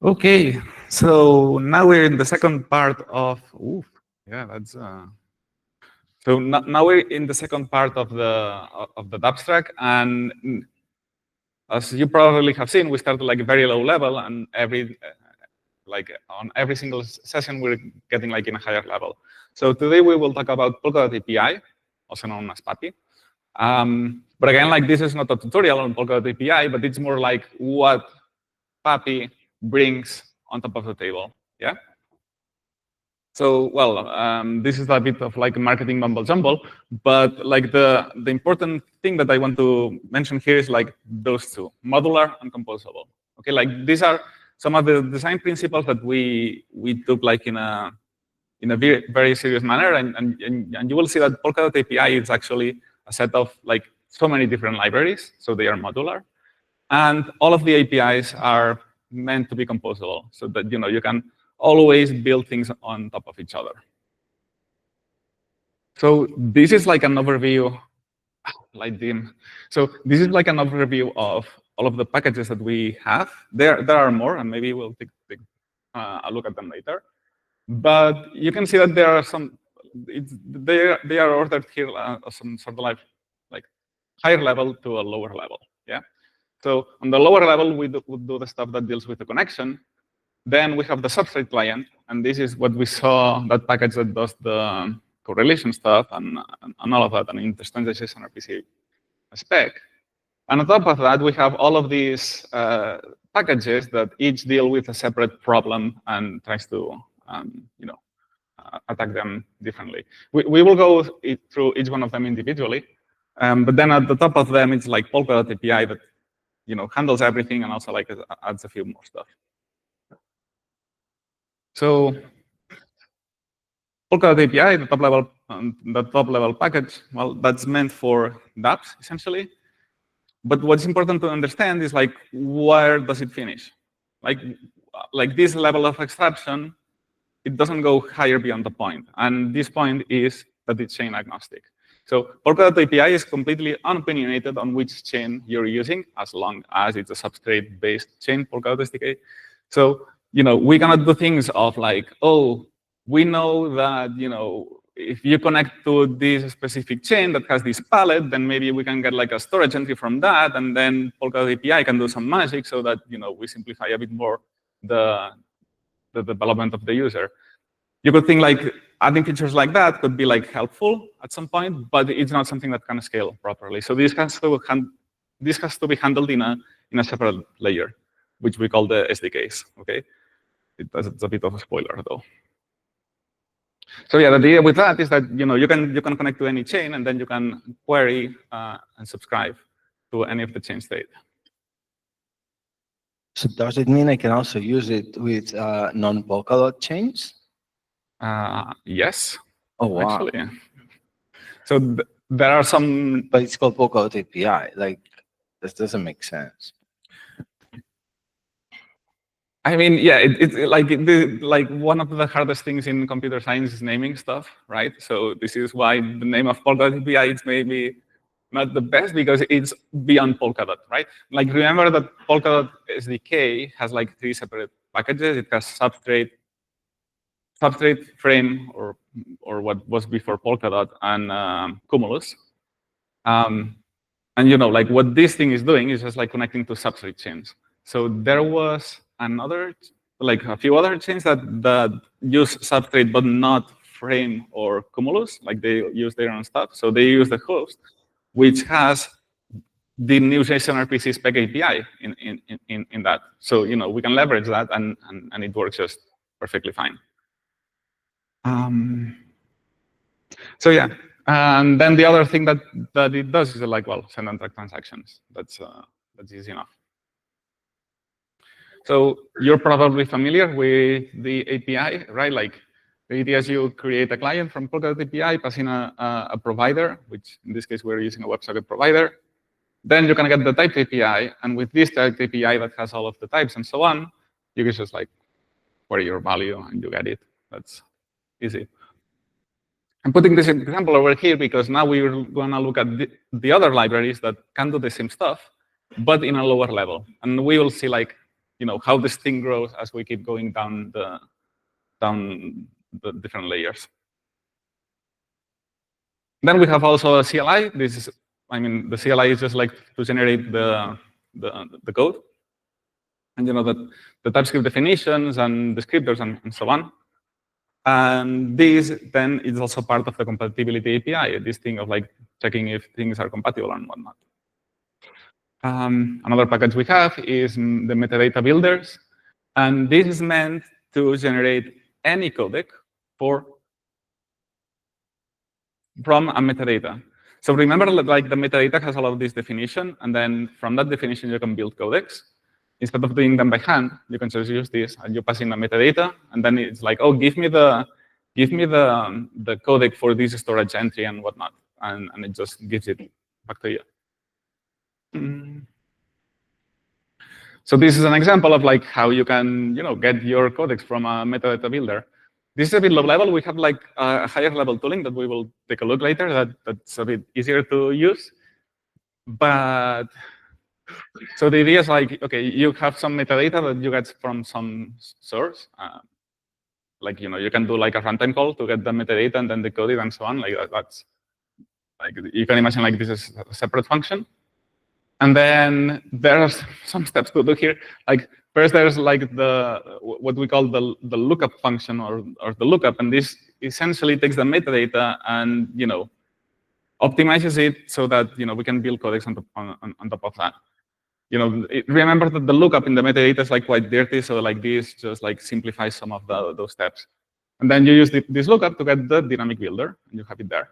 Okay, so now we're in the second part of. Oof, yeah, that's. So now we're in the second part of the dApps track, and as you probably have seen, we started like very low level, and like on every single session we're getting like in a higher level. So today we will talk about Polkadot API, also known as PAPI. But again, like this is not a tutorial on Polkadot API, but it's more like what PAPI brings on top of the table. Yeah. So, well, this is a bit of like marketing mumble jumble, but like the important thing that I want to mention here is like those two, modular and composable. Okay, like these are some of the design principles that we took like in a very serious manner, and you will see that Polkadot API is actually a set of like so many different libraries, so they are modular, and all of the APIs are meant to be composable, so that you can always build things on top of each other. So this is like an overview, light dim. So this is like an overview of all of the packages that we have. There are more, and maybe we'll take a look at them later. But you can see that there are some. They are ordered here some sort of like higher level to a lower level. Yeah. So on the lower level, we do the stuff that deals with the connection. Then we have the substrate client, and this is what we saw, that package that does the correlation stuff and all of that, and instantiation RPC spec. And on top of that, we have all of these packages that each deal with a separate problem and tries to attack them differently. We will go through each one of them individually, but then at the top of them, it's like Polkadot API that handles everything and also like adds a few more stuff. So Polkadot API, the top level package, well, that's meant for dApps essentially. But what's important to understand is like where does it finish? Like this level of abstraction, it doesn't go higher beyond the point, and this point is that it's chain agnostic. So Polkadot API is completely unopinionated on which chain you're using, as long as it's a substrate-based chain, Polkadot SDK. So we cannot do things of like, oh, we know that if you connect to this specific chain that has this palette, then maybe we can get like a storage entry from that, and then Polkadot API can do some magic so that we simplify a bit more the development of the user. You could think like adding features like that could be like helpful at some point, but it's not something that can scale properly. So this has to be handled in a separate layer, which we call the SDKs. Okay, it's a bit of a spoiler though. So yeah, the idea with that is that you can connect to any chain, and then you can query and subscribe to any of the chain state. So does it mean I can also use it with non-Polkadot chains? Yes. Oh wow! Actually. So there are some, but it's called Polkadot API. Like this doesn't make sense. I mean, yeah, it's like one of the hardest things in computer science is naming stuff, right? So this is why the name of Polkadot API is maybe not the best, because it's beyond Polkadot, right? Like remember that Polkadot SDK has like 3 separate packages. It has substrate, frame, or what was before Polkadot, and Cumulus. And like what this thing is doing is just like connecting to substrate chains. So there was like a few other chains that use substrate but not frame or Cumulus, like they use their own stuff. So they use the host, which has the new JSON RPC spec API in that. So we can leverage that, and it works just perfectly fine. So yeah, and then the other thing that it does is like, well, send and track transactions. That's easy enough. So you're probably familiar with the API, right? Like the idea is you create a client from Polkadot API, pass in a provider, which in this case we're using a WebSocket provider. Then you can get the typed API, and with this typed API that has all of the types and so on, you can just like query your value and you get it. That's easy. I'm putting this example over here because now we're going to look at the other libraries that can do the same stuff, but in a lower level. And we will see like how this thing grows as we keep going down the different layers. Then we have also a CLI. This is, the CLI is just like to generate the code, and the TypeScript definitions and descriptors and so on. And this then is also part of the compatibility API. This thing of like checking if things are compatible and whatnot. Another package we have is the metadata builders, and this is meant to generate any codec from a metadata. So remember, like the metadata has a lot of this definition, and then from that definition you can build codecs. Instead of doing them by hand, you can just use this, and you pass in a metadata, and then it's like, oh, give me the codec for this storage entry and whatnot, and it just gives it back to you. So this is an example of like how you can, get your codecs from a metadata builder. This is a bit low level. We have like a higher level tooling that we will take a look later. That's a bit easier to use. But so the idea is like, okay, you have some metadata that you get from some source. Like, you can do like a runtime call to get the metadata and then decode it and so on. Like that's like, you can imagine like this is a separate function. And then there's some steps to do here. Like first, there's like what we call the lookup function or the lookup, and this essentially takes the metadata and optimizes it so that we can build codecs on top of that. Remember that the lookup in the metadata is like quite dirty, so like this just like simplifies some of those steps. And then you use this lookup to get the dynamic builder, and you have it there.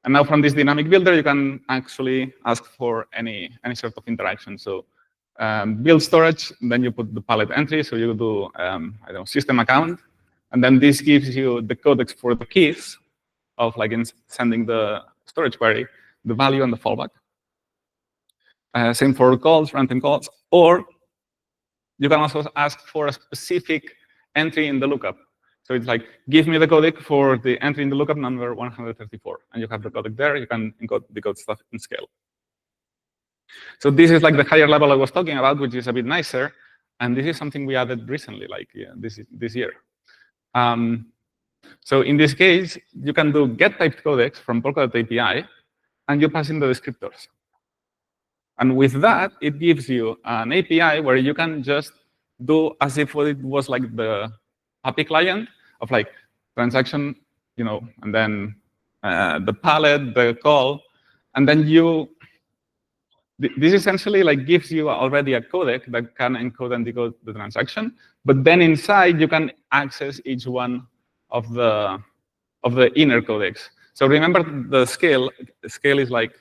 And now from this dynamic builder, you can actually ask for any sort of interaction. So build storage, then you put the palette entry. So you do, I don't know, system account. And then this gives you the codecs for the keys of like in sending the storage query, the value and the fallback. Same for calls, runtime calls. Or you can also ask for a specific entry in the lookup. So it's like, give me the codec for the entry in the lookup number 134. And you have the codec there. You can decode stuff in scale. So this is like the higher level I was talking about, which is a bit nicer. And this is something we added recently, like this year. So in this case, you can do get typed codecs from Polkadot API, and you pass in the descriptors. And with that, it gives you an API where you can just do as if it was like the API client of like transaction, and then the palette, the call, and then this essentially like gives you already a codec that can encode and decode the transaction. But then inside you can access each one of the inner codecs. So remember the scale. The scale is like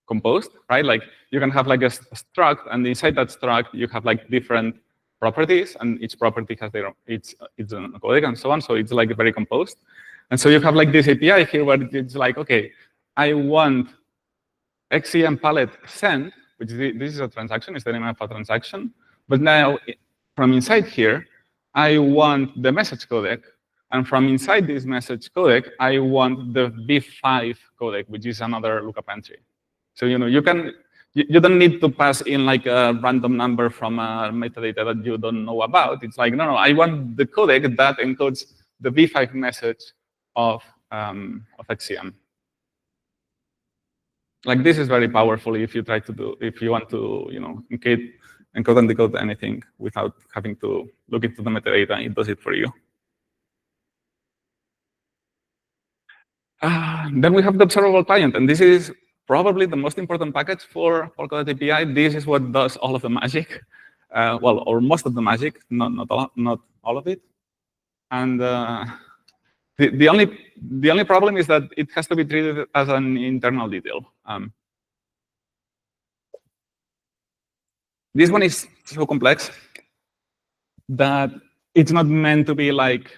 composed, right? Like you can have like a struct, and inside that struct you have like different properties, and each property has its own codec and so on. So it's like very composed. And so you have like this API here where it's like, okay, I want XCM palette send, which this is a transaction, it's the name of a transaction. But now from inside here, I want the message codec. And from inside this message codec, I want the v5 codec, which is another lookup entry. So you don't need to pass in like a random number from a metadata that you don't know about. It's like, no, I want the codec that encodes the v5 message of XCM. Like this is very powerful if you want to, encode and decode anything without having to look into the metadata. It does it for you. Then we have the observable client, and this is probably the most important package for Polkadot API. This is what does all of the magic, or most of the magic, not all of it. And the only problem is that it has to be treated as an internal detail. This one is so complex that it's not meant to be like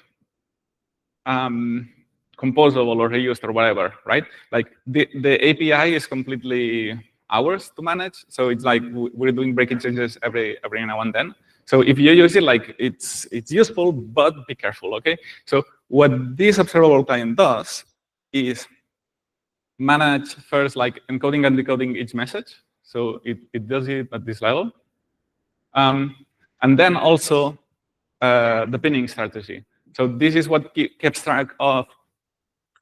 composable or reused or whatever, right? Like the API is completely ours to manage. So it's like we're doing breaking changes every now and then. So if you use it, like it's useful, but be careful, okay? So what this observable client does is manage first like encoding and decoding each message. So it does it at this level. And then also the pinning strategy. So this is what keeps track of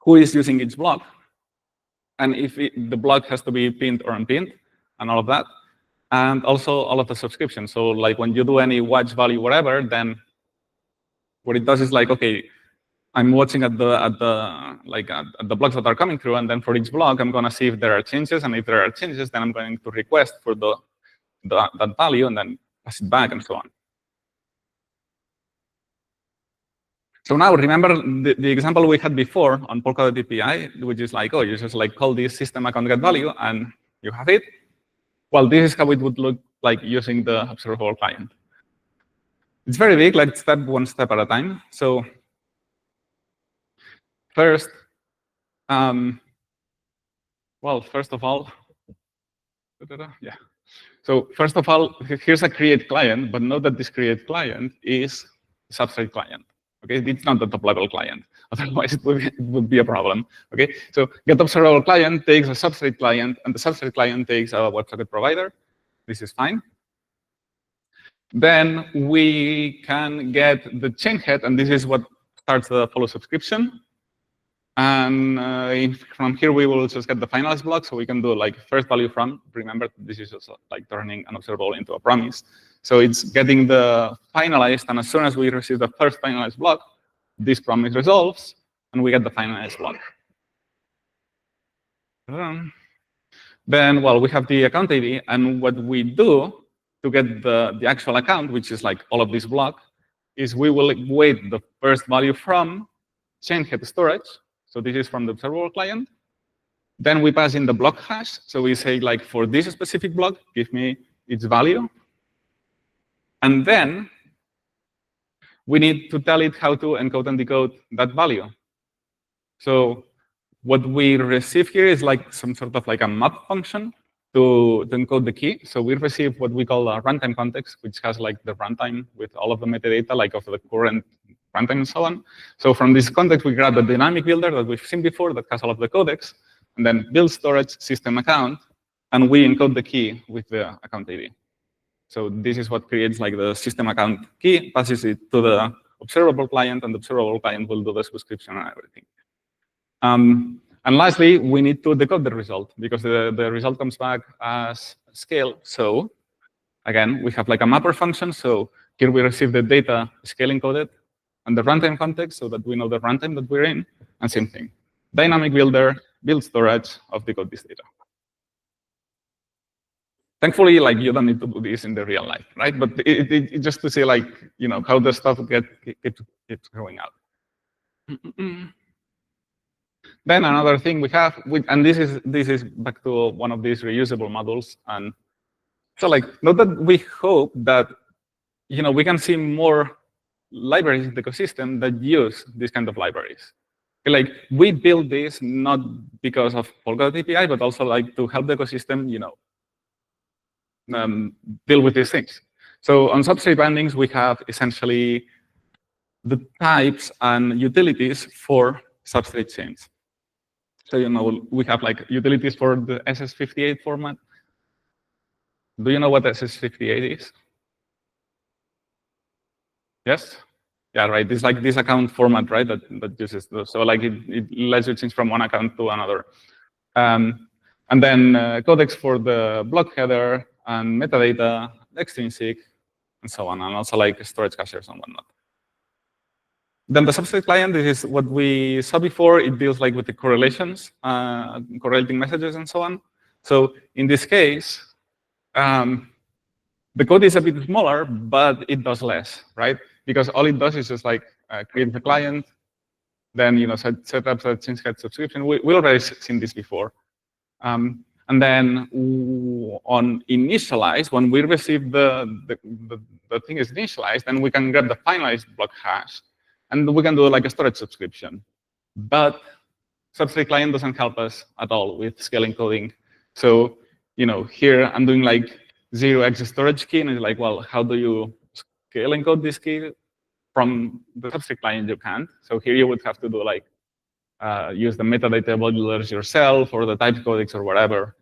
who is using each block, and if the block has to be pinned or unpinned, and all of that, and also all of the subscriptions. So like when you do any watch value, whatever, then what it does is like, okay, I'm watching at the blocks that are coming through, and then for each block, I'm gonna see if there are changes, and if there are changes, then I'm going to request for that value, and then pass it back, and so on. So now remember the example we had before on Polkadot API, which is like, oh, you just like call this system account get value, and you have it. Well, this is how it would look like using the observable client. It's very big. Let's step one step at a time. So first, well, first of all, yeah. So first of all, here's a create client, but note that this create client is a substrate client. Okay, it's not the top level client. Otherwise, it would be a problem. Okay, so get observable client takes a substrate client, and the substrate client takes a WebSocket provider. This is fine. Then we can get the chain head, and this is what starts the follow subscription. And from here, we will just get the finalized block, so we can do like first value from. Remember, this is also like turning an observable into a promise. So it's getting the finalized, and as soon as we receive the first finalized block, this promise resolves, and we get the finalized block. Then, well, we have the account ID, and what we do to get the actual account, which is like all of this block, is we will wait the first value from chain head storage. So this is from the observable client. Then we pass in the block hash. So we say, like, for this specific block, give me its value. And then we need to tell it how to encode and decode that value. So what we receive here is like some sort of like a map function to encode the key. So we receive what we call a runtime context, which has like the runtime with all of the metadata, like of the current runtime and so on. So from this context, we grab the dynamic builder that we've seen before that has all of the codecs, and then build storage system account, and we encode the key with the account ID. So this is what creates like the system account key, passes it to the observable client, and the observable client will do the subscription and everything. And lastly, we need to decode the result, because the result comes back as scale. So again, we have like a mapper function. So here we receive the data scale encoded and the runtime context so that we know the runtime that we're in, and same thing. Dynamic builder, build storage of decode this data. Thankfully, like, you don't need to do this in the real life, right? But it just to see, like, you know, how the stuff keeps growing out. Then another thing we have, and this is back to one of these reusable models. And so, like, note that we hope that, you know, we can see more libraries in the ecosystem that use these kind of libraries. Like, we build this not because of Polkadot API, but also like to help the ecosystem, you know, deal with these things. So on substrate bindings, we have essentially the types and utilities for substrate chains. So, you know, we have like utilities for the SS58 format. Do you know what SS58 is? Yes? Yeah, right. It's like this account format, right, that uses those. So like it lets you change from one account to another. And then codecs for the block header and metadata, extrinsic, and so on, and also like storage caches and whatnot. Then the substrate client, this is what we saw before. It deals like with the correlations, correlating messages and so on. So in this case, the code is a bit smaller, but it does less, right? Because all it does is just like create the client, then, you know, set up the change head subscription. We already seen this before. And then on initialize, when we receive the thing is initialized, then we can grab the finalized block hash, and we can do like a storage subscription. But substrate client doesn't help us at all with scale encoding. So, you know, here I'm doing like 0x storage key, and it's like, well, how do you scale encode this key? From the substrate client, you can't. So here you would have to do like use the metadata modulators yourself, or the type codecs or whatever.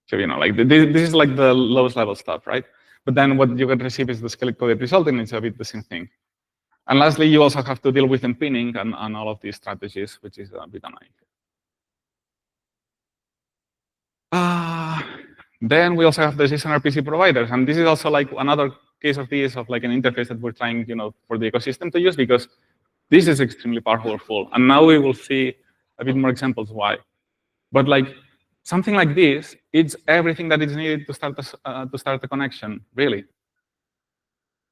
So, like this is like the lowest level stuff, right? But then what you can receive is the scale coded result, and it's a bit the same thing. And lastly, you also have to deal with pinning and all of these strategies, which is a bit annoying. Then we also have the JSON RPC providers, and this is also like another case of this, of like an interface that we're trying, for the ecosystem to use, because this is extremely powerful. And now we will see a bit more examples why. But like something like this, it's everything that is needed to start a connection, really.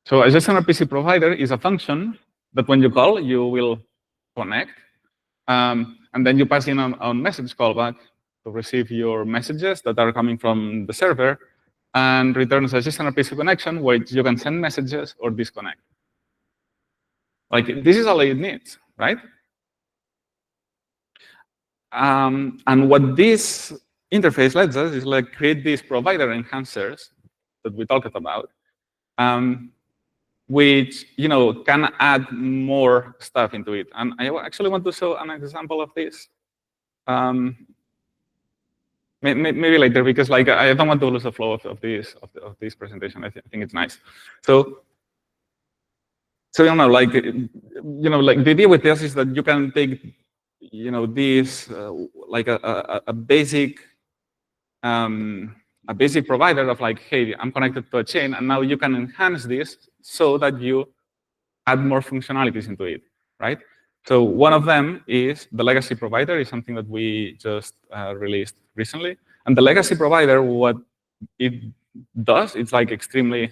So a JSON RPC provider is a function that when you call, you will connect, and then you pass in a message callback to receive your messages that are coming from the server, and returns a JSON RPC connection where you can send messages or disconnect. Like this is all it needs, right? And what this interface lets us is like create these provider enhancers that we talked about, which can add more stuff into it. And I actually want to show an example of this. Maybe later, because like I don't want to lose the flow of this presentation. I think it's nice. So like like the idea with this is that you can take this like a basic provider of like, hey, I'm connected to a chain, and now you can enhance this so that you add more functionalities into it, right? So one of them is the legacy provider, is something that we just released recently. And the legacy provider, what it does, it's like extremely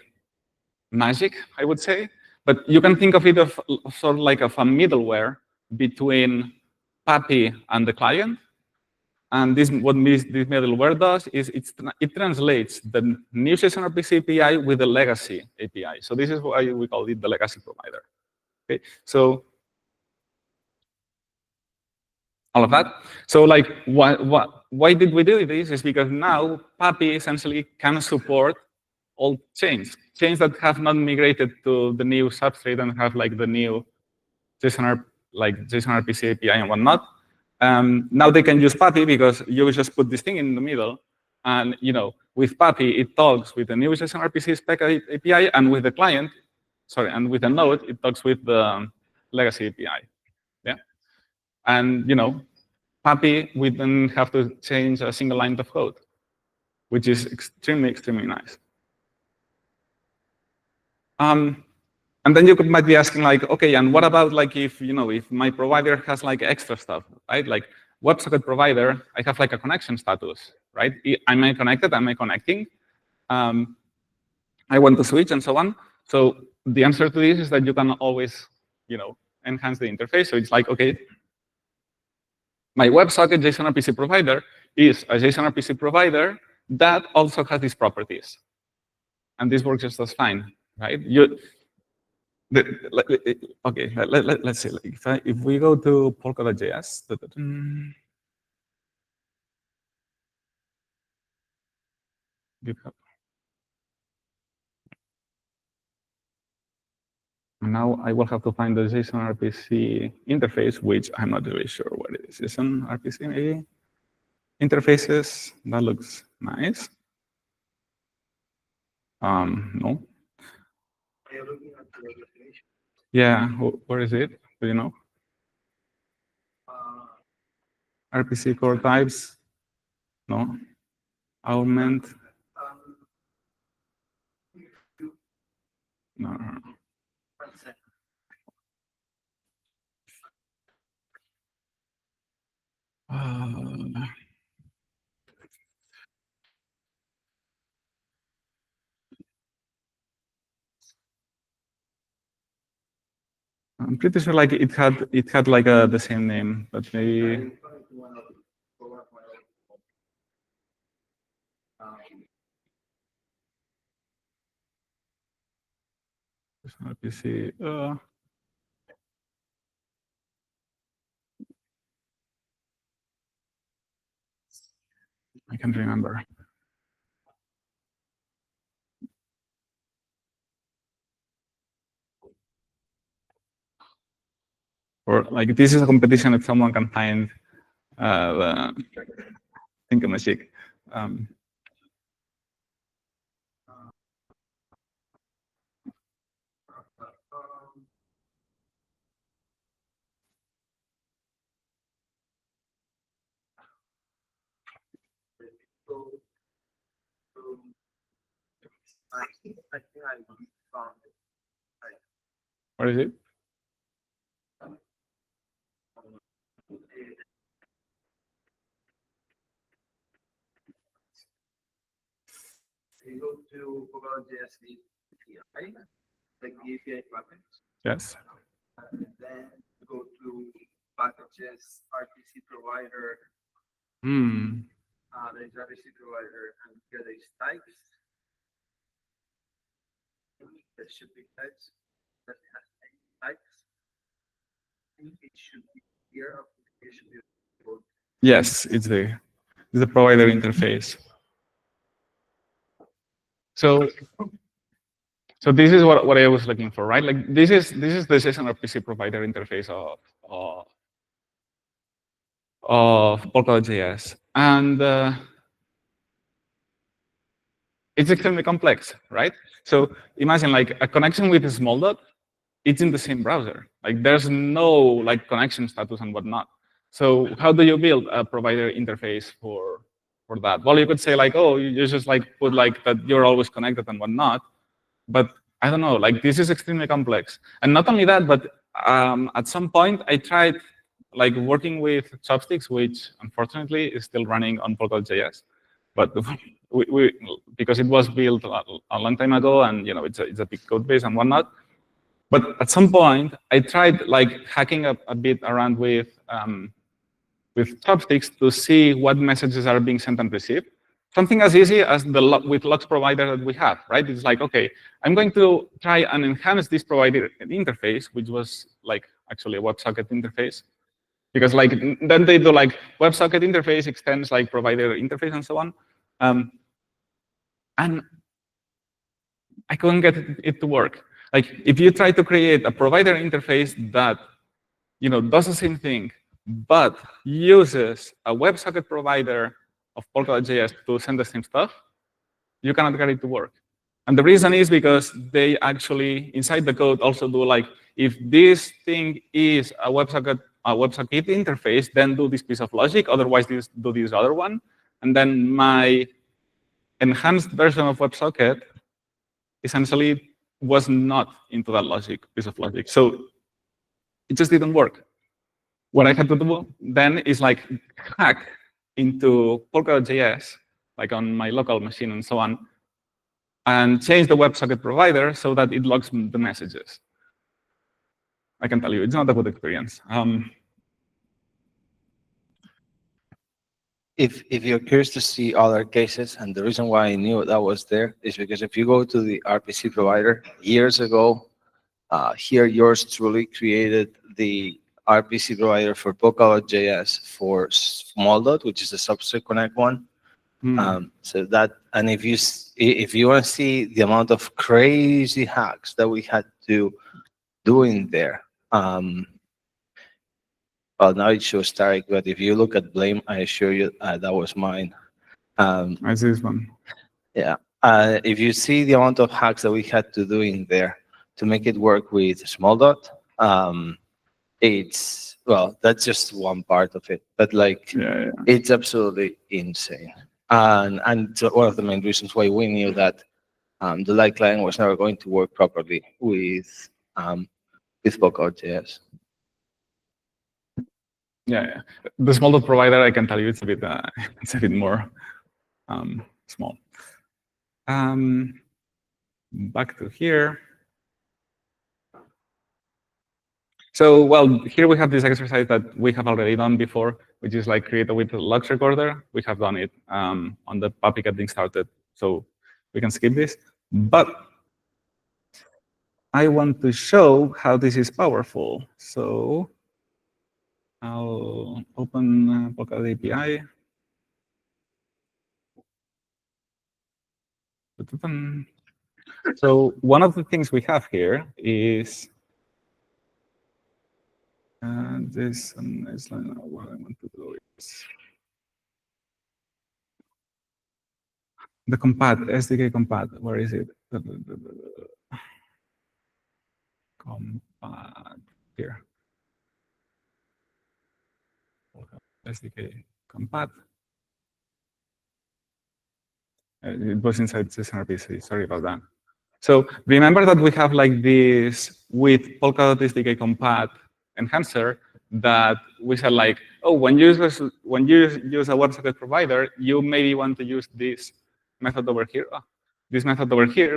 magic, I would say. But you can think of it of sort of like of a middleware between PAPI and the client. And what this middleware does is it translates the new JSON RPC API with the legacy API. So this is why we call it the legacy provider. Okay, so all of that. So like, why did we do this? Is because now PAPI essentially can support all chains that have not migrated to the new substrate and have like the new JSON RPC API and whatnot. Now they can use PAPI because you just put this thing in the middle, and with PAPI it talks with the new JSON RPC spec API, and with the client, and with the node it talks with the legacy API. Yeah, and PAPI, we don't have to change a single line of code, which is extremely nice. And then you might be asking like, okay, and what about like if my provider has like extra stuff, right? Like WebSocket provider, I have like a connection status, right? Am I connected? Am I connecting? I want to switch and so on. So the answer to this is that you can always, enhance the interface. So it's like, okay, my WebSocket JSON RPC provider is a JSON RPC provider that also has these properties, and this works just as fine, right? Okay, let's see. Like if we go to Polkadot.js, GitHub. Now I will have to find the JSON RPC interface, which I'm not really sure what it is. JSON RPC maybe? Interfaces, that looks nice. No. Yeah, where is it? Do you know? RPC core types? No. Augment? No. I'm pretty sure like it had like the same name, but maybe. RPC. I can't remember. Or like this is a competition if someone can find the thingamajig. Where is it? Yes. Hmm. Yes, it's the provider interface. So so this is what I was looking for, right? Like this is the session RPC provider interface of Polkadot.js, and it's extremely complex, right? So imagine like a connection with a small dot. It's in the same browser. Like there's no like connection status and whatnot. So how do you build a provider interface for that? Well, you could say like, oh, you just like put like that you're always connected and whatnot. But I don't know, like this is extremely complex. And not only that, but at some point I tried like working with chopsticks, which unfortunately is still running on Polkadot.js. But because it was built a long time ago, and it's a big code base and whatnot. But at some point, I tried like hacking a bit around with chopsticks to see what messages are being sent and received. Something as easy as with logs provider that we have, right? It's like, okay, I'm going to try and enhance this provider interface, which was like actually a WebSocket interface, because like then they do like WebSocket interface extends like provider interface and so on, and I couldn't get it to work. Like if you try to create a provider interface that does the same thing, but uses a WebSocket provider of Polkadot.js to send the same stuff, you cannot get it to work. And the reason is because they actually, inside the code, also do like, if this thing is a WebSocket interface, then do this piece of logic, otherwise do this other one. And then my enhanced version of WebSocket essentially was not into that piece of logic. So it just didn't work. What I had to do then is like hack into Polkadot.js, like on my local machine and so on, and change the WebSocket provider so that it logs the messages. I can tell you, it's not a good experience. If you're curious to see other cases, and the reason why I knew that was there is because if you go to the RPC provider years ago, here yours truly created the RPC provider for Polkadot.js for Smalldot, which is the Substrate Connect one. So that, and if you want to see the amount of crazy hacks that we had to do in there, well, now it shows Tarek, but if you look at Blame, I assure you that was mine. I see this one. Yeah. If you see the amount of hacks that we had to do in there to make it work with Smalldot, it's, well, that's just one part of it, but like Yeah. it's absolutely insane. And so one of the main reasons why we knew that the light client was never going to work properly with Polkadot.js. Yeah. The small provider, I can tell you, it's a bit more small. Back to here. So, well, here we have this exercise that we have already done before, which is like create a with logs recorder. We have done it on the puppy getting started, so we can skip this. But I want to show how this is powerful. So I'll open Polkadot API. So one of the things we have here is this is what I want to do is the compat, SDK compat. Where is it? Compat here. SDK compat. It was inside JSON RPC. Sorry about that. So remember that we have like this with Polkadot SDK compat enhancer that we said like, oh, when you use a WebSocket provider, you maybe want to use this method over here,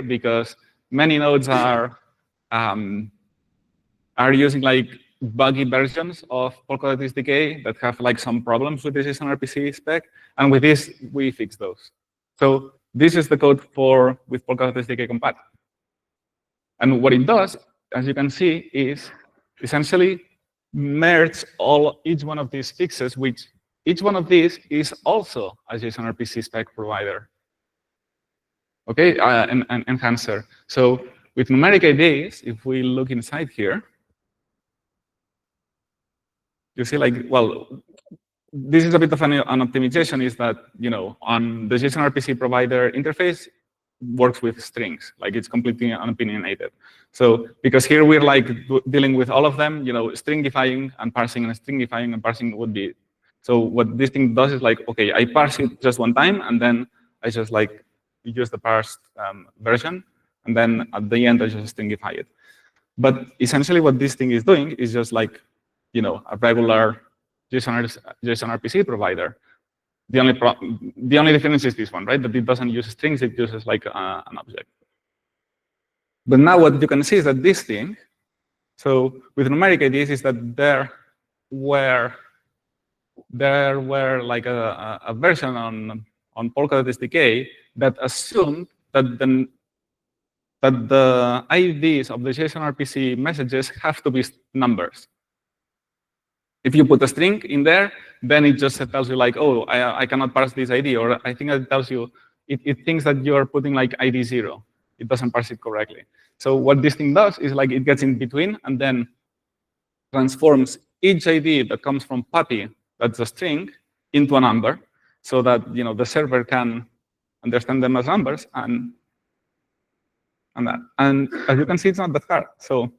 because many nodes are using like buggy versions of Polkadot SDK that have like some problems with the JSON RPC spec, and with this we fix those. So this is the code for with Polkadot SDK compat. And what it does, as you can see, is essentially merge each one of these fixes, which each one of these is also a JSON RPC spec provider. Okay, an enhancer. So with numeric IDs, if we look inside here, you see like, well, this is a bit of an optimization, is that, on the JSON RPC provider interface, works with strings, like it's completely unopinionated. So because here we're like dealing with all of them, stringifying and parsing and stringifying and parsing would be. So what this thing does is like, okay, I parse it just one time, and then I just like use the parsed version, and then at the end I just stringify it. But essentially what this thing is doing is just like, a regular JSON RPC provider. The only difference is this one, right? That it doesn't use strings, it uses like an object. But now what you can see is that this thing, so with numeric IDs, is that there were like a version on Polkadot SDK that assumed that the IDs of the JSON RPC messages have to be numbers. If you put a string in there, then it just tells you like, oh, I cannot parse this ID, or I think it tells you, it thinks that you're putting like ID 0. It doesn't parse it correctly. So what this thing does is like it gets in between and then transforms each ID that comes from puppy, that's a string, into a number, so that the server can understand them as numbers, and that. And as you can see, it's not that hard. So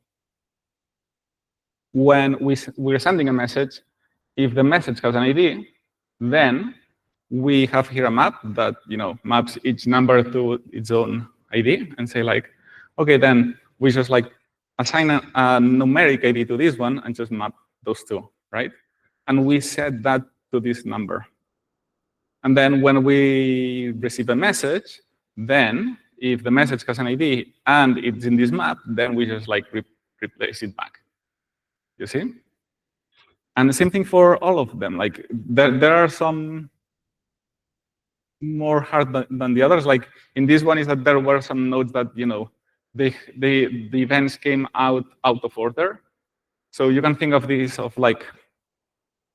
when we're sending a message, if the message has an ID, then we have here a map that maps each number to its own ID and say like, okay, then we just like assign a numeric ID to this one and just map those two, right? And we set that to this number. And then when we receive a message, then if the message has an ID and it's in this map, then we just like replace it back. You see? And the same thing for all of them. Like there are some more hard than the others. Like in this one is that there were some nodes that the events came out of order. So you can think of this of like,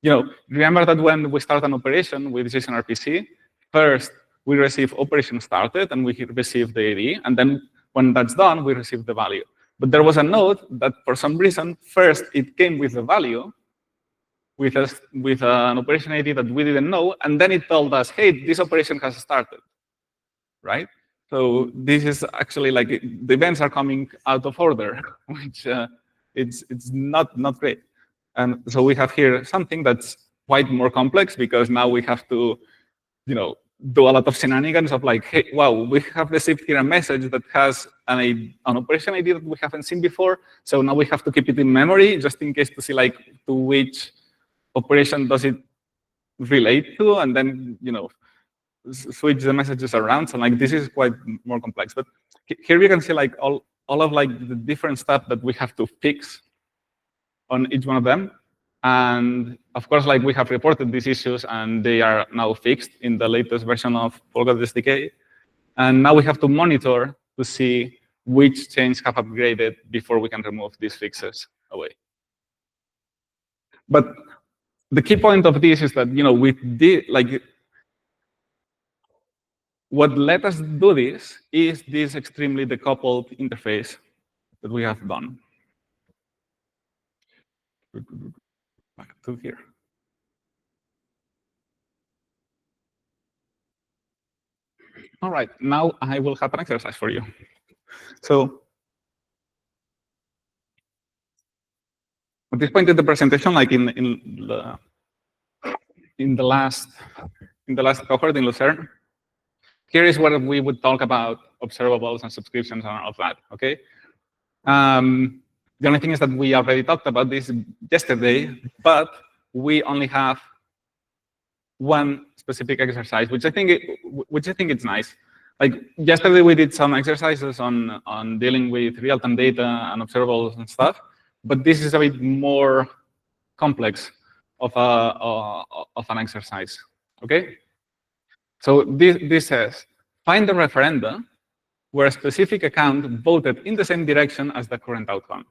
remember that when we start an operation with JSON RPC, first we receive operation started and we receive the ID, and then when that's done, we receive the value. But there was a node that for some reason, first it came with the value, with an operation ID that we didn't know, and then it told us, hey, this operation has started, right? So this is actually like the events are coming out of order, which it's not great. And so we have here something that's quite more complex, because now we have to, do a lot of shenanigans of like, hey, wow, we have received here a message that has an operation ID that we haven't seen before. So now we have to keep it in memory just in case to see like to which operation does it relate to, and then switch the messages around. So like this is quite more complex. But here we can see like all of like the different stuff that we have to fix on each one of them. And of course, like we have reported these issues, and they are now fixed in the latest version of Polkadot SDK. And now we have to monitor to see which chains have upgraded before we can remove these fixes away. But the key point of this is that what let us do this is this extremely decoupled interface that we have done. Back to here. All right, now I will have an exercise for you. So at this point in the presentation, like in the last cohort in Lucerne, here is where we would talk about observables and subscriptions and all of that, okay? The only thing is that we already talked about this yesterday, but we only have one specific exercise, which I think it's nice. Like yesterday, we did some exercises on dealing with real-time data and observables and stuff, but this is a bit more complex of an exercise. Okay. So this says find the referenda where a specific account voted in the same direction as the current outcome.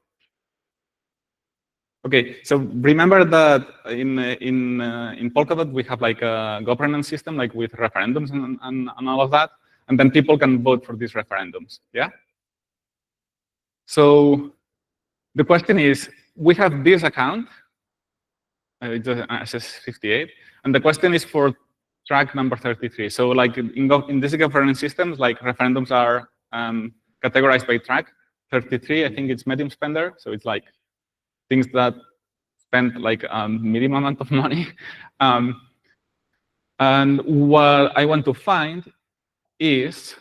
Okay, so remember that in Polkadot we have like a governance system, like with referendums and all of that, and then people can vote for these referendums. Yeah. So the question is, we have this account, it says 58, and the question is for track number 33. So like in these governance systems, like referendums are categorized by track. 33, I think it's medium spender, so it's like things that spend like a medium amount of money. And what I want to find is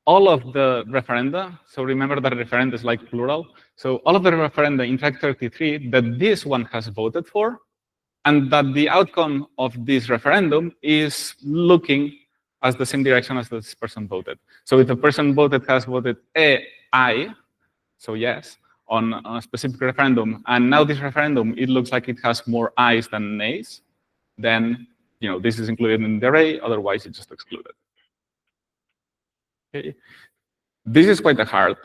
all of the referenda. So remember that referenda is like plural. So all of the referenda in track 33 that this one has voted for, and that the outcome of this referendum is looking as the same direction as this person voted. So if the person has voted I, so yes, on a specific referendum, and now this referendum, it looks like it has more ayes than nays, then this is included in the array, otherwise it's just excluded. Okay. This is quite a hard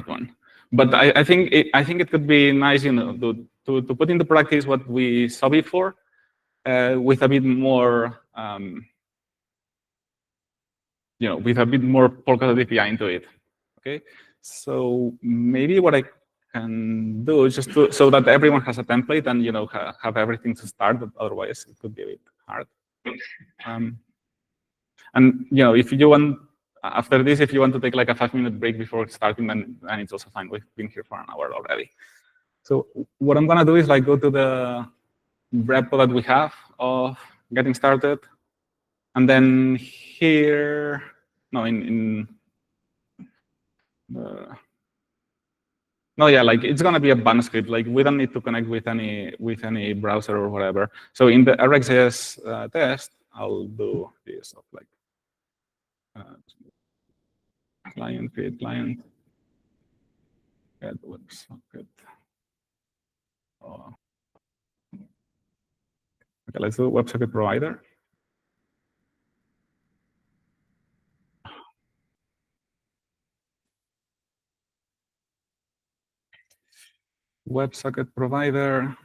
one. But I think it could be nice, to put into practice what we saw before, with a bit more, with a bit more Polkadot API into it. Okay. So maybe what I can do is just so that everyone has a template and have everything to start. But otherwise, it could be a bit hard. And if you want, after this, if you want to take like a 5-minute break before starting, then it's also fine. We've been here for an hour already. So what I'm gonna do is like go to the repo that we have of getting started, and then here, no, no, yeah, like it's gonna be a bun script. Like we don't need to connect with any browser or whatever. So in the RxJS test, I'll do this of like client, create client, get WebSocket. Oh. Okay, let's do WebSocket provider. WebSocket provider,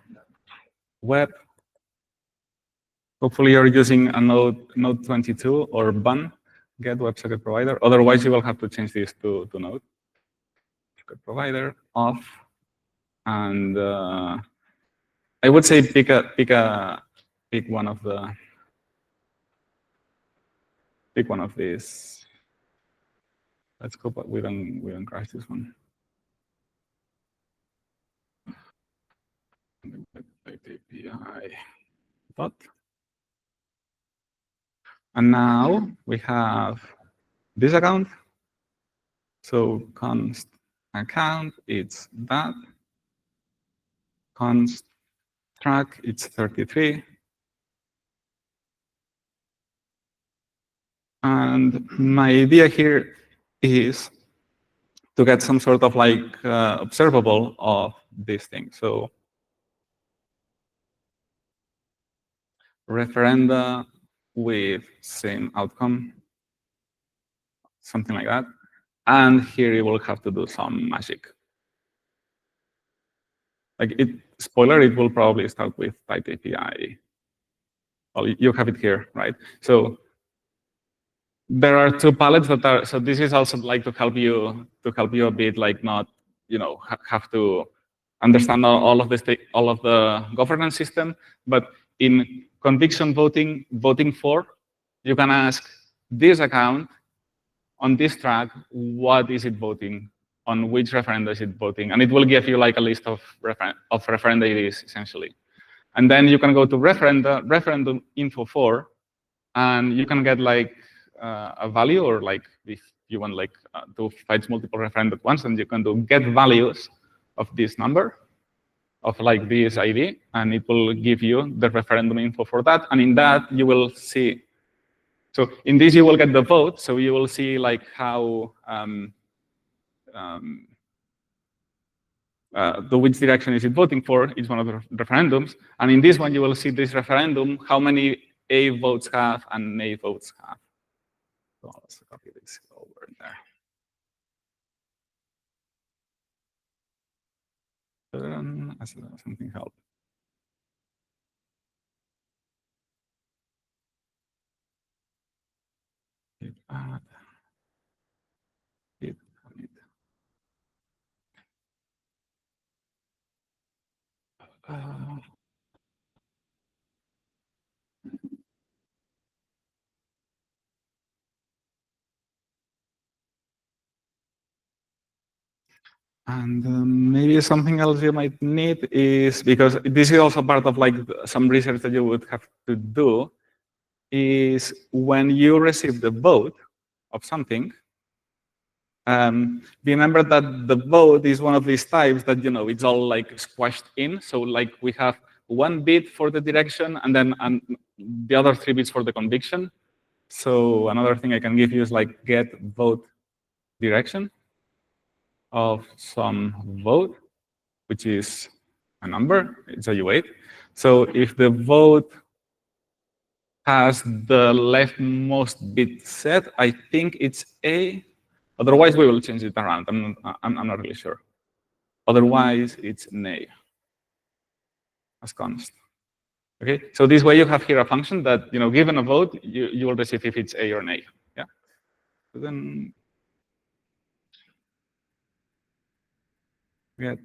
web. Hopefully you're using a Node 22 or bun, get WebSocket provider. Otherwise, you will have to change this to Node. WebSocket provider, off. And I would say pick one of these. Let's go, but we don't crash this one. API dot. And now we have this account. So const account, it's that. Const track, it's 33. And my idea here is to get some sort of like observable of this thing. So referenda with same outcome, something like that. And here you will have to do some magic. Like spoiler, it will probably start with type API. Well, you have it here, right? So there are two palettes that are, so this is also like to help you a bit, like not, have to understand all of the governance system, but in conviction voting for, you can ask this account on this track, what is it voting? On which referenda is it voting? And it will give you like a list of referenda IDs, essentially. And then you can go to referendum info for, and you can get like a value, or like if you want like to fetch multiple referenda at once, and you can do get values of this number, of like this ID, and it will give you the referendum info for that. And in that, you will see. So in this, you will get the vote. So you will see like how which direction is it voting for each one of the referendums. And in this one, you will see this referendum, how many A votes have and nay votes have. So let's copy this over there. Something helped. Add. And maybe something else you might need is, because this is also part of like some research that you would have to do, is when you receive the vote of something, remember that the vote is one of these types that, it's all like squashed in. So like we have one bit for the direction and then the other 3 bits for the conviction. So another thing I can give you is like get vote direction of some vote, which is a number, it's a U8. So if the vote has the leftmost bit set, I think it's A. Otherwise, we will change it around. I'm not really sure. Otherwise, it's nay as const. Okay, so this way you have here a function that, given a vote, you will receive if it's A or nay. Yeah. So then get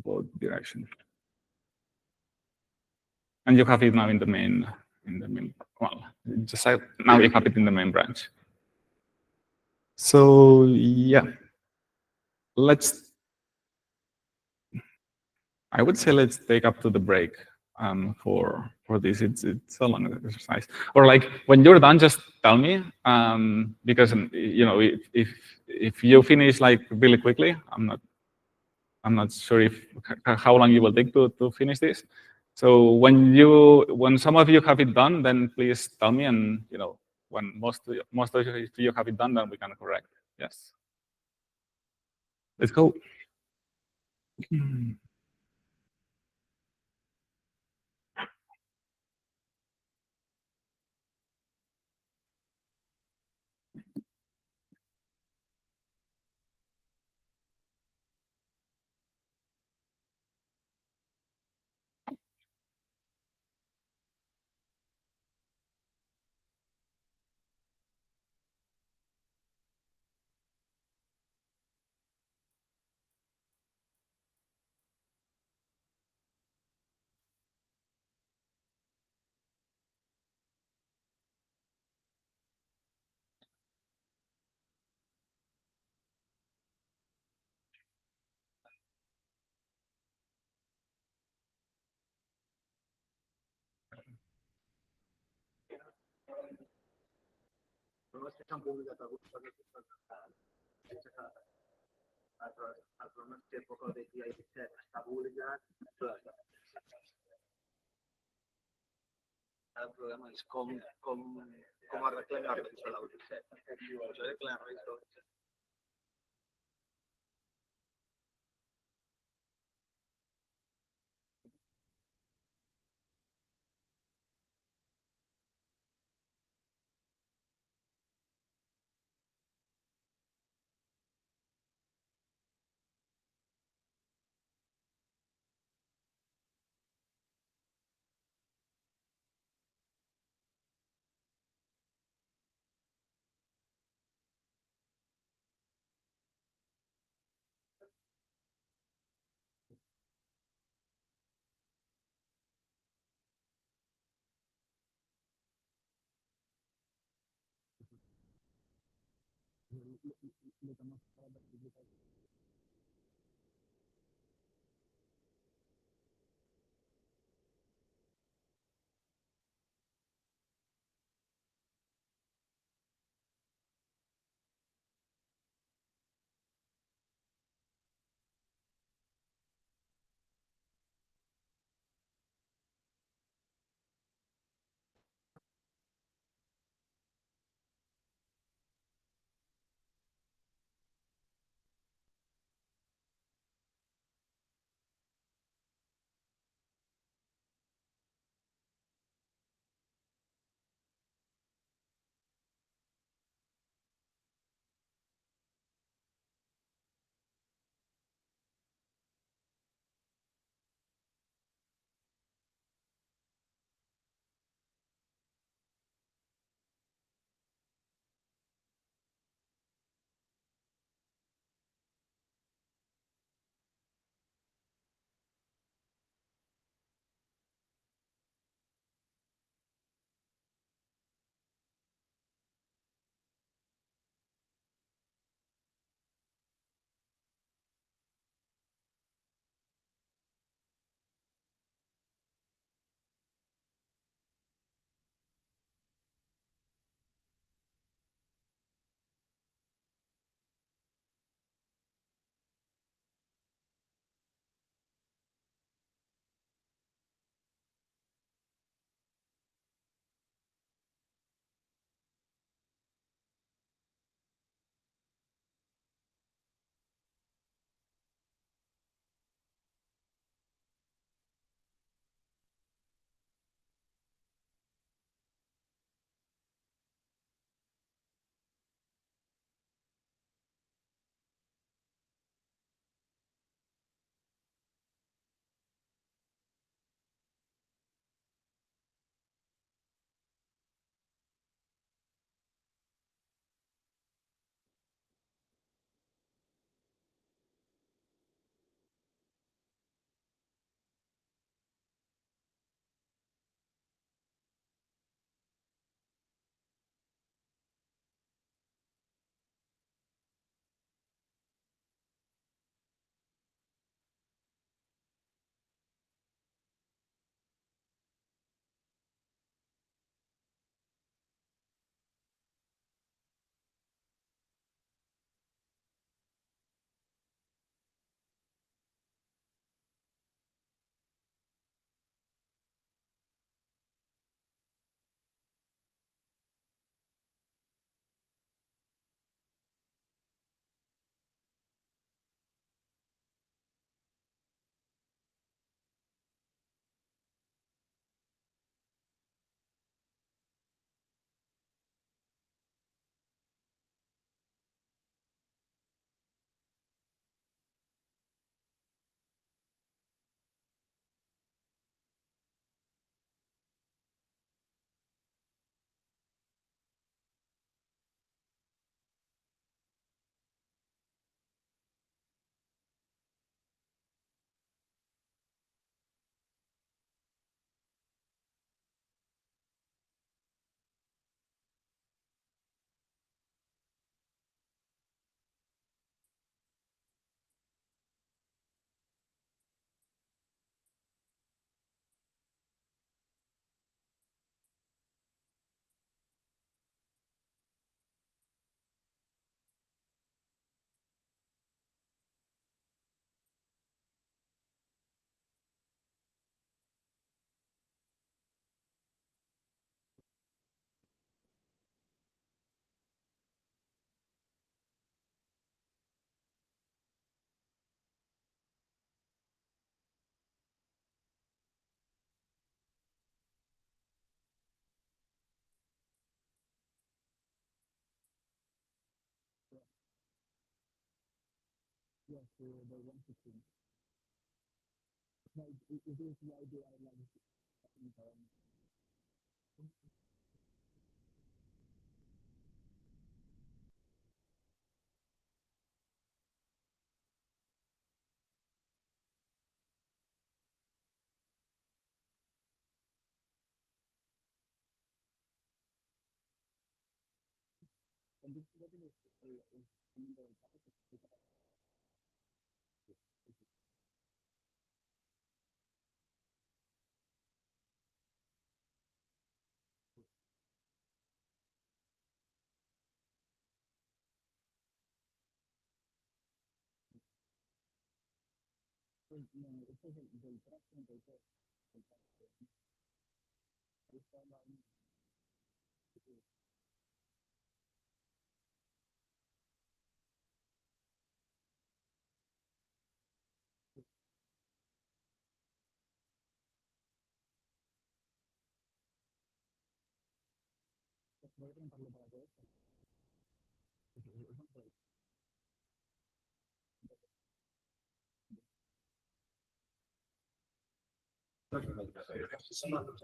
vote direction, and you have it now in the main. Well, just now you have it in the main branch. So yeah, I would say let's take up to the break for this. It's a long exercise. Or like when you're done, just tell me, because if you finish like really quickly, I'm not sure how long you will take to finish this. So when some of you have it done, then please tell me, and when most of you have it done, then we can correct. Yes. Let's go. El problema és com arreglar l'autoset. Jo crec que l'arreglo.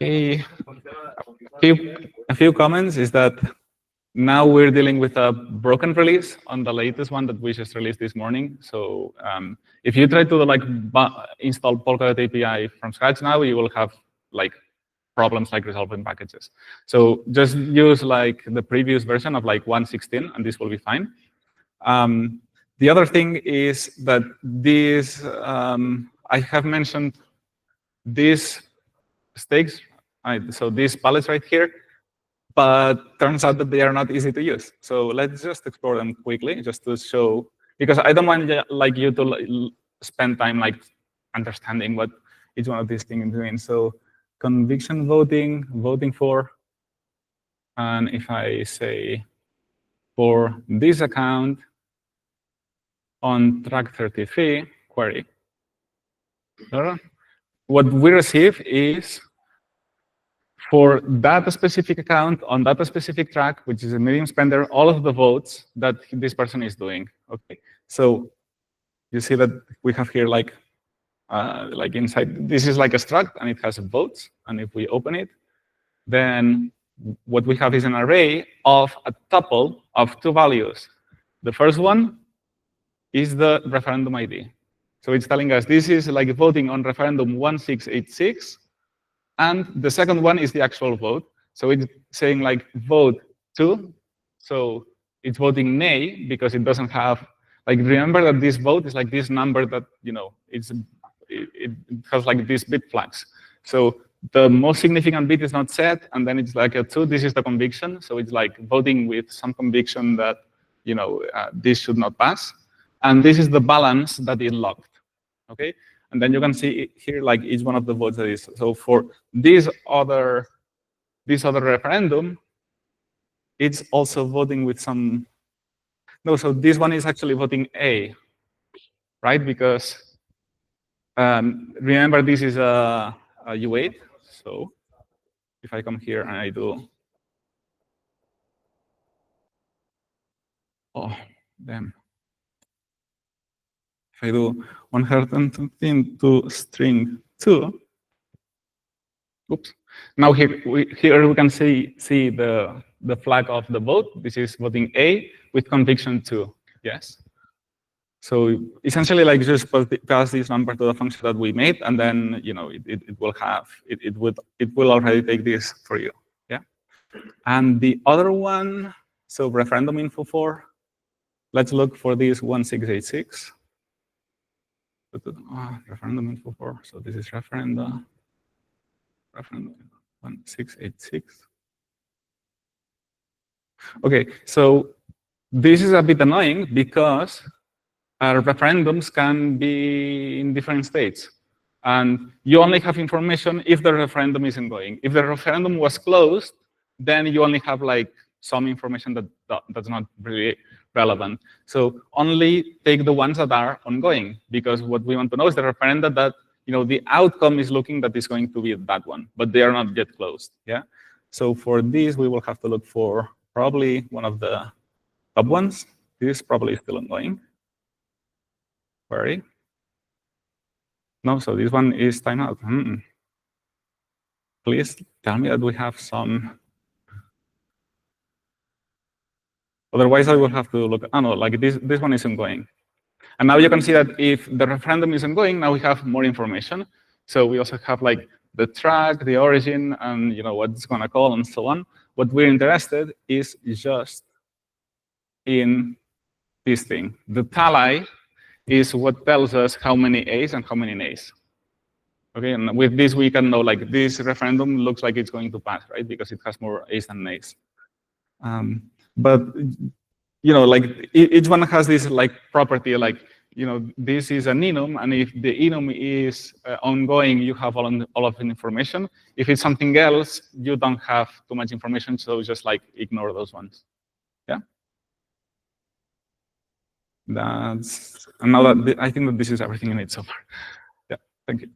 Okay. A few comments is that now we're dealing with a broken release on the latest one that we just released this morning. So if you try to like install Polkadot API from scratch now, you will have like problems like resolving packages. So just use like the previous version of like 1.16, and this will be fine. The other thing is that this I have mentioned these stakes, so these palettes right here, but turns out that they are not easy to use. So let's just explore them quickly, just to show, because I don't want like you to spend time like understanding what each one of these things is doing. So conviction voting, voting for, and if I say for this account on track 33 query, what we receive is for that specific account on that specific track, which is a medium spender, all of the votes that this person is doing. Okay, so you see that we have here like inside, this is like a struct and it has votes. And if we open it, then what we have is an array of a tuple of two values. The first one is the referendum ID. So it's telling us this is like voting on referendum 1686. And the second one is the actual vote. So it's saying like vote 2. So it's voting nay because it doesn't have, like, remember that this vote is like this number that, you know, it has like these bit flags. So the most significant bit is not set, and then it's like a 2. This is the conviction. So it's like voting with some conviction that, you know, this should not pass. And this is the balance that it logged. Okay? And then you can see here like each one of the votes that is. So for this other referendum, it's also voting with some. No, so this one is actually voting A, right? Because remember this is a U8. So if I come here and I do, oh damn. If I do 113 to string 2. Oops. Now here we can see the flag of the vote. This is voting A with conviction 2. Yes. So essentially, like just pass this number to the function that we made, and then you know it will already take this for you. Yeah. And the other one, so referendum info 4. Let's look for this 1686. Referendum info 4. So this is referendum 1686. Okay, so this is a bit annoying because referendums can be in different states. And you only have information if the referendum isn't going. If the referendum was closed, then you only have like some information that's not really relevant. So only take the ones that are ongoing, because what we want to know is the referendum that, you know, the outcome is looking that is going to be that one, but they are not yet closed. Yeah. So for this, we will have to look for probably one of the top ones. This is probably still ongoing. Query. No, so this one is timeout. Please tell me that we have some. Otherwise, I will have to look. Oh no, like this one isn't going. And now you can see that if the referendum isn't going, now we have more information. So we also have like the track, the origin, and what it's gonna call and so on. What we're interested is just in this thing. The tally is what tells us how many A's and how many nays. Okay, and with this we can know like this referendum looks like it's going to pass, right? Because it has more A's than nays. But like each one has this like property, like this is an enum, and if the enum is ongoing, you have all of the information. If it's something else, you don't have too much information, so just like ignore those ones. Yeah. That's and now that I think that this is everything you need so far. Yeah. Thank you.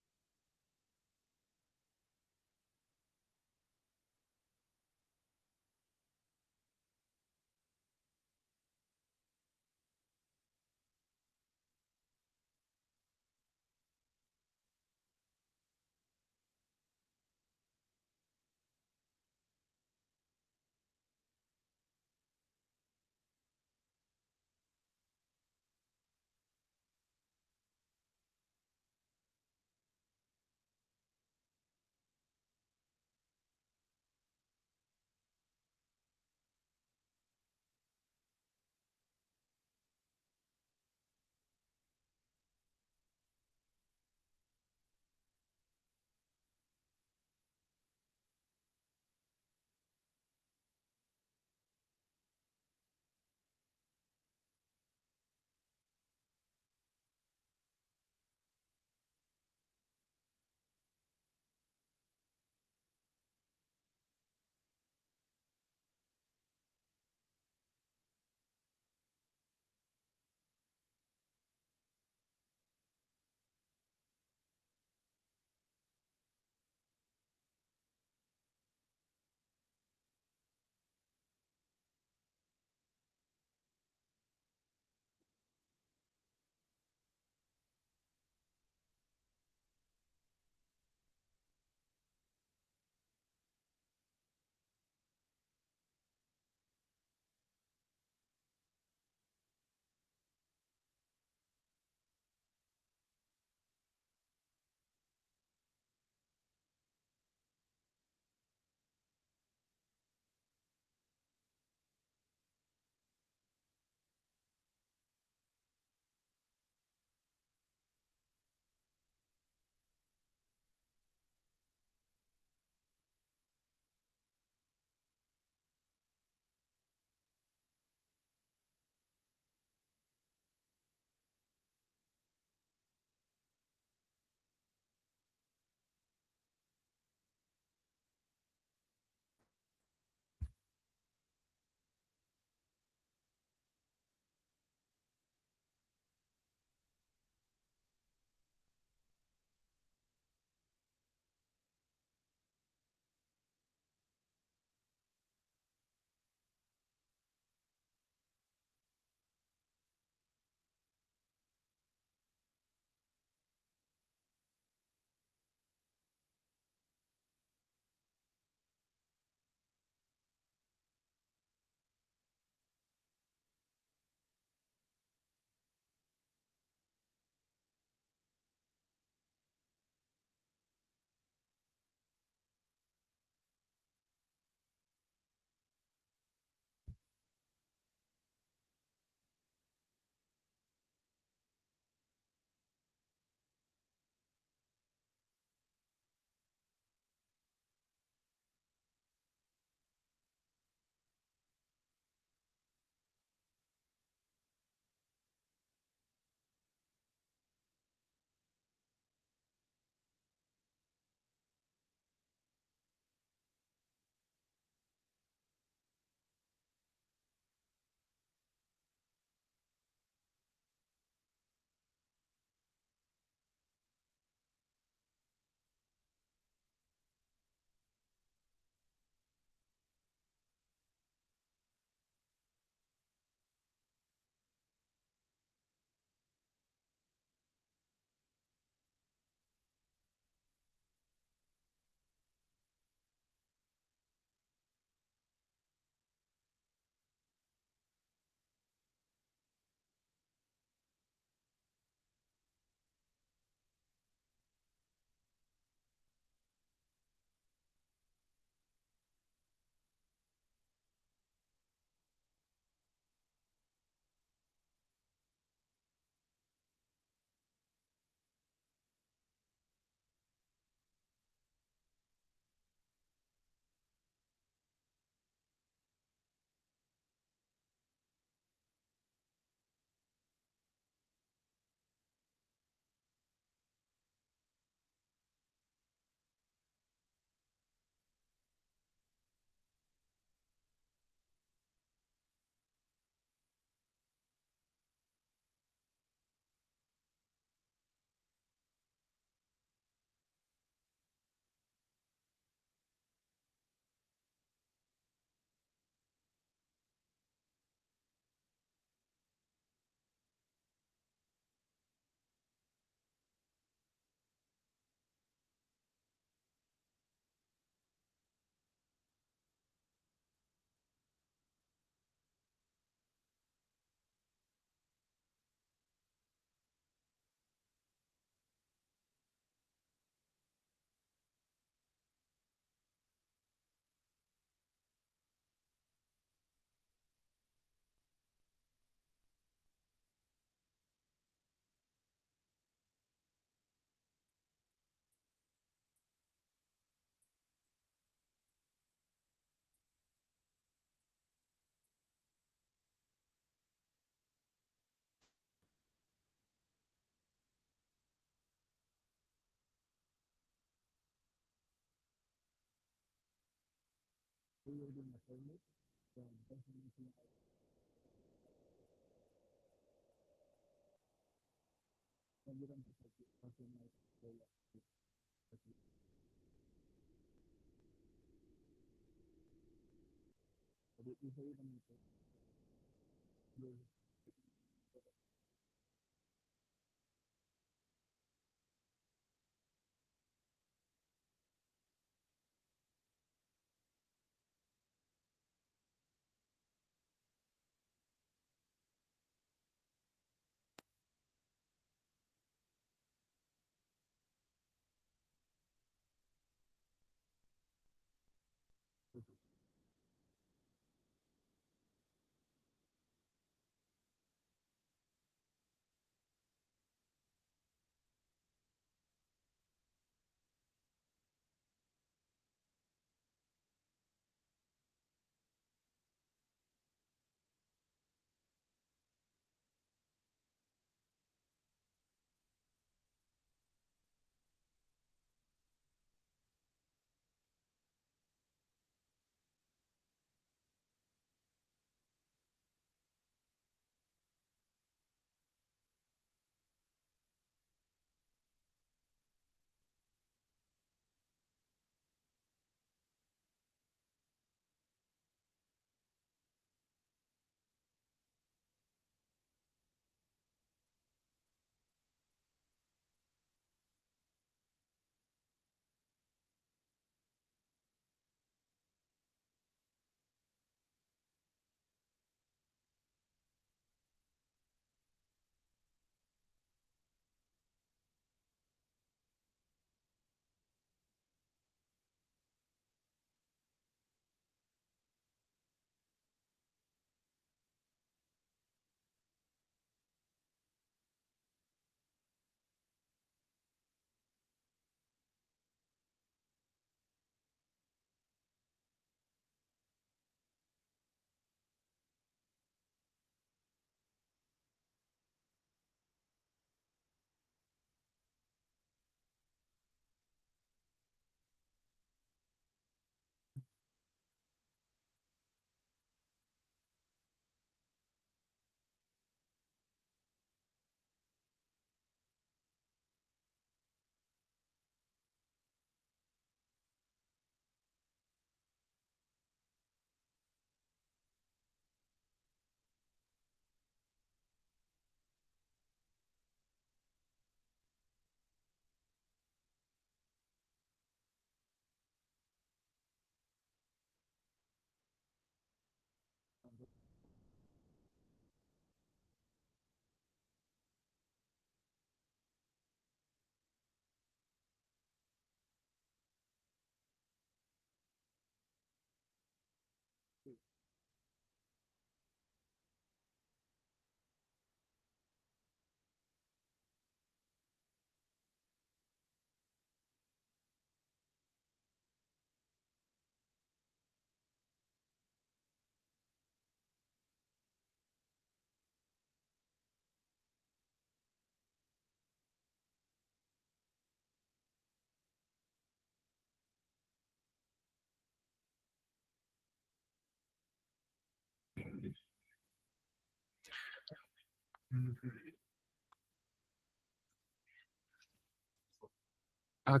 A,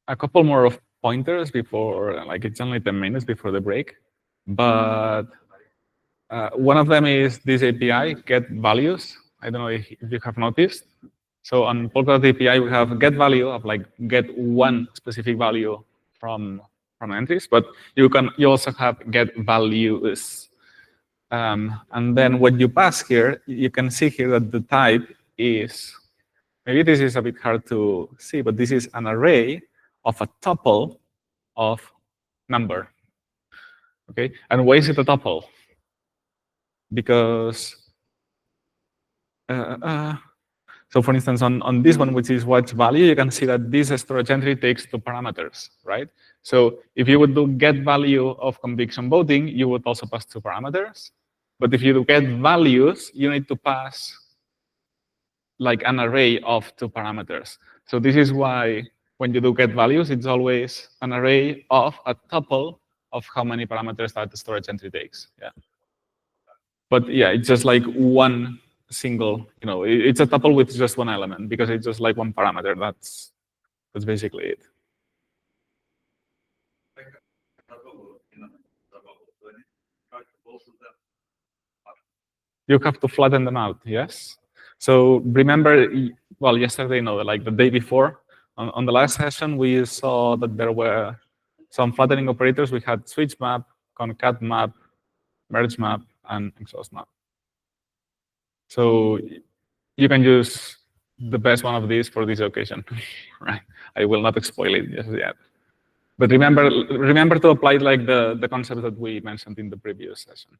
a couple more of pointers before, like it's only 10 minutes before the break. But one of them is this API, get values. I don't know if you have noticed. So on Polkadot API, we have get value of like get one specific value from entries, but you also have get values. And then what you pass here, you can see here that the type is, maybe this is a bit hard to see, but this is an array of a tuple of number. Okay, and why is it a tuple? Because so for instance, on this one, which is watch value, you can see that this storage entry takes two parameters, right? So if you would do get value of conviction voting, you would also pass two parameters. But if you do get values, you need to pass like an array of two parameters. So this is why when you do get values, it's always an array of a tuple of how many parameters that storage entry takes. Yeah. But yeah, it's just like one single, it's a tuple with just one element because it's just like one parameter. That's basically it. You have to flatten them out, yes. So remember, well, yesterday, no, like the day before, on the last session, we saw that there were some flattening operators. We had switch map, concat map, merge map, and exhaust map. So you can use the best one of these for this occasion, right? I will not spoil it just yet. But remember to apply like the concepts that we mentioned in the previous session.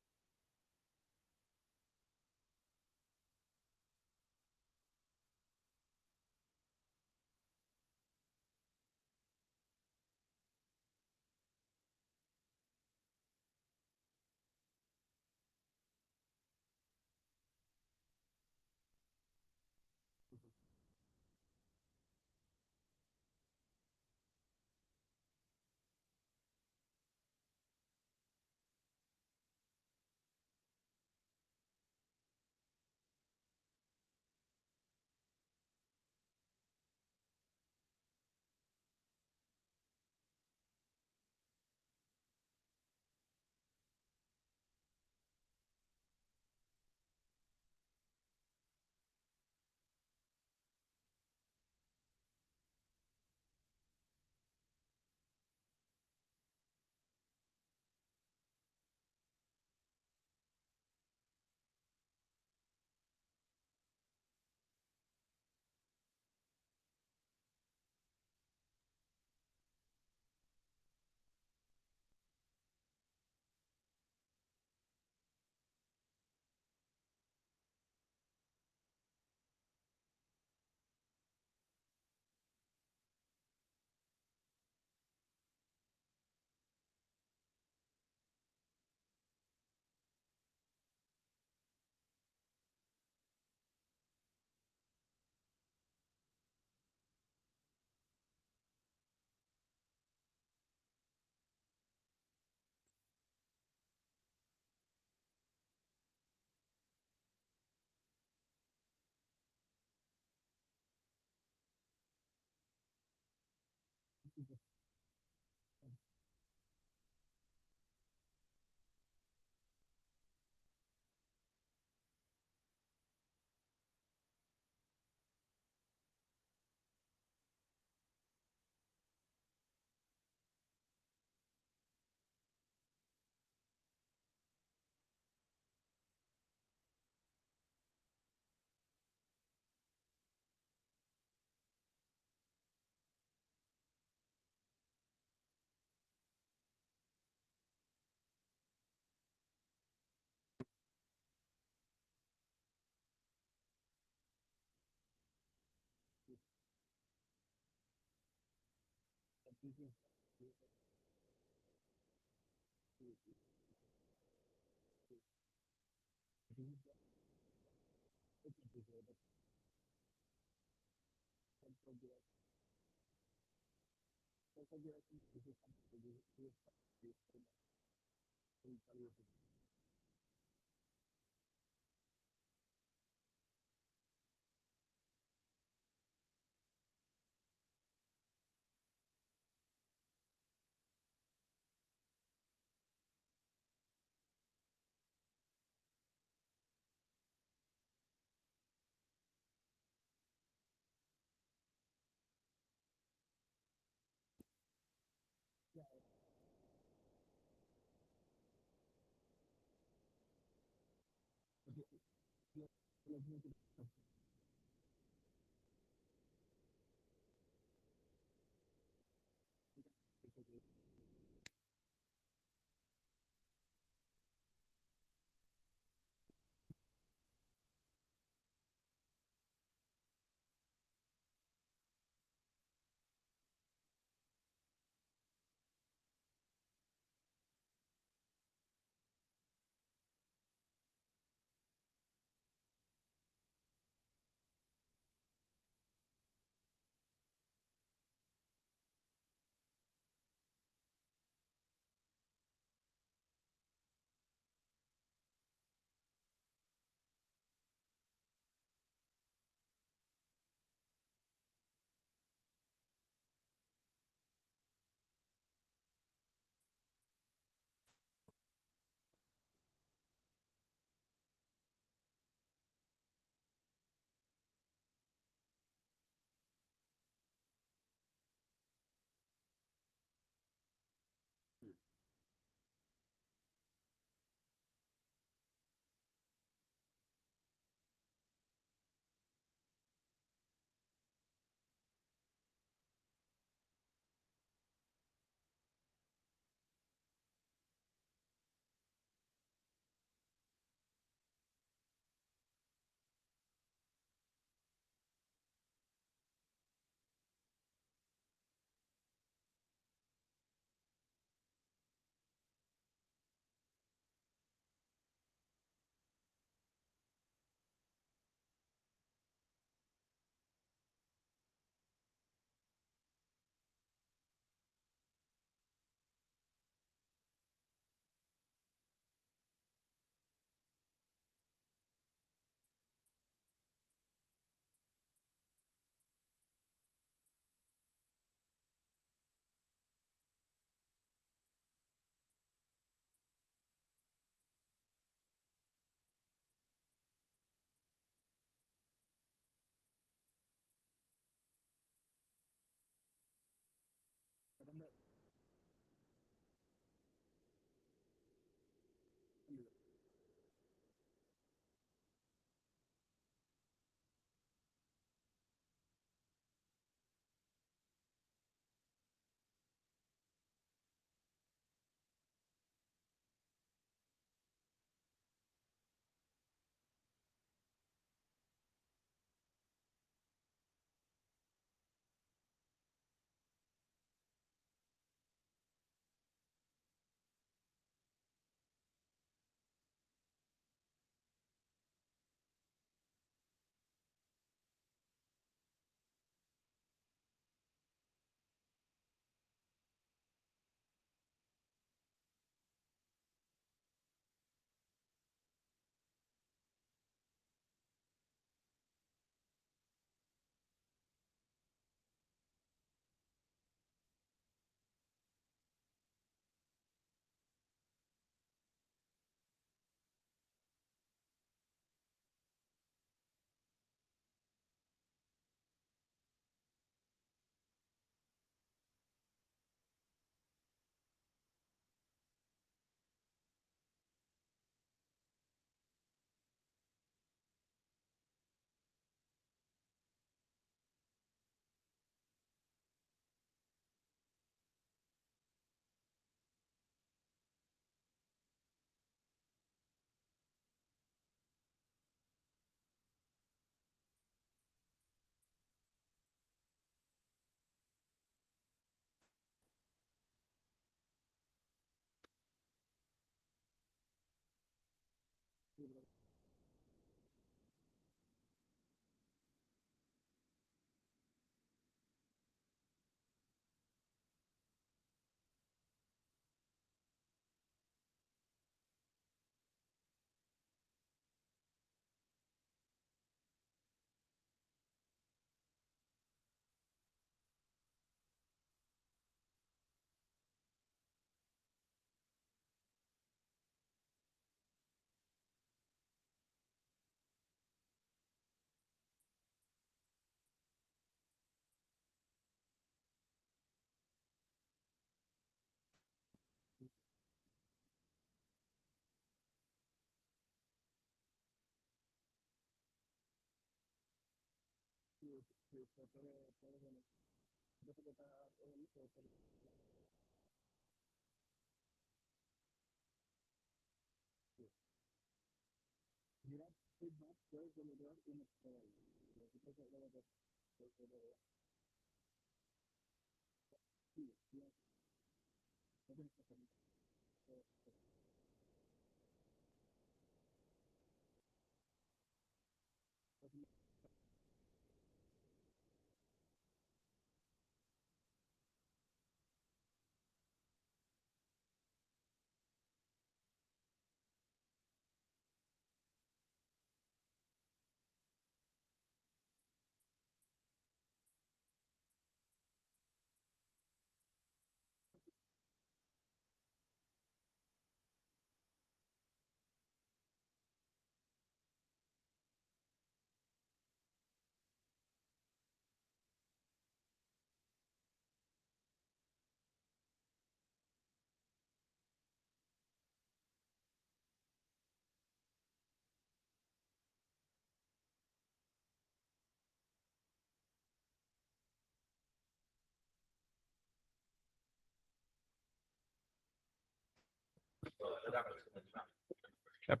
Yep.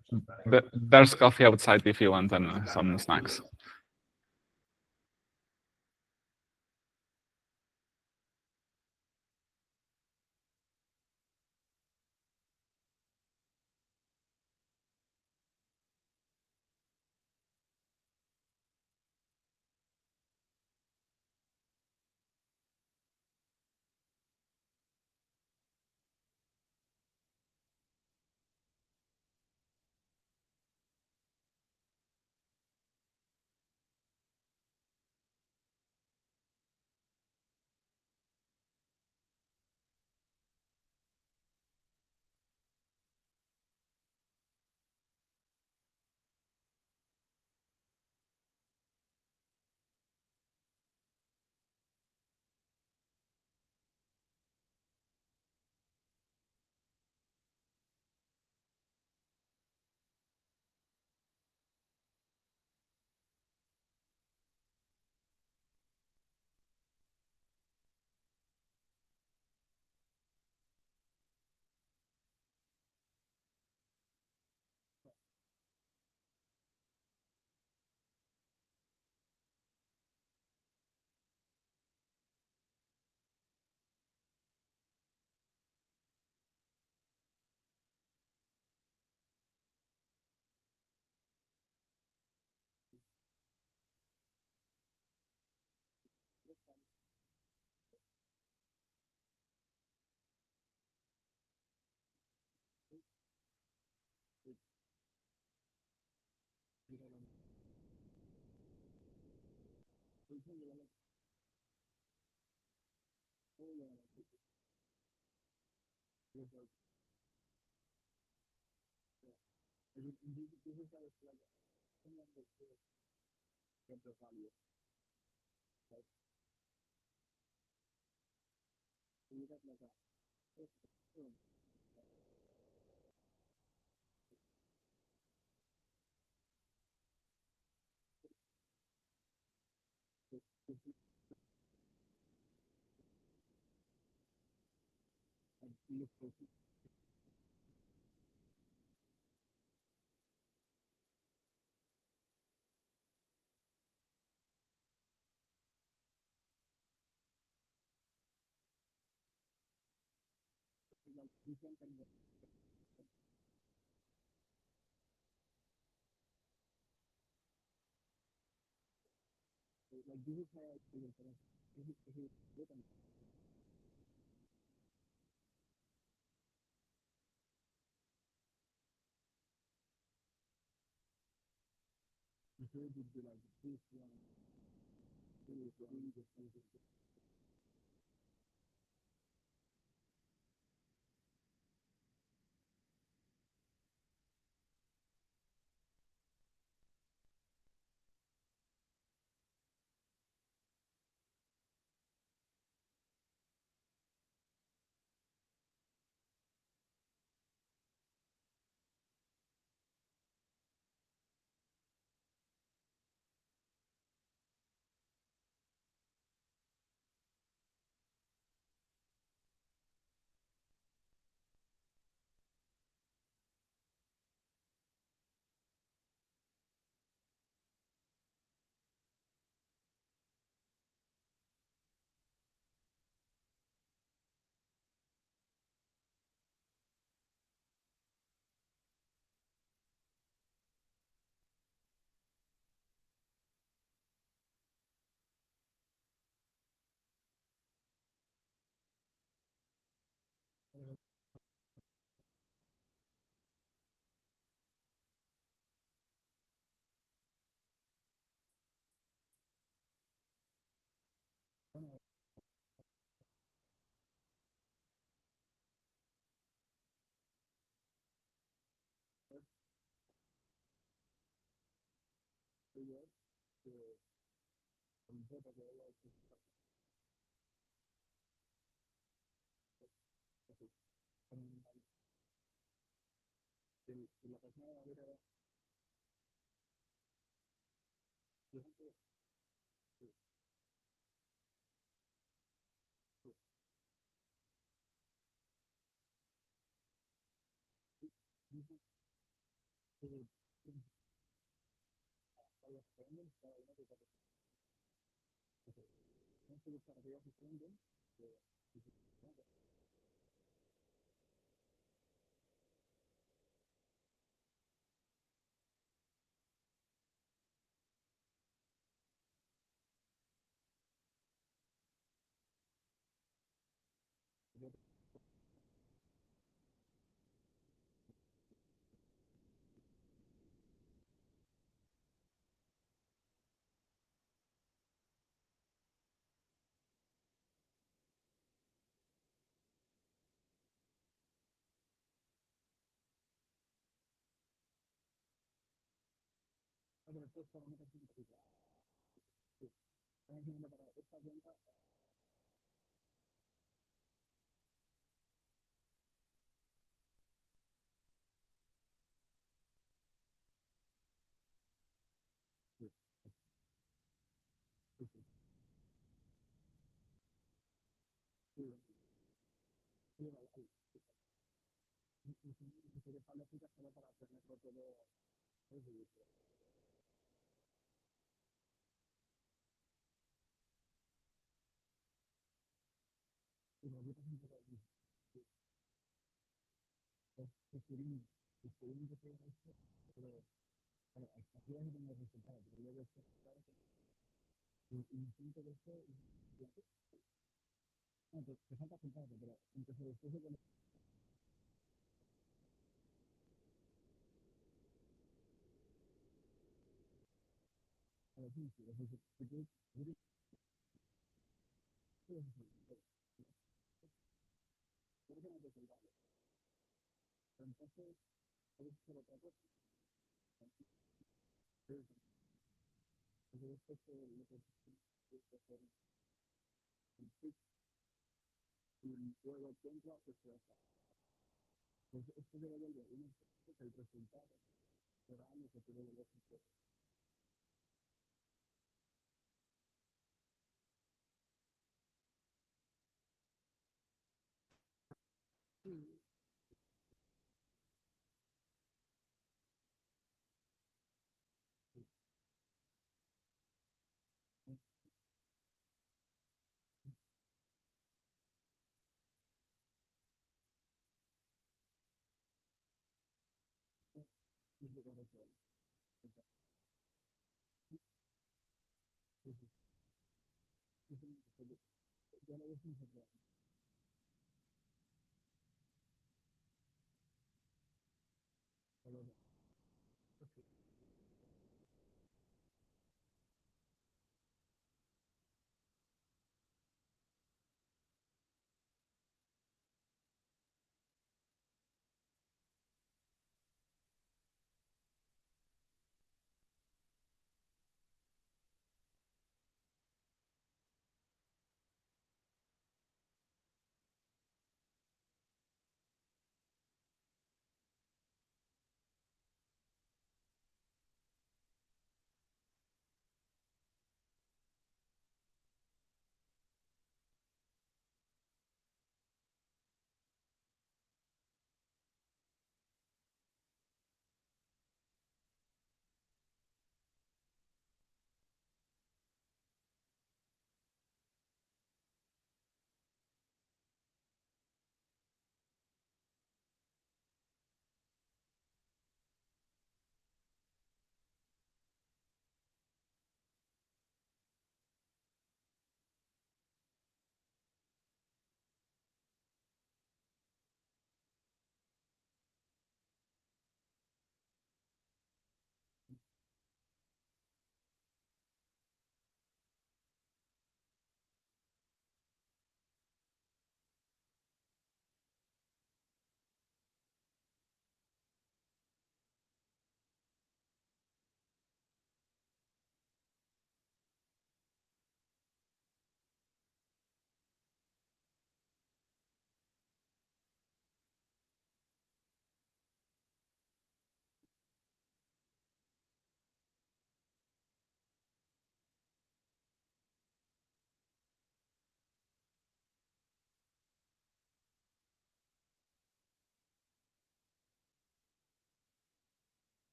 There's coffee outside if you want and some snacks.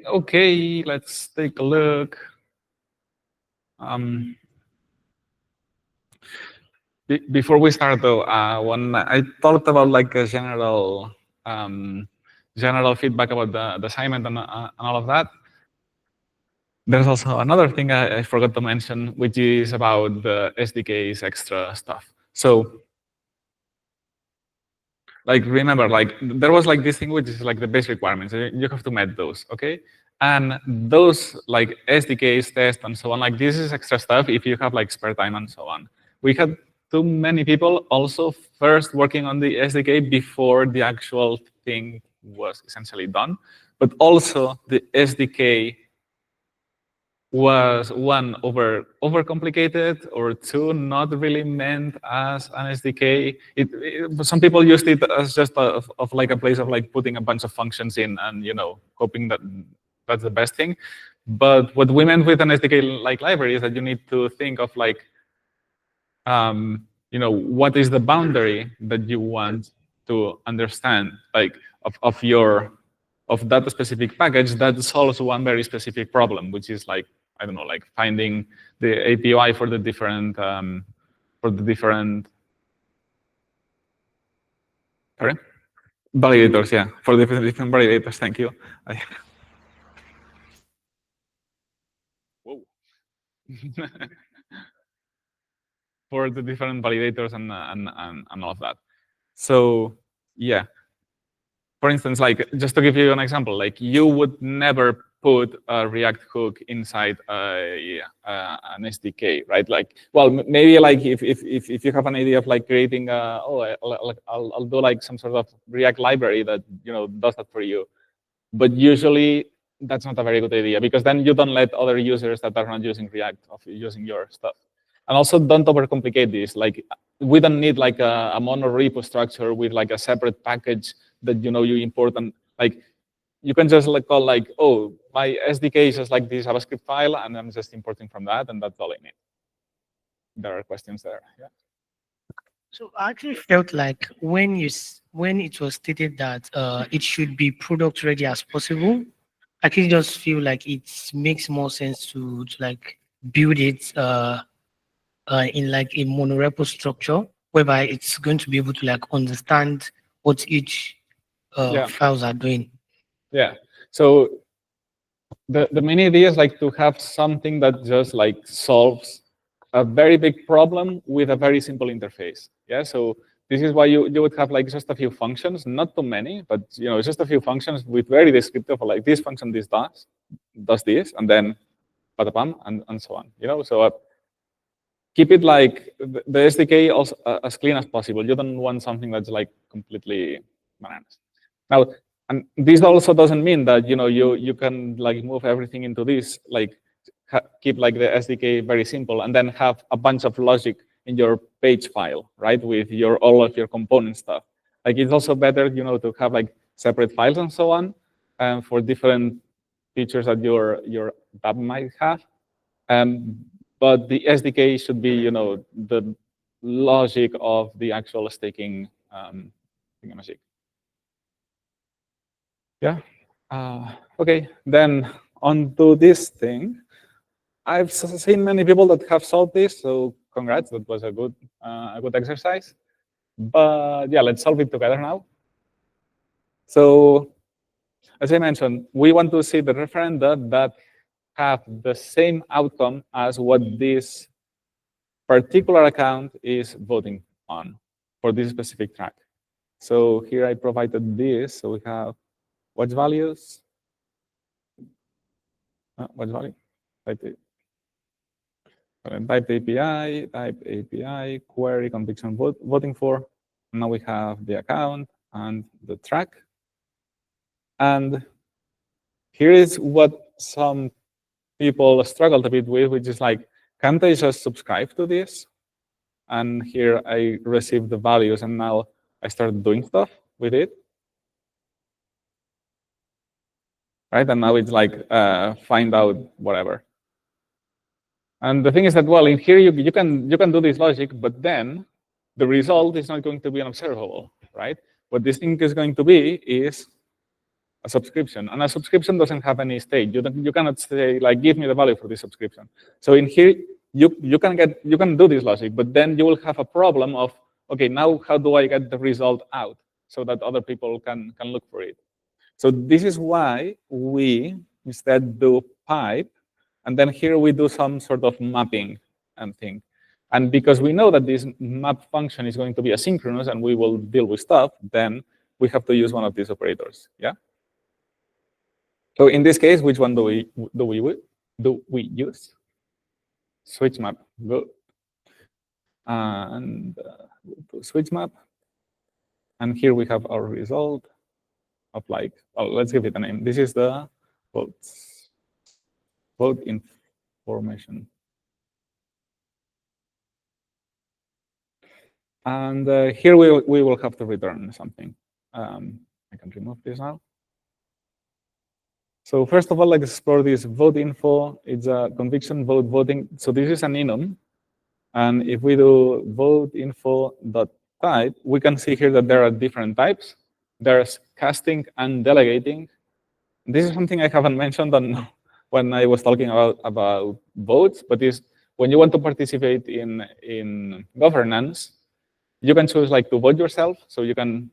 Okay, let's take a look. Before we start though, when I talked about like a general feedback about the assignment and all of that, there's also another thing I forgot to mention, which is about the SDK's extra stuff. So like remember, like there was like this thing which is like the base requirements. You have to meet those, okay? And those like SDKs, tests, and so on, like this is extra stuff if you have like spare time and so on. We had too many people also first working on the SDK before the actual thing was essentially done. But also the SDK was one, overcomplicated, or two, not really meant as an SDK. Some people used it as just of like a place of like putting a bunch of functions in and hoping that that's the best thing. But what we meant with an SDK like library is that you need to think of like what is the boundary that you want to understand, like of that specific package that solves one very specific problem, which is like, I don't know, like finding the API for the different sorry, validators. Yeah, for the different validators. Thank you. Whoa. For the different validators and all of that. So yeah. For instance, like just to give you an example, like you would never put a React hook inside an SDK, right? Like, well, maybe like if you have an idea of like creating, I'll do like some sort of React library that does that for you, but usually that's not a very good idea because then you don't let other users that are not using React of using your stuff. And also don't overcomplicate this. Like we don't need like a mono repo structure with like a separate package that you import, and like you can just like call like, oh, my SDK is just like this JavaScript file and I'm just importing from that, and that's all I need. There are questions there. Yeah. So I actually felt like when it was stated that it should be product ready as possible, I actually just feel like it makes more sense to like build it in like a monorepo structure whereby it's going to be able to like understand what each files are doing. Yeah. So the main idea is like to have something that just like solves a very big problem with a very simple interface. Yeah. So this is why you would have like just a few functions, not too many, but just a few functions with very descriptive, like this function this does this, and then patapam and so on. So keep it like the SDK also as clean as possible. You don't want something that's like completely bananas. Now, and this also doesn't mean that you can like move everything into this, like keep like the SDK very simple, and then have a bunch of logic in your page file, right, with all of your component stuff. Like it's also better, to have like separate files and so on, for different features that your app might have. But the SDK should be, the logic of the actual staking thingamajig. Yeah. Okay. Then onto this thing. I've seen many people that have solved this, so congrats. That was a good exercise. But yeah, let's solve it together now. So as I mentioned, we want to see the referenda that have the same outcome as what this particular account is voting on for this specific track. So here I provided this. So we have watch values. Watch value. Type API, query, conviction, voting for. Now we have the account and the track. And here is what some people struggled a bit with, which is like, can't I just subscribe to this? And here I receive the values, and now I start doing stuff with it. Right, and now it's like find out whatever. And the thing is that, well, in here you can do this logic, but then the result is not going to be an observable, right? What this thing is going to be is a subscription, and a subscription doesn't have any state. You cannot say like, give me the value for this subscription. So in here you can do this logic, but then you will have a problem of, okay, now how do I get the result out so that other people can look for it? So this is why we instead do pipe, and then here we do some sort of mapping and thing. And because we know that this map function is going to be asynchronous and we will deal with stuff, then we have to use one of these operators. Yeah. So in this case, which one do we use? Switch map. Go and switch map. And here we have our result of like, oh, let's give it a name. This is the vote information. And here we will have to return something. I can remove this now. So first of all, let's explore this vote info. It's a conviction vote voting. So this is an enum. And if we do vote info.type, we can see here that there are different types. There's casting and delegating. This is something I haven't mentioned when I was talking about votes, but is when you want to participate in governance, you can choose like to vote yourself. So you can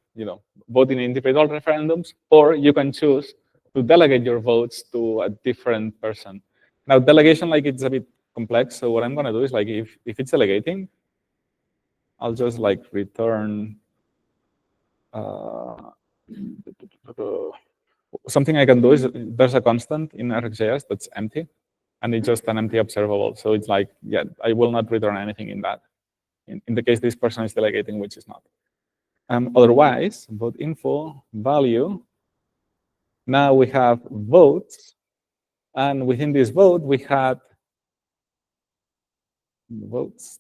vote in individual referendums, or you can choose to delegate your votes to a different person. Now, delegation, like, it's a bit complex. So what I'm going to do is, like, if it's delegating, I'll just like return something I can do is there's a constant in RxJS that's empty, and it's just an empty observable. So it's like, yeah, I will not return anything in that. In the case this person is delegating, which is not. Otherwise, vote info value. Now we have votes, and within this vote we had votes.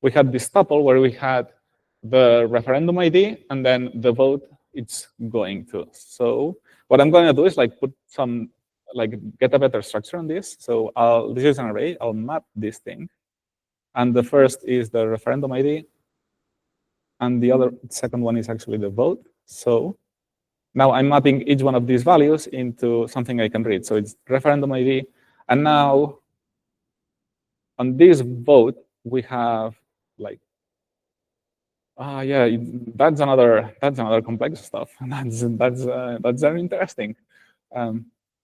We had this tuple where we had the referendum ID and then the vote it's going to. So what I'm going to do is like put some, like get a better structure on this. So this is an array. I'll map this thing, and the first is the referendum ID, and the second one is actually the vote. So now I'm mapping each one of these values into something I can read. So it's referendum ID, and now on this vote we have like, yeah, that's another complex stuff. That's very interesting,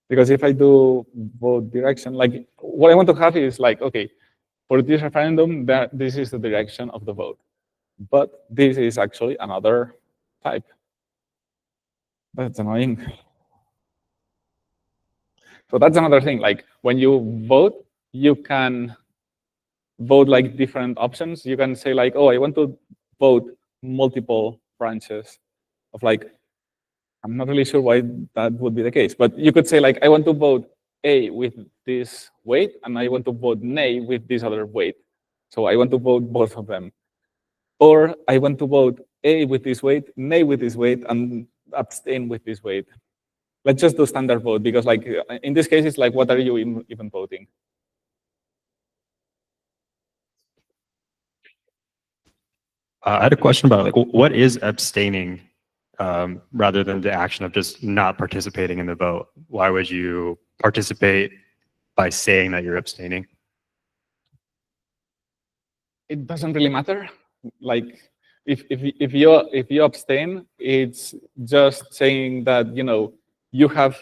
because if I do vote direction, like what I want to have is like, okay, for this referendum, this is the direction of the vote, but this is actually another type. That's annoying. So that's another thing. Like when you vote, you can vote like different options. You can say like, oh, I want to vote multiple branches of like, I'm not really sure why that would be the case, but you could say like, I want to vote A with this weight, and I want to vote nay with this other weight. So I want to vote both of them. Or I want to vote A with this weight, nay with this weight, and abstain with this weight. Let's just do standard vote, because like in this case, it's like, what are you even voting? I had a question about like, what is abstaining rather than the action of just not participating in the vote? Why would you participate by saying that you're abstaining? It doesn't really matter. Like if you abstain, it's just saying that you have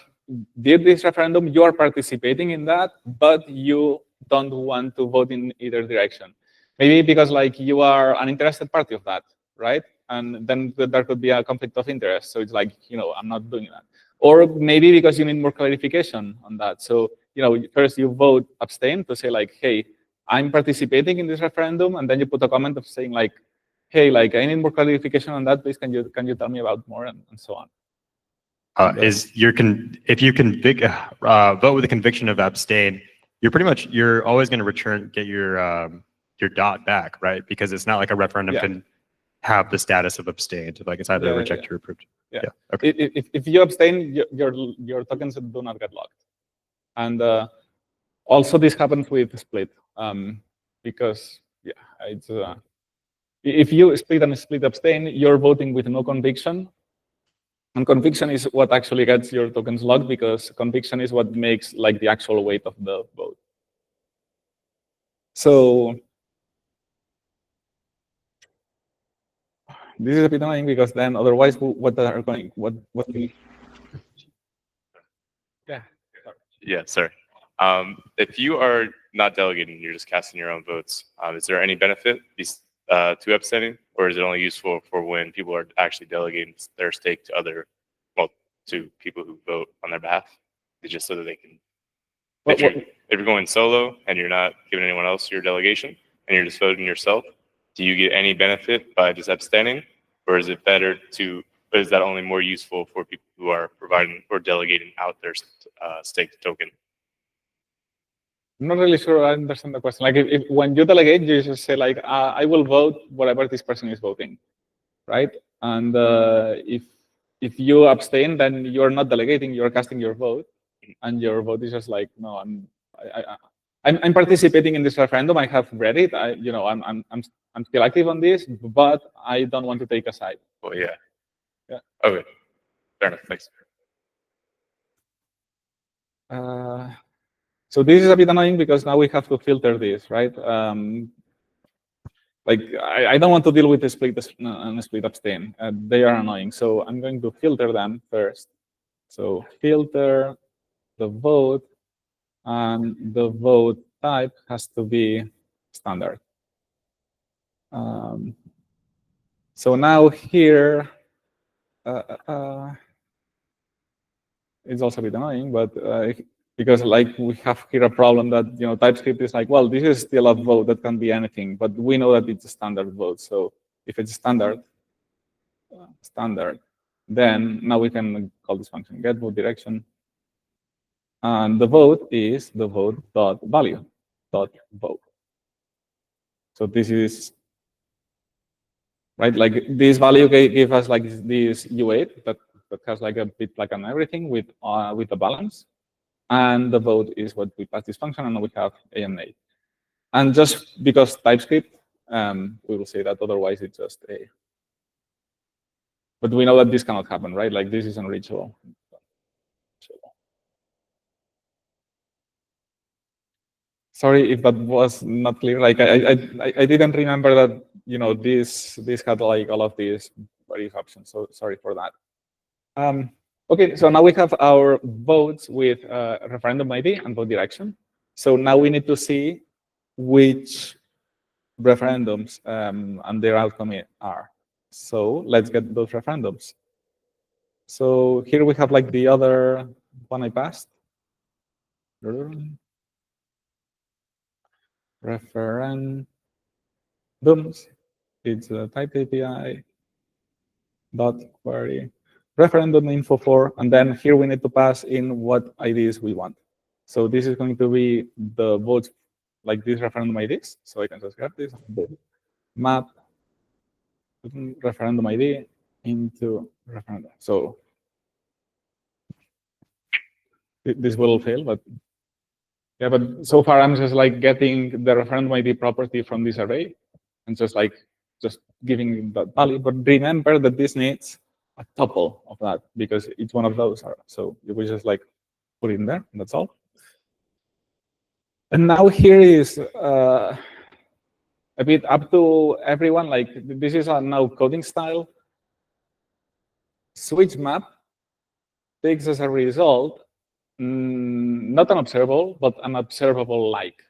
did this referendum, you are participating in that, but you don't want to vote in either direction. Maybe because like you are an interested party of that, right? And then there could be a conflict of interest. So it's like, I'm not doing that. Or maybe because you need more clarification on that. So, first you vote abstain to say like, hey, I'm participating in this referendum, and then you put a comment of saying like, hey, like I need more clarification on that. Please, can you tell me about more, and so on. If you vote with a conviction of abstain, you're always going to get your dot back, right? Because it's not like a referendum can have the status of abstained. Like it's either rejected or approved. Yeah. Okay. If you abstain, your tokens do not get locked. And Also, this happens with split, because yeah, it's if you split and split abstain, you're voting with no conviction. And conviction is what actually gets your tokens locked, because conviction is what makes like the actual weight of the vote. So this is a bit annoying, because then otherwise, what are going? What? Yeah. Yeah, sorry. If you are not delegating, you're just casting your own votes, is there any benefit to abstaining, or is it only useful for when people are actually delegating their stake to people who vote on their behalf? It's just so that they can. If you're going solo and you're not giving anyone else your delegation and you're just voting yourself, do you get any benefit by just abstaining, or is it better to? Is that only more useful for people who are providing or delegating out their staked token? I'm not really sure I understand the question. Like, if when you delegate, you just say like, I will vote whatever this person is voting, right? And if you abstain, then you're not delegating; you're casting your vote, and your vote is just like, no, I'm participating in this referendum. I have read it. I'm still active on this, but I don't want to take a side. Well, yeah. Yeah. Okay. Fair enough. Thanks. So this is a bit annoying, because now we have to filter this, right? Like, I don't want to deal with the split and split abstain. They are annoying. So I'm going to filter them first. So filter the vote, and the vote type has to be standard. So now here, it's also a bit annoying, but because like we have here a problem that TypeScript is like, well, this is still a vote that can be anything, but we know that it's a standard vote. So if it's standard, then now we can call this function get vote direction, and the vote is the vote dot value dot vote. So this is right, like this value gave us like this U8 that has like a bit like an everything with a balance. And the vote is what we pass this function, and we have A and A. And just because TypeScript, we will say that, otherwise it's just A. But we know that this cannot happen, right? Like, this is unreachable. Sorry if that was not clear. Like, I didn't remember that this had like all of these various options. So sorry for that. Okay, so now we have our votes with referendum ID and vote direction. So now we need to see which referendums and their outcome are. So let's get those referendums. So here we have like the other one I passed. Referendums. It's a type API dot query referendum info for, and then here we need to pass in what IDs we want. So this is going to be the votes, like these referendum IDs. So I can just grab this, map referendum ID into referendum. So this will fail, but yeah, but so far I'm just like getting the referendum ID property from this array and just giving that value. But remember that this needs a tuple of that, because each one of those are. So you will just like put it in there, and that's all. And now here is a bit up to everyone. Like, this is a now coding style. Switch map takes as a result not an observable, but an observable like.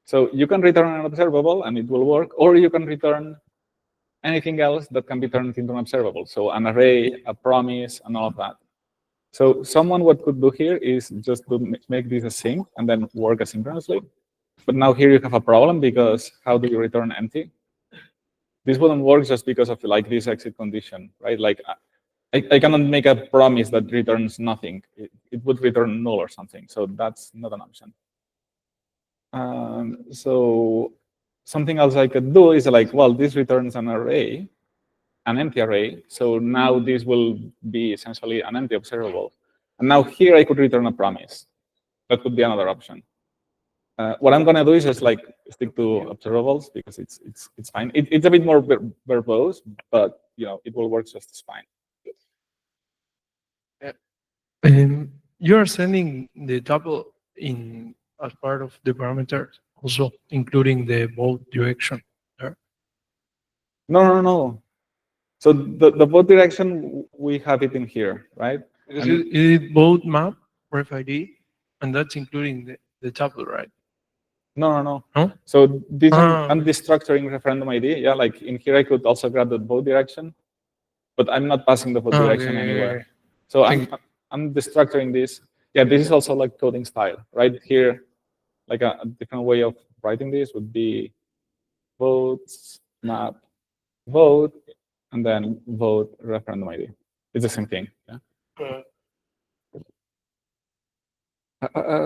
So you can return an observable and it will work, or you can return anything else that can be turned into an observable. So an array, a promise, and all of that. So what could do here is just to make this async and then work asynchronously. But now here you have a problem, because how do you return empty? This wouldn't work just because of like this exit condition, right? Like, I cannot make a promise that returns nothing. It would return null or something. So that's not an option. So something else I could do is like, well, this returns an array, an empty array. So now this will be essentially an empty observable. And now here I could return a promise. That could be another option. What I'm gonna do is just like stick to observables because it's fine. It's a bit more verbose, but it will work just as fine. You're sending the tuple in as part of the parameters, also including the both direction. There. No. So the both direction we have it in here, right? Because it both map ref ID, and that's including the tuple, right? No. No? So this I'm okay. destructuring referendum ID. Yeah, like in here I could also grab the both direction, but I'm not passing the both direction anywhere. So I'm destructuring this. Yeah, this is also like coding style, right? Here, like a different way of writing this would be votes map vote and then vote referendum ID. It's the same thing. Yeah.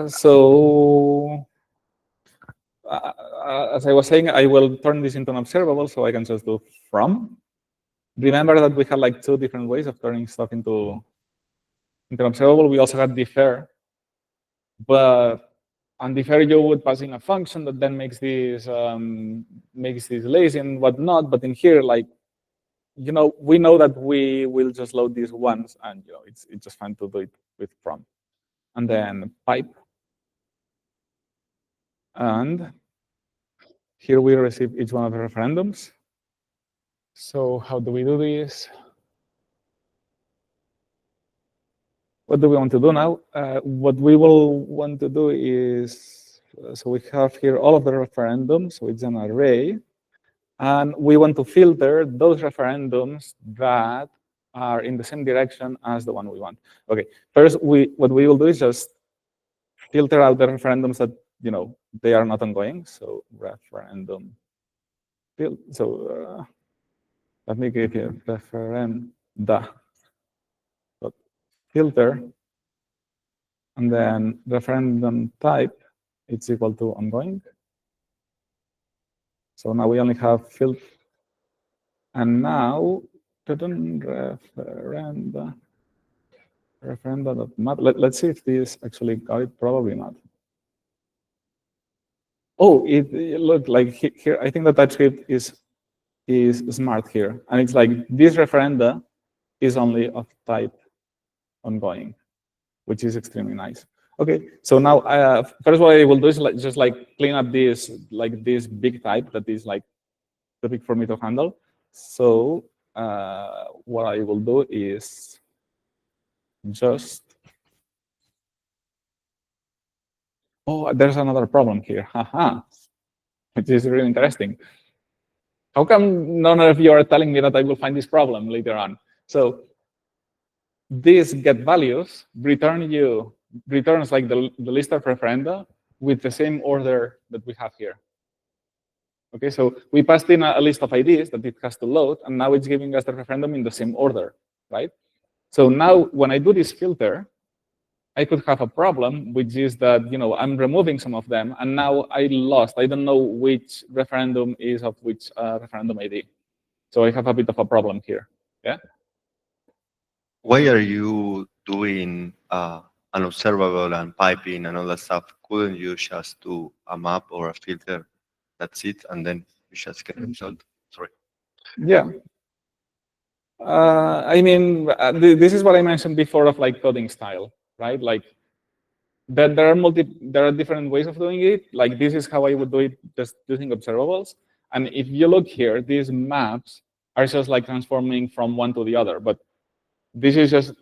So as I was saying, I will turn this into an observable, so I can just do from. Remember that we had like two different ways of turning stuff into an observable. We also had defer, but on defer you would pass in a function that then makes this lazy and whatnot. But in here, like we know that we will just load these once, and it's just fine to do it with from, and then pipe, and here we receive each one of the referendums. So how do we do this? What do we want to do now? What we will want to do is, so we have here all of the referendums, so it's an array, and we want to filter those referendums that are in the same direction as the one we want. Okay, first, what we will do is just filter out the referendums that, they are not ongoing, so referendum, so let me give you referenda. Filter, and then referendum type, it's equal to ongoing. So now we only have filter, and now referenda.map. Let's see if this actually got it. Probably not. Oh, it looked like here. I think the TypeScript is smart here, and it's like this referenda is only of type ongoing, which is extremely nice. Okay, so now first what I will do is just clean up this big type that is like too big for me to handle. So what I will do is just, there's another problem here, which is really interesting. How come none of you are telling me that I will find this problem later on? So this get values returns like the list of referenda with the same order that we have here. Okay, so we passed in a list of IDs that it has to load, and now it's giving us the referendum in the same order, right? So now when I do this filter, I could have a problem, which is that I'm removing some of them, and now I don't know which referendum is of which referendum ID. So I have a bit of a problem here. Yeah. Why are you doing an observable and piping and all that stuff? Couldn't you just do a map or a filter? That's it, and then you just get the result. Sorry. Yeah. I mean, this is what I mentioned before of like coding style, right? Like that there are different ways of doing it. Like this is how I would do it, just using observables. And if you look here, these maps are just like transforming from one to the other. But this is just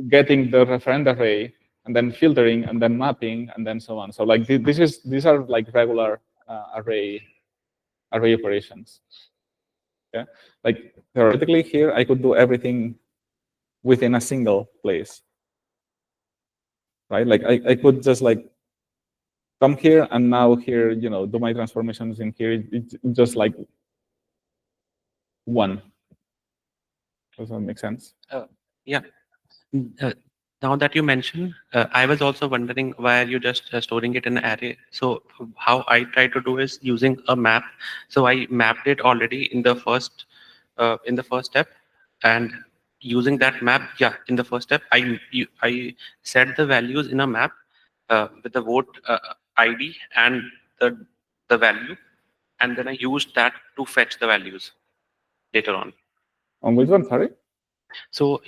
getting the referenda array and then filtering and then mapping and then so on. So like these are like regular array operations. Yeah, like theoretically here I could do everything within a single place, right? Like I could just like come here and now here, do my transformations in here. It's just like one. Does that make sense? Yeah. Now that you mentioned, I was also wondering why are you just storing it in an array. So how I try to do is using a map. So I mapped it already in the first step, and using that map, in the first step, I set the values in a map with the vote ID and the value, and then I used that to fetch the values later on. On which one? Sorry. So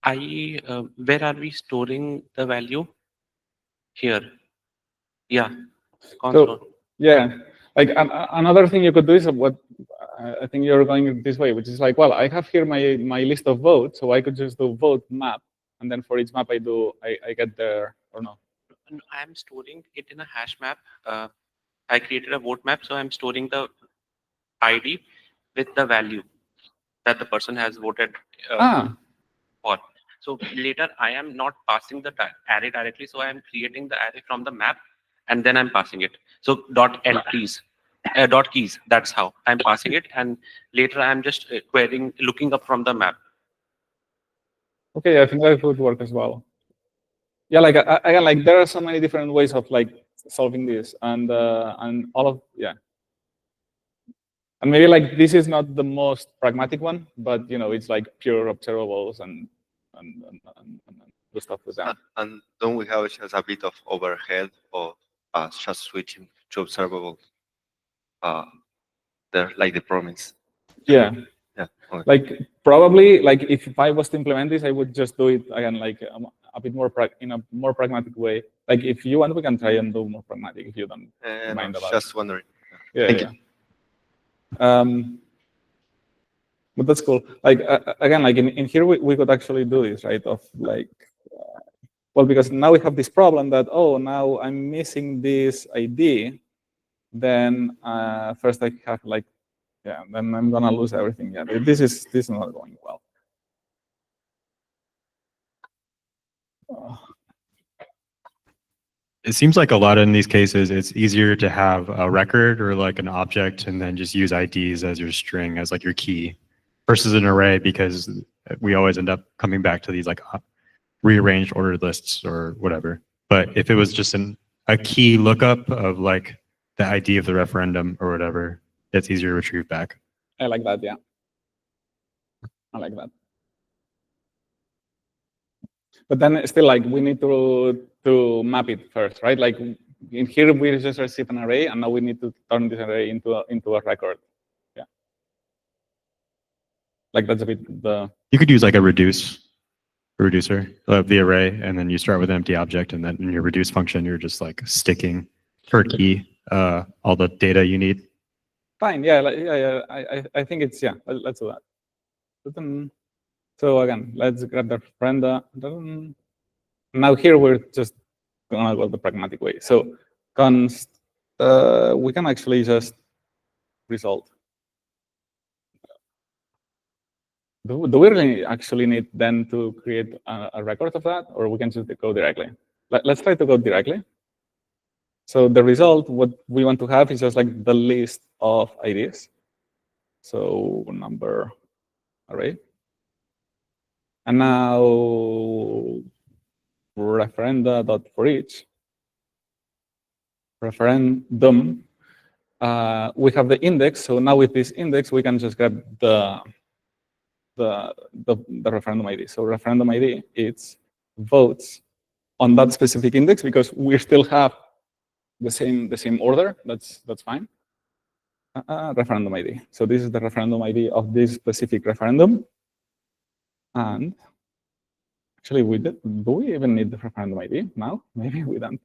where are we storing the value? Here. Yeah. Console. So yeah, like another thing you could do is what I think you're going this way, which is like, well, I have here my list of votes, so I could just do vote map, and then for each map I get there or no. I'm storing it in a hash map. I created a vote map, so I'm storing the ID with the value that the person has voted for. So later, I am not passing the array directly, so I am creating the array from the map, and then I'm passing it. So dot keys, dot keys. That's how I'm passing it, and later I'm just querying, looking up from the map. Okay, I think that would work as well. Yeah, like again, like there are so many different ways of like solving this, and all of and maybe like this is not the most pragmatic one, but it's like pure observables and the stuff with that. And don't we have just a bit of overhead of just switching to observables? There, like the promise. Yeah. Yeah. Okay. Like probably like if I was to implement this, I would just do it again like a bit more in a more pragmatic way. Like if you want, we can try and do more pragmatic if you don't mind about just wondering. Yeah. Thank you. But that's cool. Like again, like in here we could actually do this, right? Of like, well, because now we have this problem that now I'm missing this ID. Then first I have like, then I'm gonna lose everything. Yeah, this is not going well. It seems like a lot in these cases, it's easier to have a record or like an object and then just use IDs as your string, as like your key, versus an array, because we always end up coming back to these like rearranged ordered lists or whatever. But if it was just a key lookup of like the ID of the referendum or whatever, it's easier to retrieve back. I like that, yeah. I like that. But then still, like, we need to map it first, right? Like in here, we just receive an array, and now we need to turn this array into a record. Yeah. Like that's a bit the. You could use like a reducer of the array, and then you start with an empty object, and then in your reduce function, you're just like sticking per key all the data you need. Fine. Yeah. I think it's Let's do that. But then, so again, let's grab the referenda. Now here we're just gonna go the pragmatic way. So const, we can actually just result. Do we really actually need then to create a record of that, or we can just go directly? Let's try to go directly. So the result, what we want to have is just like the list of IDs. So number array. And now referenda.forEach. Referendum. We have the index. So now with this index, we can just grab the referendum ID. So referendum ID, it's votes on that specific index because we still have the same order. That's fine. Referendum ID. So this is the referendum ID of this specific referendum. And actually, do we even need the referendum ID now? Maybe we don't.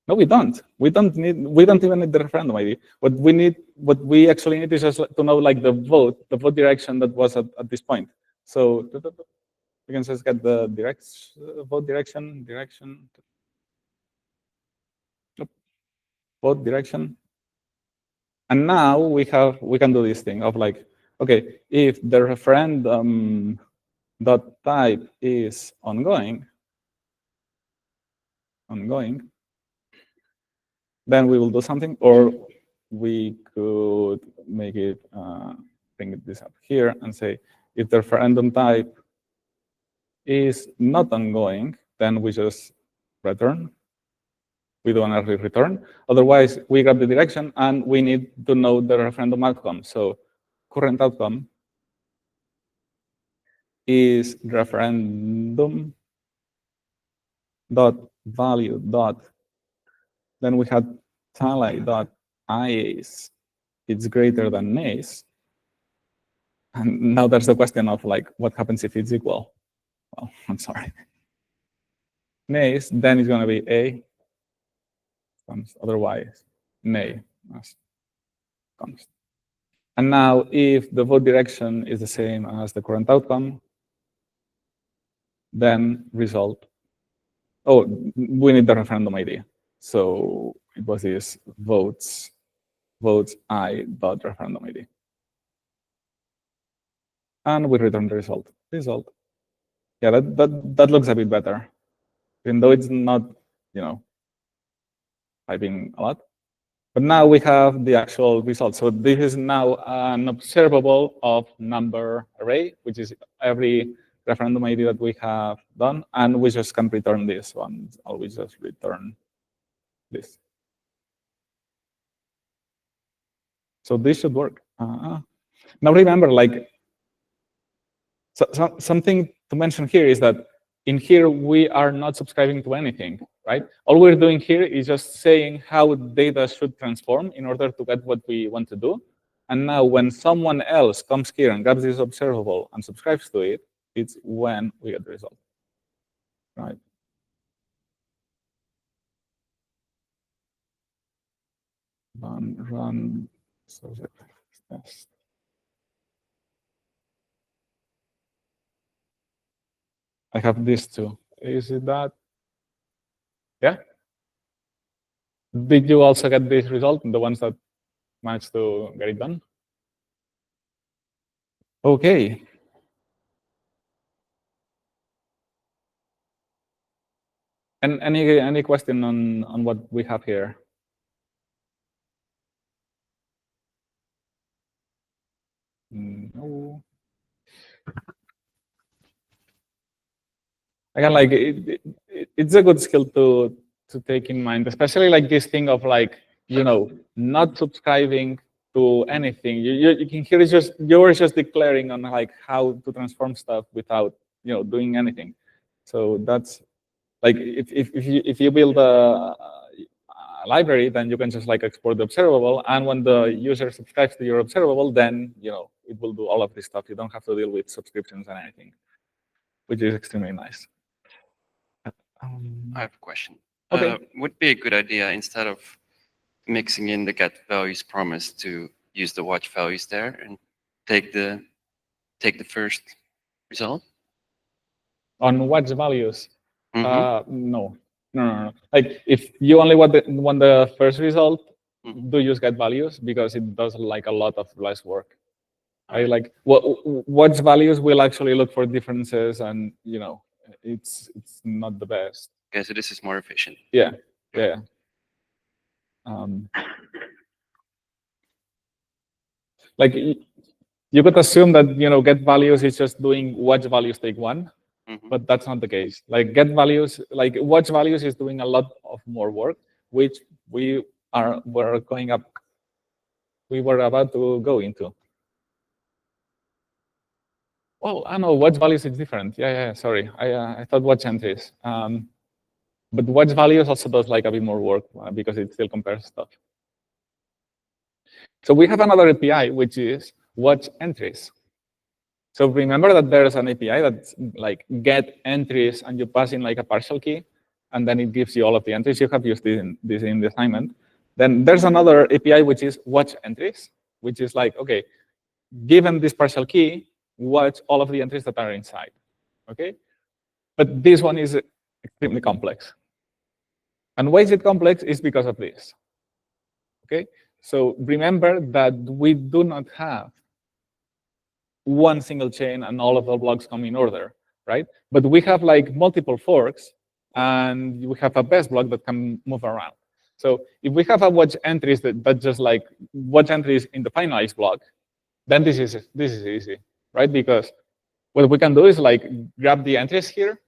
No, we don't. We don't even need the referendum ID. What we actually need is just to know like the vote direction that was at this point. So we can just get the vote direction, vote direction. And now we can do this thing of like, okay, if the referendum dot type is ongoing, then we will do something, or we could make it bring this up here and say if the referendum type is not ongoing, then we just return. We do an early return. Otherwise, we grab the direction and we need to know the referendum outcome. So current outcome is referendum dot value dot. Then we had tally dot IAs. It's greater than nays. And now there's the question of like, what happens if it's equal? Well, I'm sorry. Nays, then it's going to be A comes, otherwise nay comes. And now if the vote direction is the same as the current outcome, then result. Oh, we need the referendum ID. So it was this votes I dot referendum ID. And we return the result. Yeah, that looks a bit better. Even though it's not, typing a lot. But now we have the actual result. So this is now an observable of number array, which is every referendum ID that we have done. And we just can return this one. Always just return this. So this should work. Now remember, like, something to mention here is that in here, we are not subscribing to anything, right? All we're doing here is just saying how data should transform in order to get what we want to do. And now when someone else comes here and grabs this observable and subscribes to it, it's when we get the result, right? Run subject test. I have this too. Is it that? Yeah? Did you also get this result, the ones that managed to get it done? Okay. And any question on what we have here? No. Again, like it's a good skill to take in mind, especially like this thing of like, not subscribing to anything. You can hear you're just declaring on like how to transform stuff without doing anything. So that's like if you build a library, then you can just like export the observable, and when the user subscribes to your observable, then it will do all of this stuff. You don't have to deal with subscriptions and anything, which is extremely nice. I have a question. Okay. Would be a good idea, instead of mixing in the get values promise, to use the watch values there and take the first result? On watch values? Mm-hmm. No. Like if you only want the first result, do use get values, because it does like a lot of less work. Right? Like watch values will actually look for differences, and it's not the best. Okay, so this is more efficient. Yeah. Like you could assume that get values is just doing watch values take one, but that's not the case. Like get values, like watch values is doing a lot of more work, which we were about to go into. Well, I know watch values is different. Yeah. Sorry, I thought watch entries. But watch values also does like a bit more work because it still compares stuff. So we have another API, which is watch entries. So remember that there's an API that's like get entries, and you pass in like a partial key, and then it gives you all of the entries. You have used this in the assignment. Then there's another API, which is watch entries, which is like, okay, given this partial key, watch all of the entries that are inside, okay? But this one is extremely complex. And why is it complex? Is because of this, okay? So remember that we do not have one single chain and all of the blocks come in order, right? But we have like multiple forks, and we have a best block that can move around. So if we have a watch entries that just like watch entries in the finalized block, then this is easy, right? Because what we can do is like grab the entries here,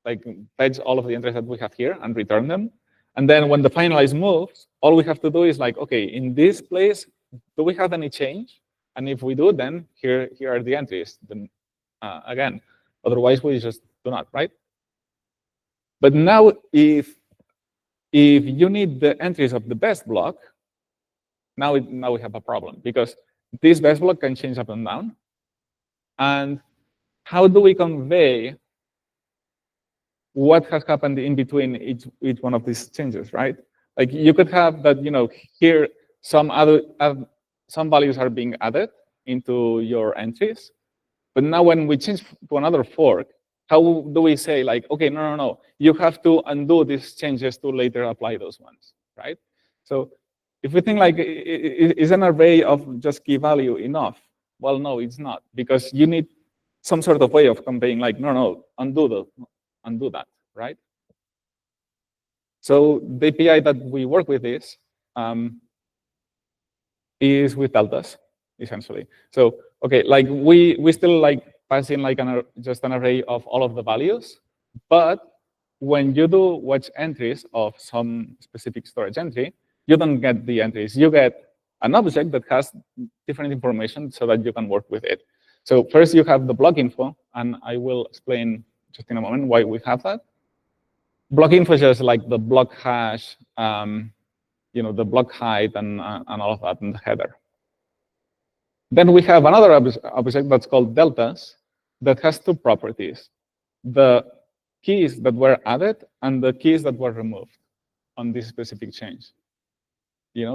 like fetch all of the entries that we have here and return them. And then when the finalize moves, all we have to do is like, okay, in this place, do we have any change? And if we do, then here are the entries. Then again. Otherwise, we just do not, right? But now, if you need the entries of the best block, now we have a problem, because this best block can change up and down. And how do we convey what has happened in between each one of these changes, right? Like you could have that, here some values are being added into your entries, but now when we change to another fork, how do we say like, okay, no, you have to undo these changes to later apply those ones, right? So if we think like, is an array of just key value enough? Well, no, it's not, because you need some sort of way of conveying like, no, undo that, right? So the API that we work with is with deltas, essentially. So okay, like we still like pass in like just an array of all of the values, but when you do watch entries of some specific storage entry, you don't get the entries. You get an object that has different information so that you can work with it. So first you have the block info, and I will explain just in a moment why we have that. Block info is just like the block hash, the block height and all of that in the header. Then we have another object that's called deltas that has two properties: the keys that were added and the keys that were removed on this specific change.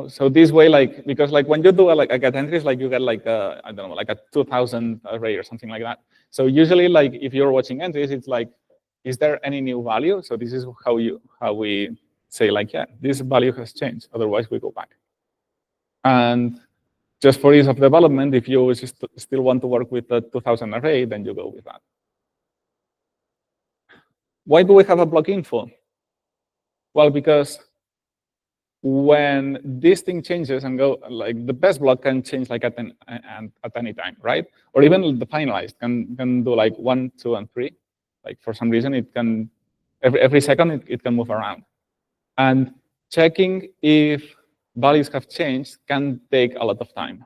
So this way, like, because like when you do like a get entries, like you get like I don't know, like a 2000 array or something like that. So usually, like if you're watching entries, it's like, is there any new value? So this is how we say like, yeah, this value has changed. Otherwise, we go back. And just for ease of development, if you still want to work with the 2000 array, then you go with that. Why do we have a block info? Well, because when this thing changes and go, like the best block can change like at any time, right? Or even the finalized can do like 1, 2, and 3. Like for some reason, it can every second it can move around. And checking if values have changed can take a lot of time.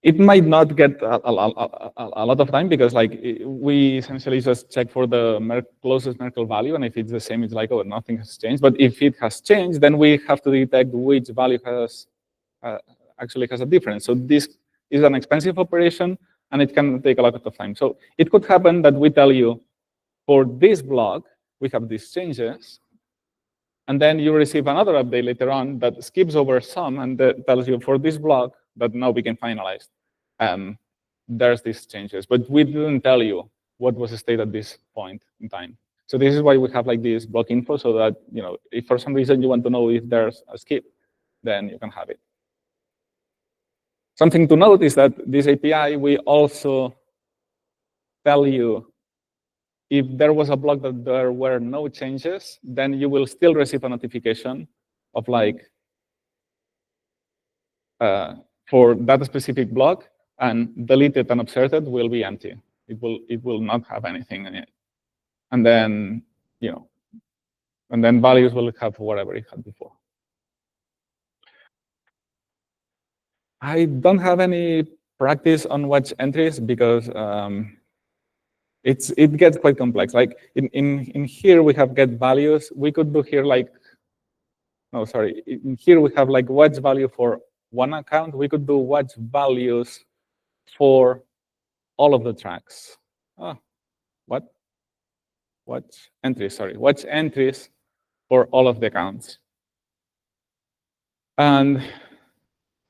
It might not get a lot of time because like we essentially just check for the closest Merkle value, and if it's the same, it's like, oh, nothing has changed. But if it has changed, then we have to detect which value actually has a difference. So this is an expensive operation, and it can take a lot of time. So it could happen that we tell you, for this block, we have these changes, and then you receive another update later on that skips over some and that tells you, for this block that now became finalized, there's these changes. But we didn't tell you what was the state at this point in time. So this is why we have like this block info, so that if for some reason you want to know if there's a skip, then you can have it. Something to note is that this API, we also tell you if there was a block that there were no changes, then you will still receive a notification of like, for that specific block, and deleted and observed will be empty. It will not have anything in it. And then, and then values will have whatever it had before. I don't have any practice on watch entries because it gets quite complex. Like in here we have get values. We could do here like, no, sorry. In here we have like watch value for one account. We could do watch values for all of the tracks. What? Watch entries, sorry. Watch entries for all of the accounts. And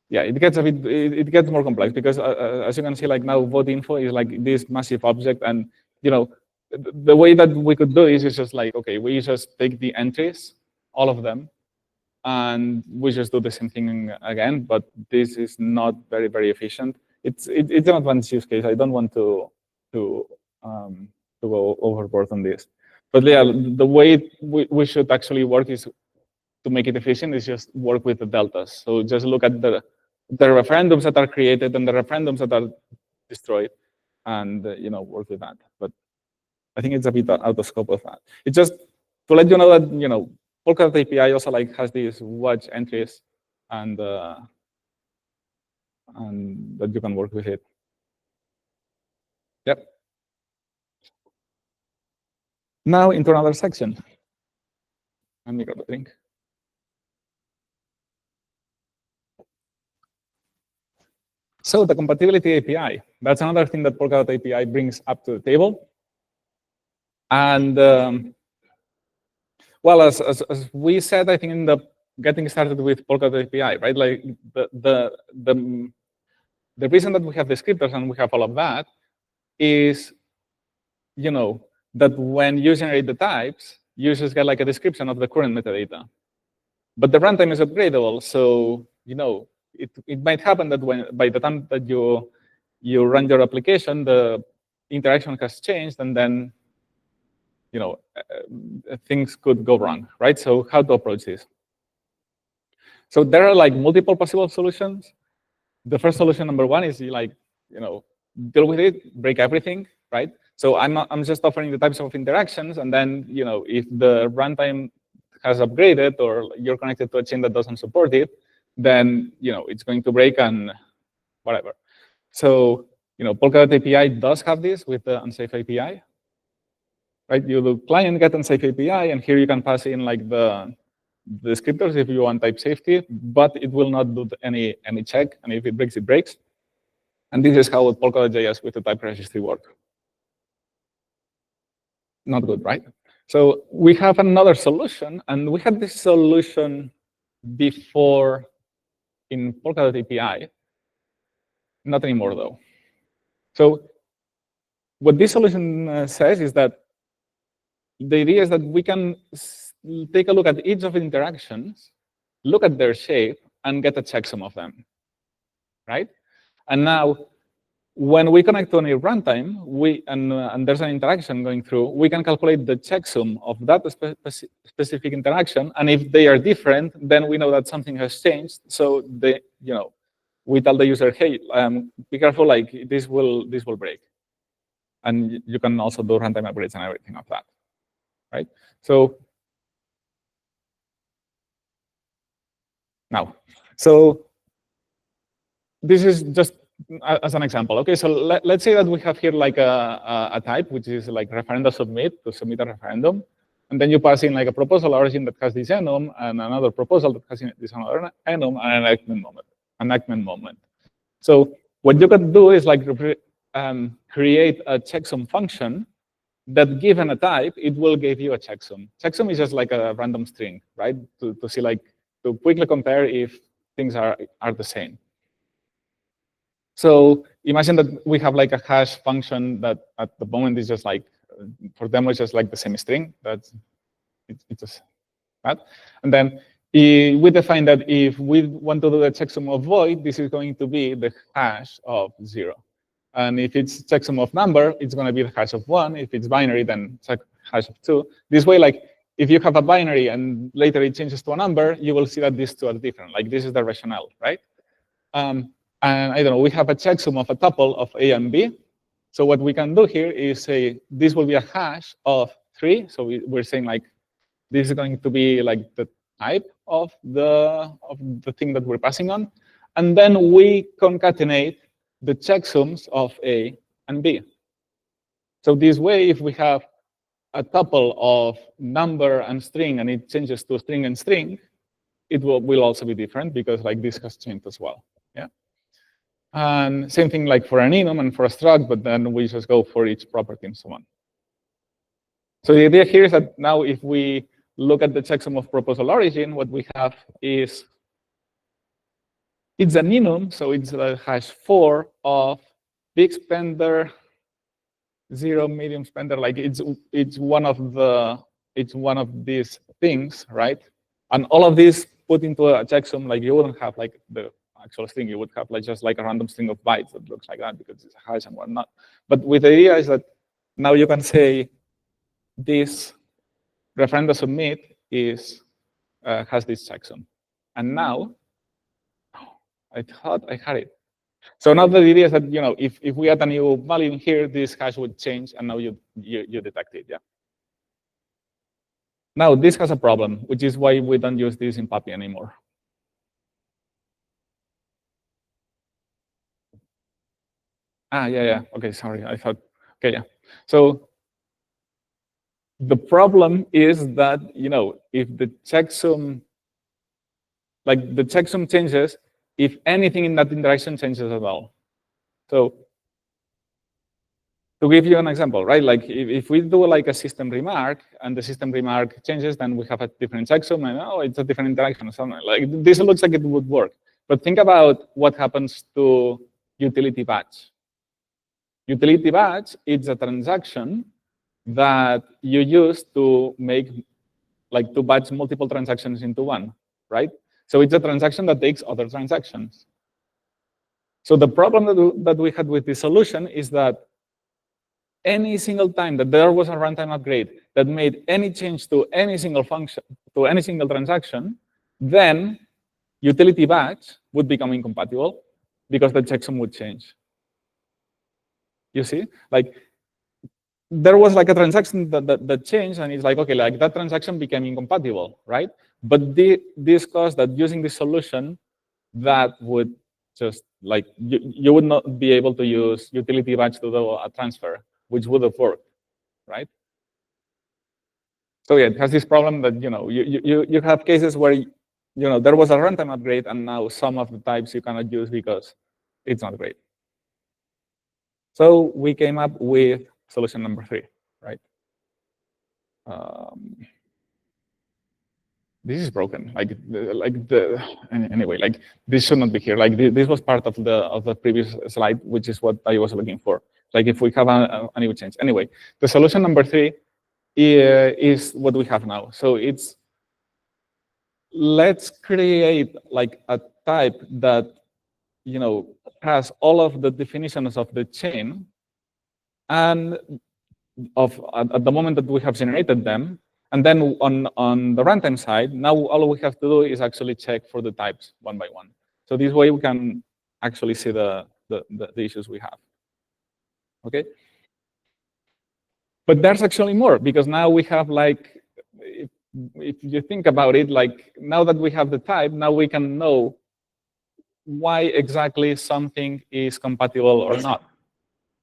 yeah, it gets more complex because as you can see, like now vote info is like this massive object, and the way that we could do this is just like, okay, we just take the entries, all of them, and we just do the same thing again. But this is not very, very efficient. It's an advanced use case. I don't want to go overboard on this. But yeah, the way we should actually work is to make it efficient is just work with the deltas. So just look at the referendums that are created and the referendums that are destroyed, and work with that. But I think it's a bit out of scope of that. It's just to let you know that Polkadot API also like has these watch entries, and that you can work with it. Yep. Now into another section. Let me grab a drink. So the compatibility API, that's another thing that Polkadot API brings up to the table. And well, as we said, I think in the getting started with Polkadot API, right? Like the reason that we have descriptors and we have all of that is, that when you generate the types, you just get like a description of the current metadata. But the runtime is upgradable, so it might happen that by the time that you run your application, the interaction has changed, and then things could go wrong, right? So how to approach this? So there are like multiple possible solutions. The first solution, number one, is deal with it, break everything, right? So I'm just offering the types of interactions, and then if the runtime has upgraded or you're connected to a chain that doesn't support it, then it's going to break and whatever. So Polkadot API does have this with the unsafe API, right? You do client get unsafe API, and here you can pass in like the descriptors if you want type safety, but it will not do any check, and if it breaks, it breaks. And this is how Polkadot.js with the type registry works. Not good, right? So we have another solution, and we had this solution before in Polkadot API. Not anymore, though. So what this solution says is that the idea is that we can take a look at each of the interactions, look at their shape, and get a checksum of them, right? And now, when we connect to any runtime, and there's an interaction going through, we can calculate the checksum of that specific interaction. And if they are different, then we know that something has changed. So we tell the user, hey, be careful, like this will break. And you can also do runtime upgrades and everything of that, right? So now, this is just as an example. Okay, so let's say that we have here like a type, which is like referenda submit, to submit a referendum. And then you pass in like a proposal origin that has this enum, and another proposal that has this another enum, and an enactment moment. So what you can do is like create a checksum function that, given a type, it will give you a checksum. Checksum is just like a random string, right? To see like, to quickly compare if things are the same. So imagine that we have like a hash function that at the moment is just like, for demo, it's just like the same string. It's just that. And then we define that if we want to do the checksum of void, this is going to be the hash of 0. And if it's checksum of number, it's going to be the hash of 1. If it's binary, then it's hash of 2. This way, like, if you have a binary and later it changes to a number, you will see that these two are different. Like, this is the rationale, right? And I don't know, we have a checksum of a tuple of A and B. So what we can do here is say this will be a hash of 3. So we're saying like this is going to be like the type of the thing that we're passing on. And then we concatenate the checksums of A and B. So this way, if we have a tuple of number and string and it changes to string and string, it will also be different because like this has changed as well. Yeah. And same thing like for an enum and for a struct, but then we just go for each property and so on. So the idea here is that now if we look at the checksum of proposal origin, what we have is it's an enum, so it's a hash 4 of big spender, 0 medium spender. Like it's one of these things, right? And all of these put into a checksum, like you wouldn't have like the actual string, you would have like just like a random string of bytes that looks like that because it's a hash and whatnot. But with the idea is that now you can say this referenda submit has this checksum. And now, I thought I had it. So now the idea is that if we add a new value in here, this hash would change, and now you detect it. Yeah. Now this has a problem, which is why we don't use this in PAPI anymore. Yeah. Okay, sorry. I thought Okay, yeah. So the problem is that, if the checksum, like the checksum changes, if anything in that interaction changes at all. So to give you an example, right? Like if we do like a system remark and the system remark changes, then we have a different checksum and it's a different interaction or something. Like this looks like it would work. But think about what happens to utility batch. Utility batch is a transaction that you use to make, like to batch multiple transactions into one, right? So it's a transaction that takes other transactions. So the problem that we had with this solution is that any single time that there was a runtime upgrade that made any change to any single function, to any single transaction, then utility batch would become incompatible because the checksum would change. You see? Like, there was like a transaction that changed, and it's like, okay, like that transaction became incompatible, right? But this caused that using this solution, that would just like, you would not be able to use utility batch to do a transfer, which would have worked, right? So yeah, it has this problem that, you have cases where, there was a runtime upgrade, and now some of the types you cannot use because it's not great. So we came up with solution number 3, right? This is broken. Anyway, like this should not be here. Like this was part of the previous slide, which is what I was looking for. Like if we have a new change. Anyway, the solution number 3 is what we have now. So it's, let's create like a type that, has all of the definitions of the chain, and at the moment that we have generated them, and then on the runtime side, now all we have to do is actually check for the types one by one. So this way we can actually see the issues we have. Okay. But there's actually more, because now we have like, if you think about it, like now that we have the type, now we can know why exactly something is compatible or not,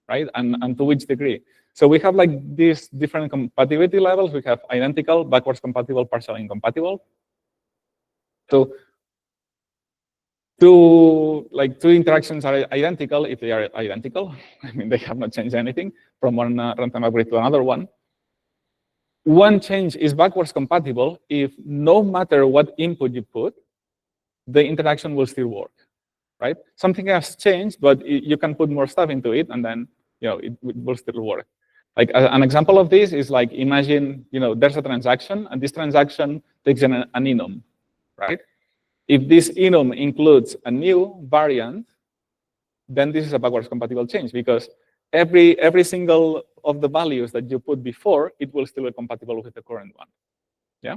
right? And to which degree. So we have like these different compatibility levels. We have identical, backwards compatible, partially incompatible. So two interactions are identical if they are identical. I mean, they have not changed anything from one runtime upgrade to another one. One change is backwards compatible if no matter what input you put, the interaction will still work, right? Something has changed, but you can put more stuff into it, and then it will still work. Like an example of this is like, imagine there's a transaction, and this transaction takes an enum, right? If this enum includes a new variant, then this is a backwards compatible change, because every single of the values that you put before, it will still be compatible with the current one. Yeah.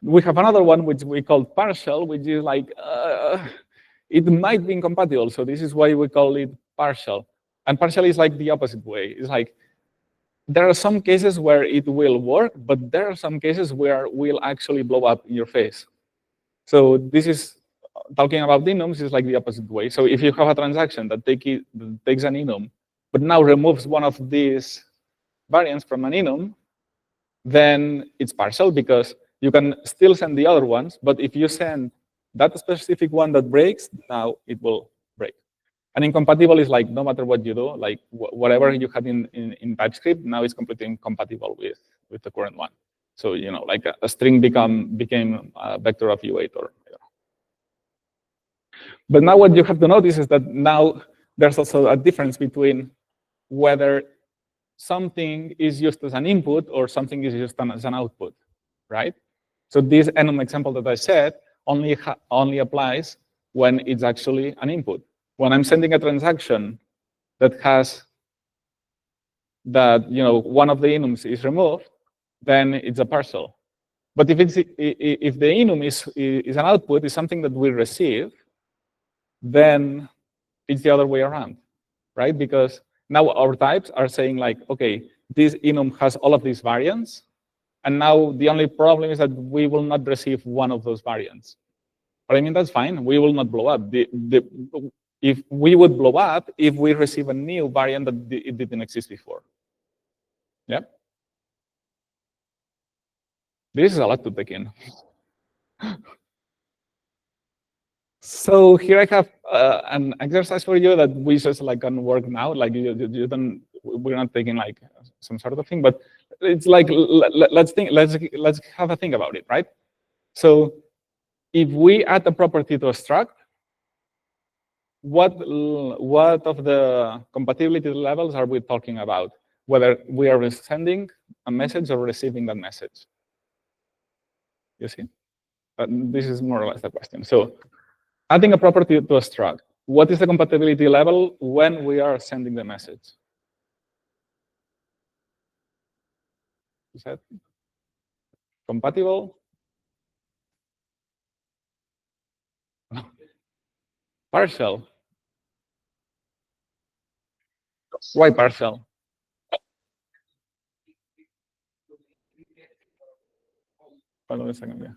We have another one which we call partial, which is like it might be incompatible. So this is why we call it partial. And partial is like the opposite way. It's like there are some cases where it will work, but there are some cases where it will actually blow up in your face. So this is talking about enums is like the opposite way. So if you have a transaction that takes an enum, but now removes one of these variants from an enum, then it's partial, because you can still send the other ones, but if you send that specific one that breaks, now it will break. And incompatible is like, no matter what you do, like whatever you had in TypeScript, now it's completely incompatible with the current one. So, like a string became a vector of U8 or whatever. But now what you have to notice is that now there's also a difference between whether something is used as an input or something is used as an output, right? So this enum example that I said only applies when it's actually an input. When I'm sending a transaction that has that, one of the enums is removed, then it's a partial. But if the enum is an output, is something that we receive, then it's the other way around, right? Because now our types are saying like, okay, this enum has all of these variants, and now the only problem is that we will not receive one of those variants. But I mean, that's fine. We will not blow up. if we would blow up if we receive a new variant that it didn't exist before. Yeah. This is a lot to take in. So here I have an exercise for you that we just like can work now. Like you don't, we're not taking like some sort of thing, but it's like let's have a think about it, right? So if we add a property to a struct, what of the compatibility levels are we talking about? Whether we are sending a message or receiving that message. You see? This is more or less the question. So adding a property to a struct, what is the compatibility level when we are sending the message? Is that compatible? Partial. Why partial? Hold on a second, yeah.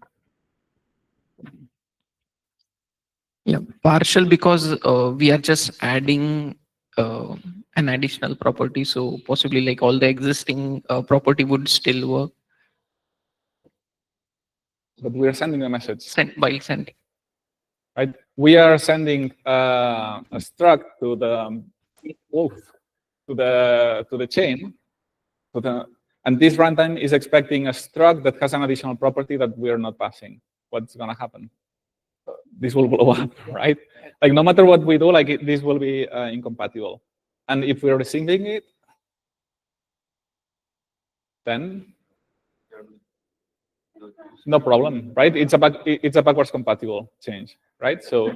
Yeah, partial because we are just adding an additional property. So possibly like all the existing property would still work. But we are sending a message. Sent by sending. Right? We are sending a struct to the chain, and this runtime is expecting a struct that has an additional property that we are not passing. What's going to happen? This will blow up, right? Like no matter what we do, like this will be incompatible. And if we're receiving it, then no problem, right? It's a backwards compatible change, right? So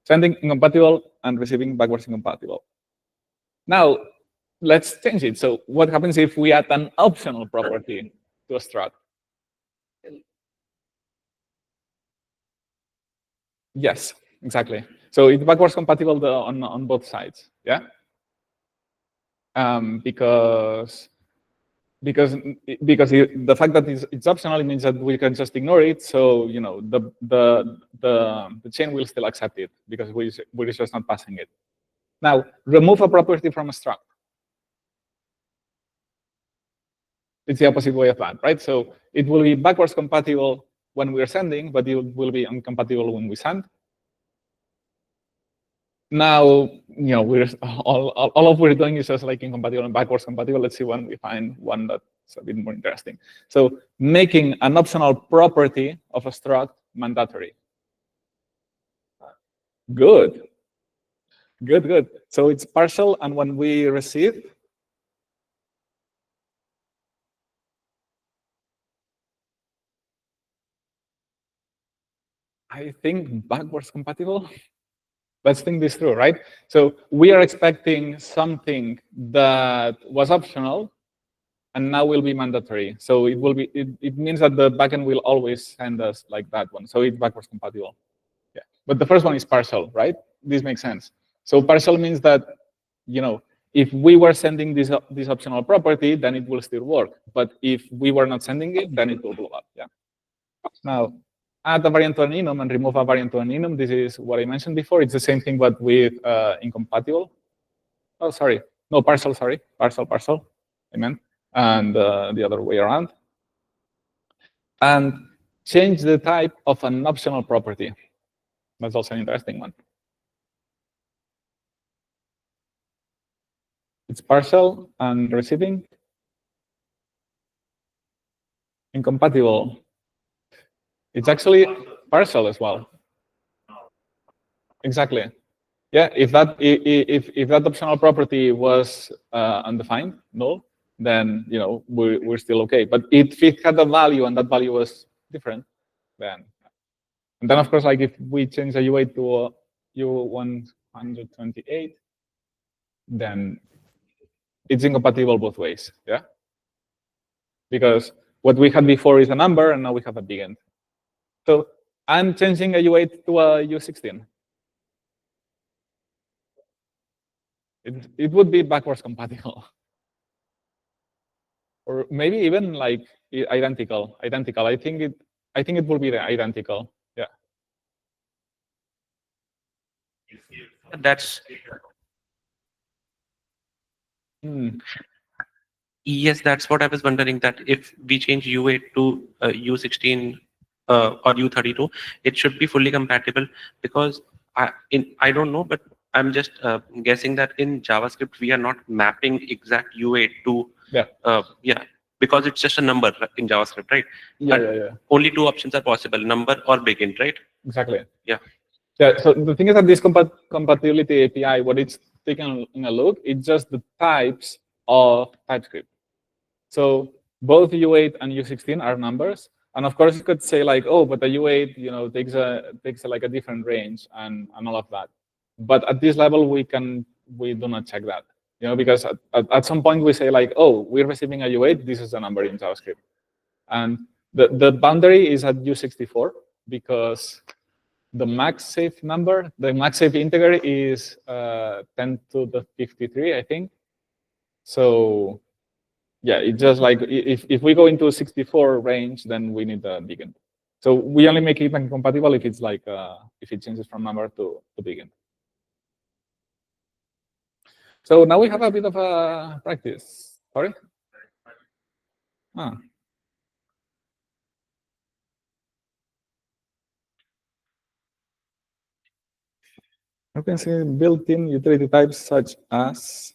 sending incompatible and receiving backwards incompatible. Now let's change it. So what happens if we add an optional property to a struct? Yes, exactly. So it's backwards compatible on both sides, yeah. Because the fact that it's optional, it means that we can just ignore it. So you know the chain will still accept it because we're just not passing it. Now remove a property from a struct. It's the opposite way of that, right? So it will be backwards compatible when we're sending, but it will be incompatible when we send. Now, you know, we're all of we're doing is just like incompatible and backwards compatible. Let's see when we find one that's a bit more interesting. So making an optional property of a struct mandatory. Good. Good. So it's partial, and when we receive, I think backwards compatible. Let's think this through, right? So we are expecting something that was optional and now will be mandatory. So it will be it means that the backend will always send us like that one. So it's backwards compatible. Yeah. But the first one is partial, right? This makes sense. So partial means that, you know, if we were sending this optional property, then it will still work. But if we were not sending it, then it will blow up. Yeah. Now, add a variant to an enum and remove a variant to an enum. This is what I mentioned before. It's the same thing, but with incompatible. Oh, sorry. No, partial, sorry. Partial. I meant. And the other way around. And change the type of an optional property. That's also an interesting one. It's partial and receiving. Incompatible. It's actually partial as well. Exactly. Yeah, if that optional property was undefined, null, then you know we're still okay. But if it had a value and that value was different, then and then of course, like if we change the UA to U128, then it's incompatible both ways. Yeah, because what we had before is a number, and now we have a big end. So I'm changing a U8 to a U16. It would be backwards compatible. Or maybe even like identical. I think it will be the identical. Yeah. That's Hmm. Yes, that's what I was wondering, that if we change U8 to U16 or U32, it should be fully compatible, because I don't know, but I'm just guessing that in JavaScript we are not mapping exact U8 to Yeah. yeah, because it's just a number in JavaScript, right? Yeah, And yeah, yeah. only two options are possible, number or begin, right? Exactly. Yeah. Yeah. So the thing is that this compatibility API, what it's taking in a look, it's just the types of TypeScript. So both U8 and U16 are numbers, and of course you could say like, oh, but the U8, takes like a different range and all of that. But at this level, we do not check that, because at some point we say like, oh, we're receiving a U8, this is a number in JavaScript, and the boundary is at U64 because the max safe number, the max safe integer is 10 to the 53, I think. So yeah, it's just like if we go into 64 range, then we need the begin. So we only make it incompatible if it's like if it changes from number to begin. So now we have a bit of a practice. Sorry. Ah. You can see built-in utility types such as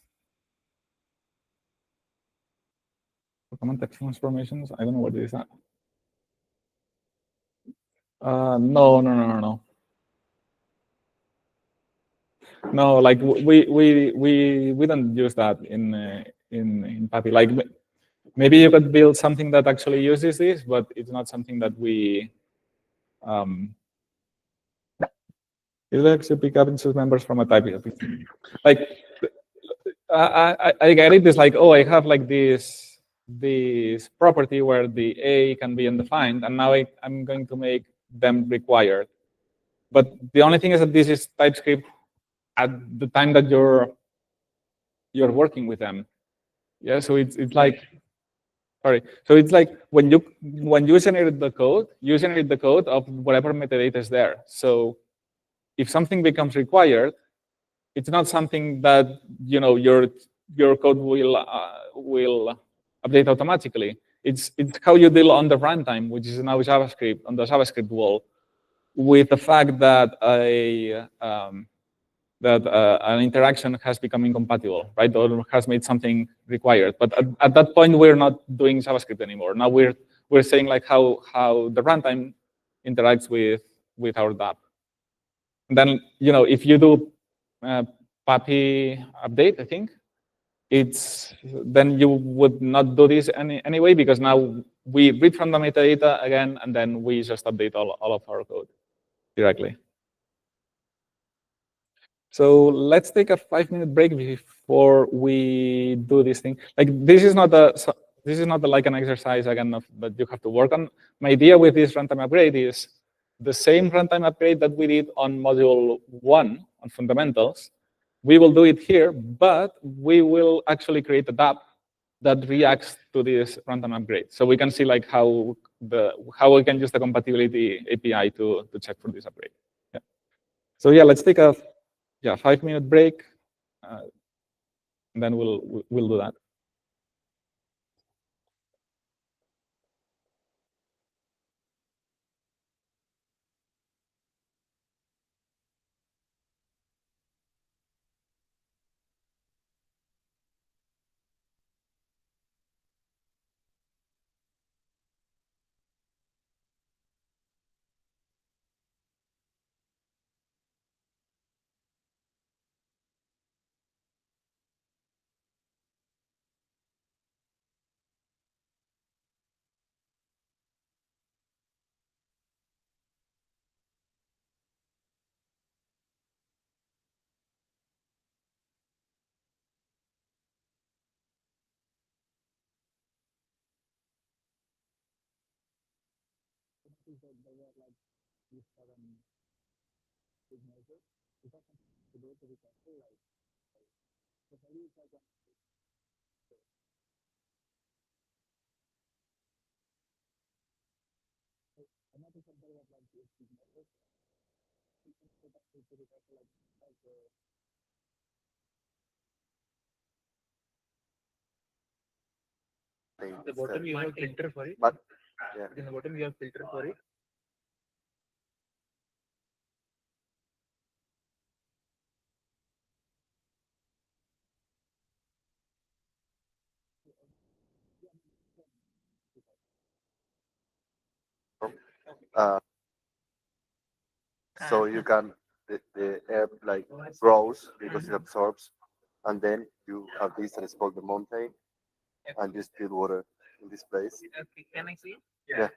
command text transformations. I don't know what is that. No. No, like we don't use that in PAPI. Like maybe you could build something that actually uses this, but it's not something that we it likes to pick up instance members from a type. Like I get it. It's like, oh, I have like this property where the A can be undefined, and now I'm going to make them required. But the only thing is that this is TypeScript at the time that you're working with them. Yeah, so it's like, sorry. So it's like when you generate the code, you generate the code of whatever metadata is there. So if something becomes required, it's not something that your code will update automatically. It's how you deal on the runtime, which is now JavaScript, on the JavaScript wall, with the fact that an interaction has become incompatible, right? Or has made something required. But at that point, we're not doing JavaScript anymore. Now we're saying like how the runtime interacts with our dApp. And then if you do PAPI update, I think then you would not do this anyway, because now we read from the metadata again, and then we just update all of our code directly. So let's take a 5-minute break before we do this thing. Like this is not like an exercise again that you have to work on. My idea with this runtime upgrade is the same runtime upgrade that we did on module 1 on fundamentals. We will do it here, but we will actually create a dApp that reacts to this runtime upgrade. So we can see like how we can use the compatibility API to check for this upgrade. Yeah. So yeah, let's take a 5-minute break, and then we'll do that. Thing. The bottom you have filter for it. But yeah, In the bottom you have filter for it. uh, so you can the air like grows because it absorbs, and then you have this that is called the mountain, and you spill water in this place. Okay, can I see? Yeah.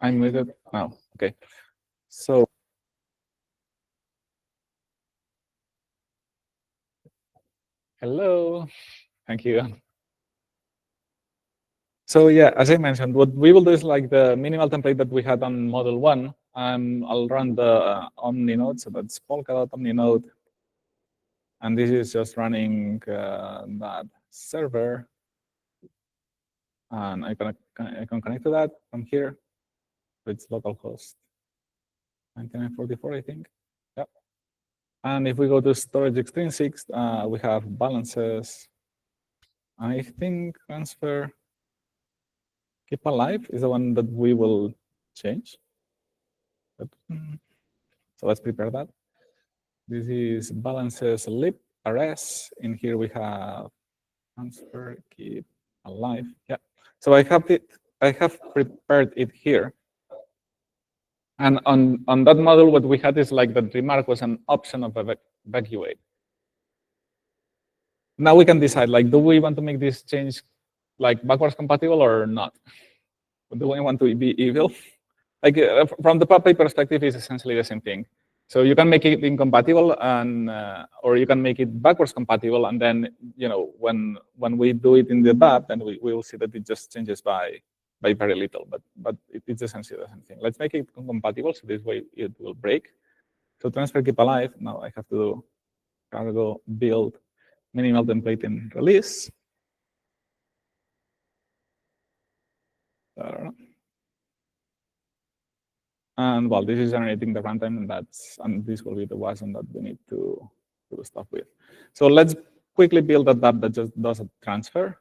I'm muted now. Okay. So hello. Thank you. So yeah, as I mentioned, what we will do is like the minimal template that we had on model 1. I'll run the Omni node, so that's Polkadot Omni node. And this is just running that server. And I can connect to that from here. So it's localhost 9944, I think. Yep. And if we go to storage extrinsics, we have balances. I think transfer keep alive is the one that we will change. But, so let's prepare that. This is balances lib rs. In here we have transfer keep alive. Yeah. So I have prepared it here. And on that model, what we had is like the remark was an option of evacuate. Now we can decide, like, do we want to make this change like backwards compatible or not? Do we want to be evil? Like from the PubPay perspective, it's essentially the same thing. So you can make it incompatible, and or you can make it backwards compatible, and then when we do it in the BAP, then we will see that it just changes by very little, but it's essentially the same thing. Let's make it compatible, so this way it will break. So transfer keep alive. Now I have to do cargo build minimal template in release. And well, this is generating the runtime, and this will be the WASM that we need to do stuff with. So let's quickly build a dApp that just does a transfer,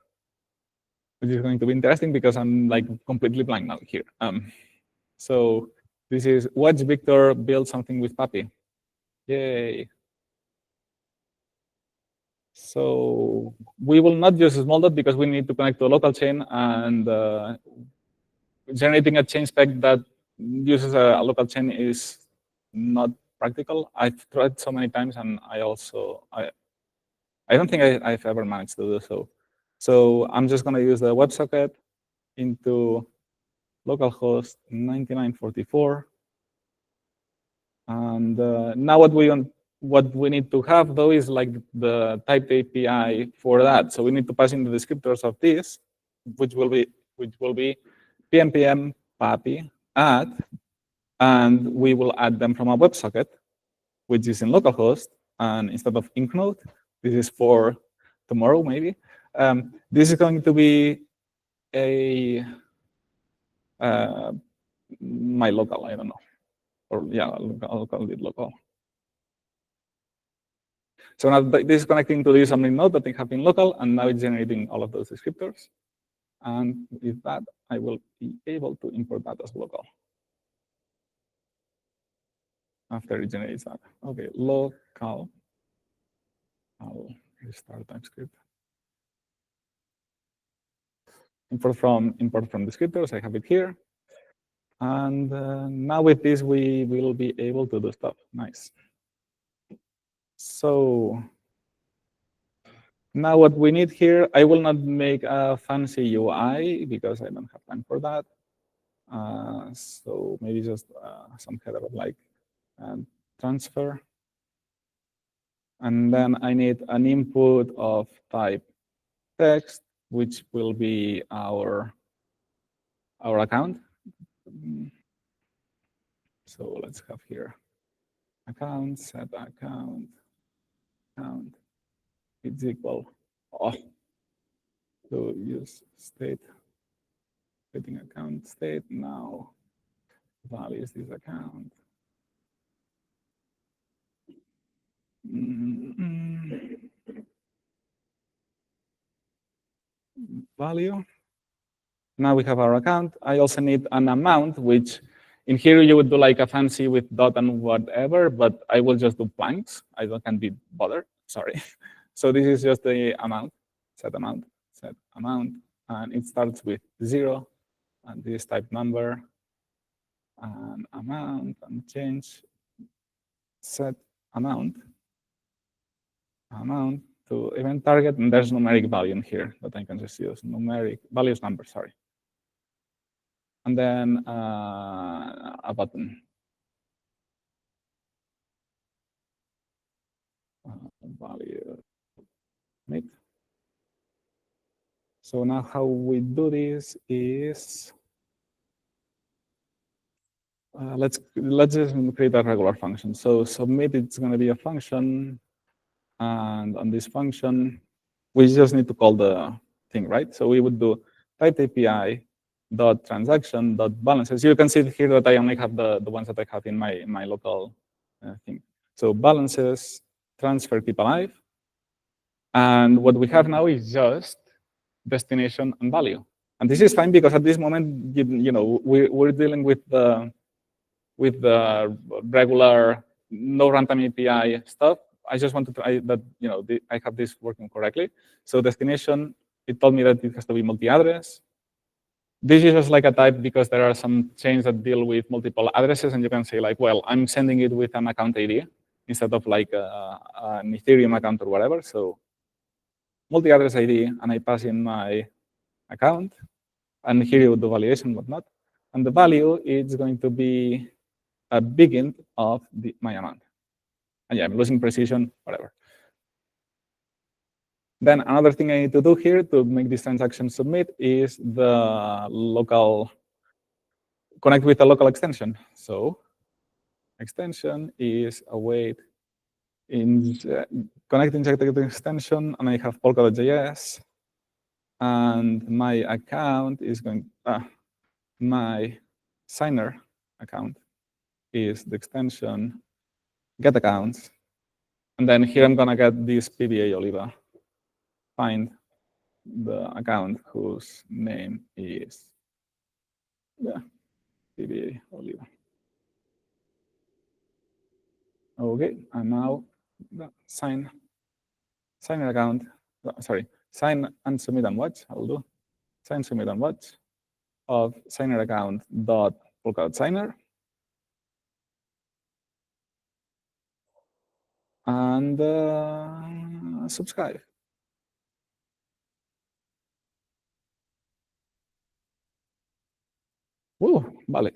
which is going to be interesting because I'm like completely blank now here. So this is watch Victor build something with Papi. Yay. So we will not use a small dot because we need to connect to a local chain, and generating a chain spec that uses a local chain is not practical. I've tried so many times, and I don't think I've ever managed to do so. So I'm just going to use the WebSocket into localhost 9944. And now what we need to have though is like the typed API for that. So we need to pass in the descriptors of this, which will be pnpm papi add, and we will add them from a WebSocket, which is in localhost. And instead of inc node, this is for tomorrow maybe. This is going to be a my local, I don't know. Or yeah, I'll call it local. So now this is connecting to this Omni node that I have in local, and now it's generating all of those descriptors. And with that, I will be able to import that as local after it generates that. Okay, local. I'll restart TypeScript. Import from descriptors. I have it here. And now with this, we will be able to do stuff. Nice. So now what we need here, I will not make a fancy UI because I don't have time for that. So maybe just some header like transfer. And then I need an input of type text, which will be our account. So let's have here account, set account, it's equal to use state, setting account state. Now values this account. Value. Now we have our account. I also need an amount, which in here you would do like a fancy with dot and whatever, but I will just do blanks. I can't be bothered, sorry. So this is just the amount, set amount, and it starts with 0, and this type number, and amount, and change, set amount to event target, and there's numeric value in here that I can just use, numeric values number, sorry. and then a button. Value submit. So now how we do this is let's just create a regular function. So submit, it's going to be a function, and on this function, we just need to call the thing, right? So we would do type API dot transaction dot balances. You can see here that I only have the ones that I have in my local thing. So balances, transfer, keep alive, and what we have now is just destination and value. And this is fine because at this moment, you know, we're dealing with the regular no runtime API stuff. I just want to try that, you know, I have this working correctly. So destination, it told me that it has to be multi-address. This is just like a type because there are some chains that deal with multiple addresses, and you can say like, well, I'm sending it with an account ID instead of like an Ethereum account or whatever. So multi-address ID, and I pass in my account, and here you do validation, whatnot. And the value is going to be a big int of my amount. And yeah, I'm losing precision, whatever. Then another thing I need to do here to make this transaction submit is the local, connect with the local extension. So extension is await in connect injected extension, and I have Polkadot.js, and my account is going, my signer account is the extension get accounts, and then here I'm gonna get this PBA Oliva, find the account whose name is PBA Oliva. Okay, and now the sign account. Sorry, sign and submit and watch. I'll do sign, submit and watch of signer account dot Polkadot signer, and subscribe. Whoa, vale.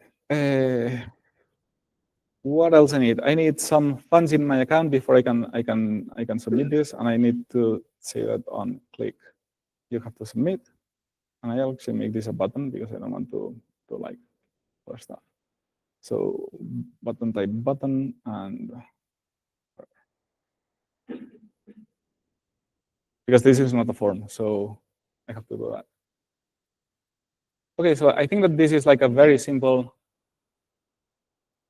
What else I need? I need some funds in my account before I can submit this, and I need to say that on click. You have to submit, and I actually make this a button because I don't want to like other stuff. So button type button, and because this is not a form, so I have to do that. Okay, so I think that this is like a very simple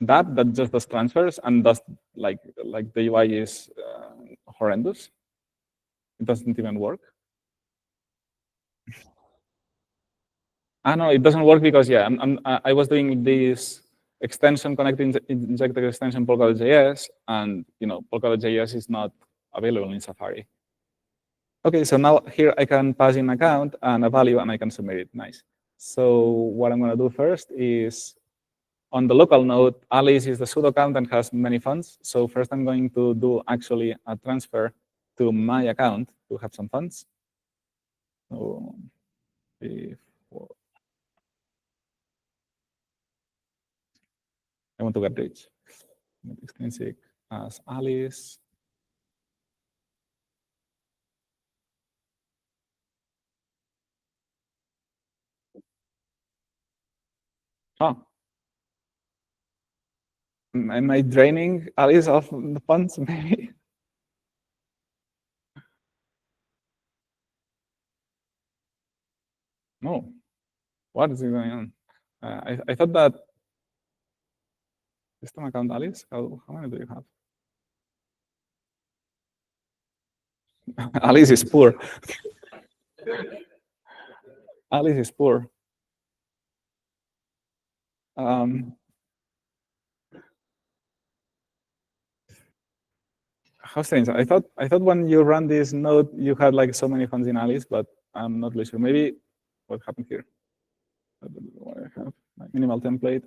dApp that just does transfers and does like the UI is horrendous. It doesn't even work. No, it doesn't work because yeah, I was doing this extension connecting injected extension Polkadot.js, and you know Polkadot.js is not available in Safari. Okay, so now here I can pass in account and a value, and I can submit it. Nice. So what I'm going to do first is on the local node, Alice is the pseudo account and has many funds. So first I'm going to do actually a transfer to my account to have some funds. So before I want to get rich, extrinsic as Alice. Oh. Am I draining Alice of the funds, maybe? No. What is going on? I thought that system account Alice, how many do you have? Alice is poor. Alice is poor. How strange. I thought when you run this node, you had like so many funds in Alice, but I'm not really sure. Maybe what happened here? What I have my minimal template.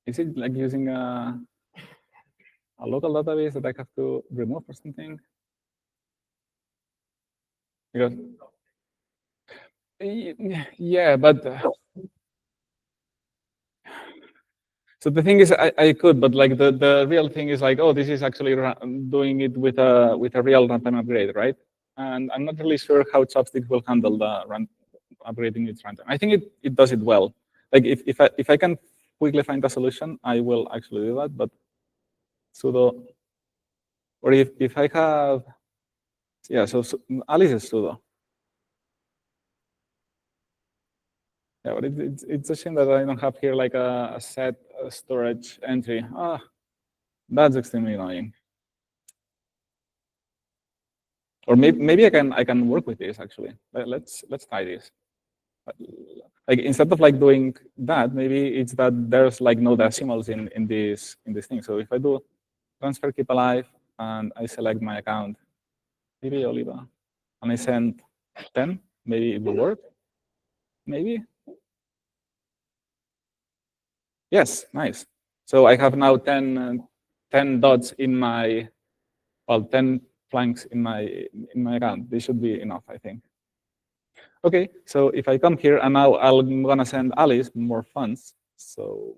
Is it like using a local database that I have to remove or something? Because Yeah, but so the thing is, I could, but like the real thing is like, oh, this is actually doing it with a real runtime upgrade, right? And I'm not really sure how Chopstick will handle the upgrading its runtime. I think it does it well. Like if I can quickly find a solution, I will actually do that. But sudo, or if I have, yeah, so Alice is sudo. Yeah, but it's a shame that I don't have here like a set storage entry. Ah, that's extremely annoying. Or maybe I can work with this actually. Let's try this. Like instead of like doing that, maybe it's that there's like no decimals in this thing. So if I do transfer keep alive and I select my account, maybe Oliva, and I send 10, maybe it will work. Maybe. Yes, nice. So I have now 10 dots in my, well, 10 flanks in my account. This should be enough, I think. Okay, so if I come here and now I'm gonna send Alice more funds. So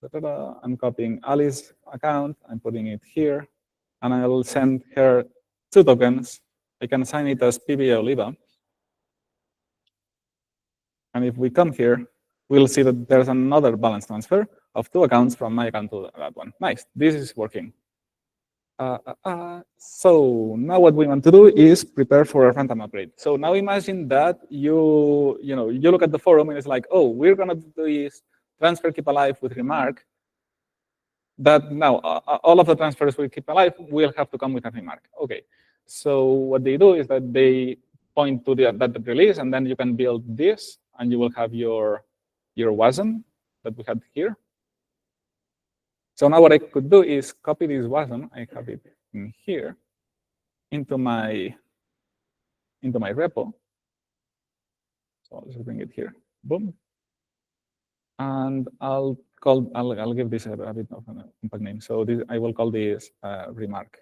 I'm copying Alice's account, I'm putting it here, and I will send her 2 tokens. I can assign it as PBA Oliva. And if we come here, we'll see that there's another balance transfer of 2 accounts from my account to that one. Nice, this is working. So now what we want to do is prepare for a runtime upgrade. So now imagine that you look at the forum and it's like, oh, we're gonna do this transfer keep alive with remark. That now all of the transfers we keep alive will have to come with a remark. Okay, so what they do is that they point to that release, and then you can build this, and you will have your WASM that we had here. So now what I could do is copy this WASM, I have it in here, into my repo. So I'll just bring it here, boom. And I'll give this a bit of a compact name. So I will call this remark.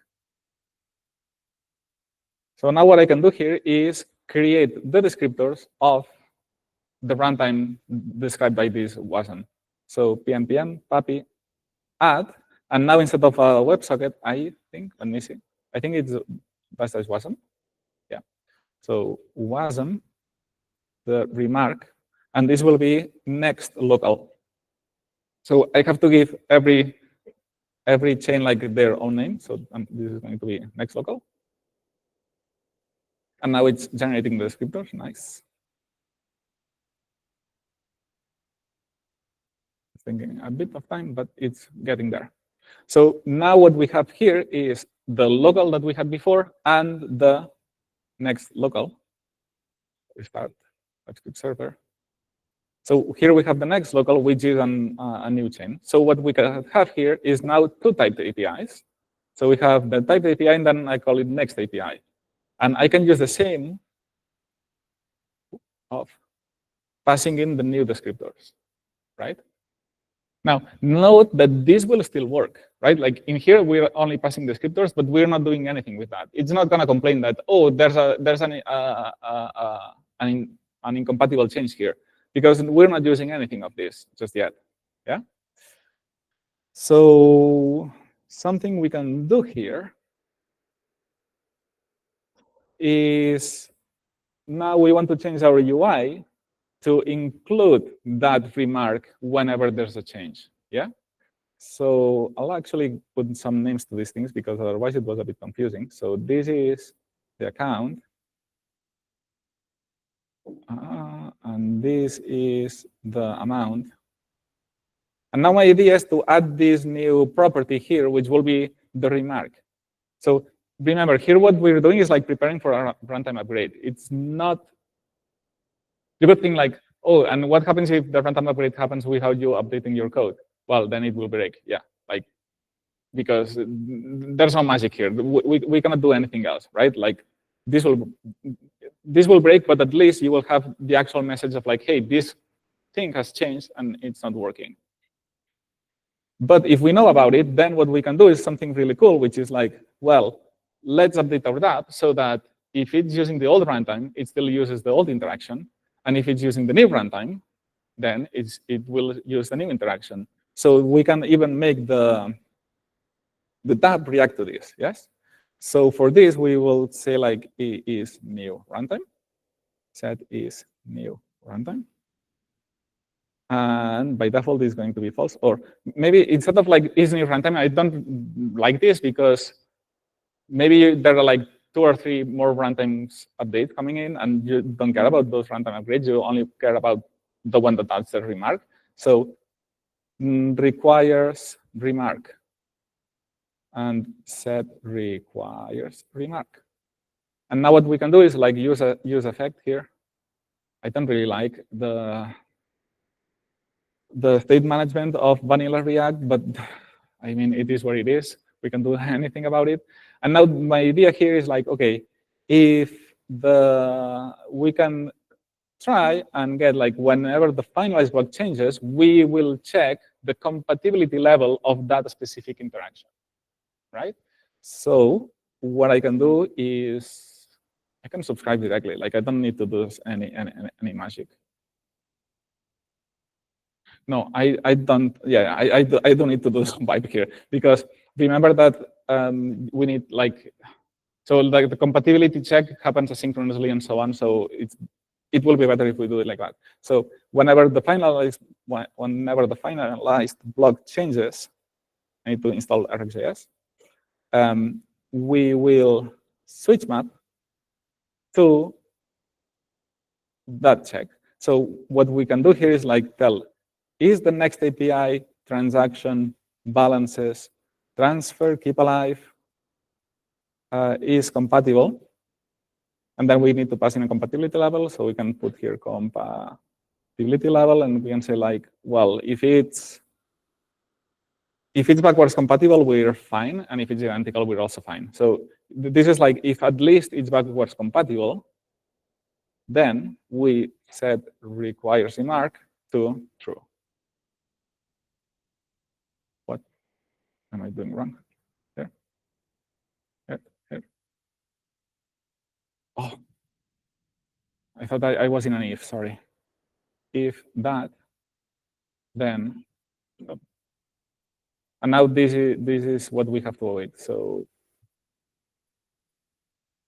So now what I can do here is create the descriptors of the runtime described by this WASM. So pnpm papi add, and now instead of a WebSocket, I think, let me see, I think it's /wasm. Yeah. So wasm, the remark, and this will be next local. So I have to give every chain like their own name. So this is going to be next local. And now it's generating the descriptors. Nice. It's taking a bit of time, but it's getting there. So now what we have here is the local that we had before and the next local. We start TypeScript server. So here we have the next local, which is a new chain. So what we can have here is now 2 typed APIs. So we have the typed API, and then I call it next API. And I can use the same of passing in the new descriptors, right? Now, note that this will still work, right? Like in here, we're only passing descriptors, but we're not doing anything with that. It's not going to complain that, oh, there's an incompatible change here, because we're not using anything of this just yet. Yeah. So something we can do here is now we want to change our UI to include that remark whenever there's a change. Yeah. So I'll actually put some names to these things because otherwise it was a bit confusing. So this is the account. And this is the amount. And now my idea is to add this new property here, which will be the remark. So remember, here what we're doing is like preparing for a runtime upgrade. It's not, you could think like, oh, and what happens if the runtime upgrade happens without you updating your code? Well, then it will break. Yeah, like, because there's no magic here. We cannot do anything else, right? Like this will break, but at least you will have the actual message of like, hey, this thing has changed and it's not working. But if we know about it, then what we can do is something really cool, which is like, well, let's update our app so that if it's using the old runtime, it still uses the old interaction. And if it's using the new runtime, then it will use the new interaction. So we can even make the tab react to this, yes? So for this, we will say like is new runtime, set is new runtime. And by default, it's going to be false. Or maybe instead of like is new runtime, I don't like this because maybe there are like 2 or 3 more runtimes updates coming in, and you don't care about those runtime upgrades. You only care about the one that adds the remark. So requires remark. And set requires remark. And now what we can do is like use effect here. I don't really like the state management of vanilla React, but I mean, it is what it is. We can do anything about it. And now my idea here is like, okay, if we can try and get like whenever the finalized block changes, we will check the compatibility level of that specific interaction, right? So what I can do is I can subscribe directly. Like I don't need to do any magic. No, I don't. Yeah, I don't need to do some pipe here because remember that we need like the compatibility check happens asynchronously and so on. So it will be better if we do it like that. So whenever the finalized block changes, I need to install RxJS. We will switch map to that check. So what we can do here is like tell, is the next API transaction balances transfer keep alive is compatible? And then we need to pass in a compatibility level. So we can put here compatibility level, and we can say like, well, if it's backwards compatible, we're fine. And if it's identical, we're also fine. So this is like, if at least it's backwards compatible, then we set requires remark to true. What am I doing wrong? There. Here. Oh, I thought I was in an if, sorry. If that, then, and now this is what we have to avoid. So,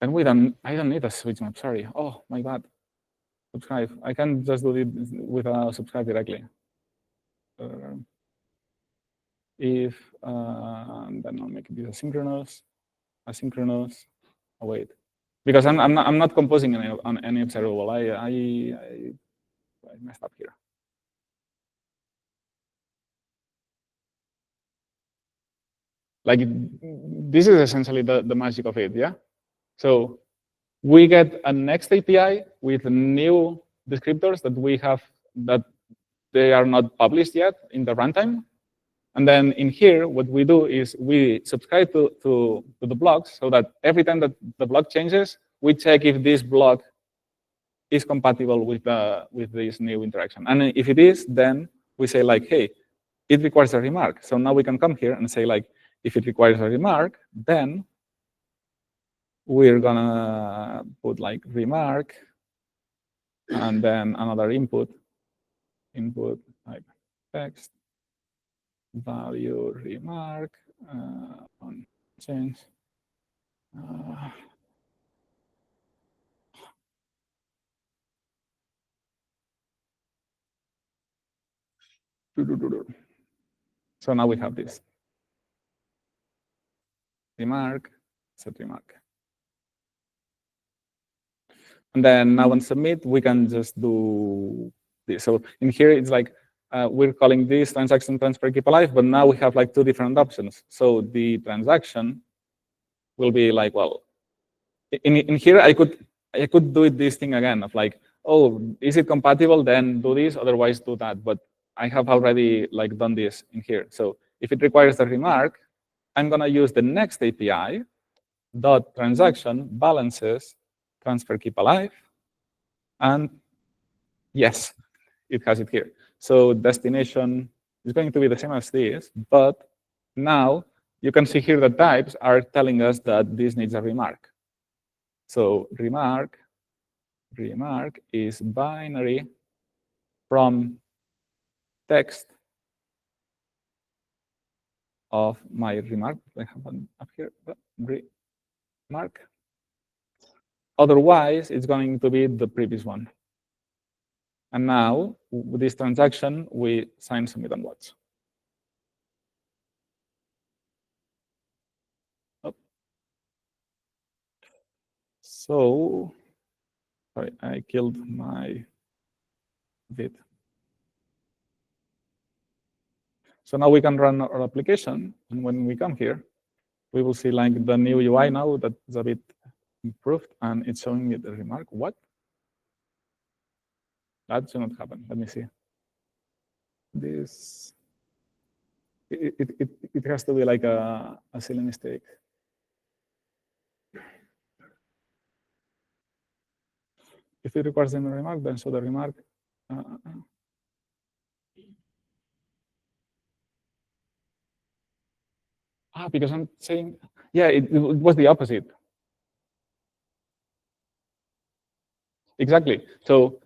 and I don't need a switch map, sorry. Oh, my bad. Subscribe. I can just do it with a subscribe directly. If, then I'll make it asynchronous. Oh, wait. Because I'm not composing on any observable. I messed up here. Like this is essentially the magic of it, yeah? So we get a next API with new descriptors that we have that they are not published yet in the runtime. And then in here, what we do is we subscribe to the blocks so that every time that the block changes, we check if this block is compatible with this new interaction. And if it is, then we say like, hey, it requires a remark. So now we can come here and say like, if it requires a remark, then we're gonna put like remark and then another input like text value remark on change. So now we have this remark, set remark. And then now on submit, we can just do this. So in here, it's like we're calling this transaction transfer keep alive, but now we have like 2 different options. So the transaction will be like, well, in here, I could do this thing again of like, oh, is it compatible? Then do this, otherwise do that. But I have already like done this in here. So if it requires the remark, I'm gonna use the next API dot transaction balances transfer keep alive, and yes, it has it here. So destination is going to be the same as this, but now you can see here the types are telling us that this needs a remark. So remark is binary from text of my remark. I have one up here, remark. Otherwise, it's going to be the previous one. And now, with this transaction, we sign submit and watch. Oh. So, sorry, I killed my bit. So now we can run our application, and when we come here, we will see like the new UI now that's a bit improved, and it's showing me the remark. What? That should not happen. Let me see. This it has to be like a silly mistake. If it requires the remark, then show the remark. Because I'm saying, yeah, it was the opposite. Exactly. So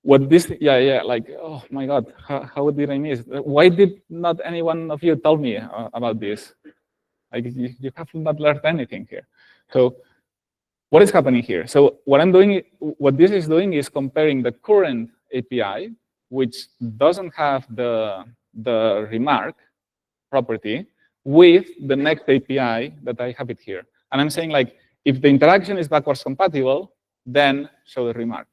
what this, like, oh my God, how did I miss? Why did not any one of you tell me about this? Like, you have not learned anything here. So what is happening here? So what I'm doing, what this is doing is comparing the current API, which doesn't have the remark property, with the next API that I have it here. And I'm saying, like, if the interaction is backwards compatible, then show the remark.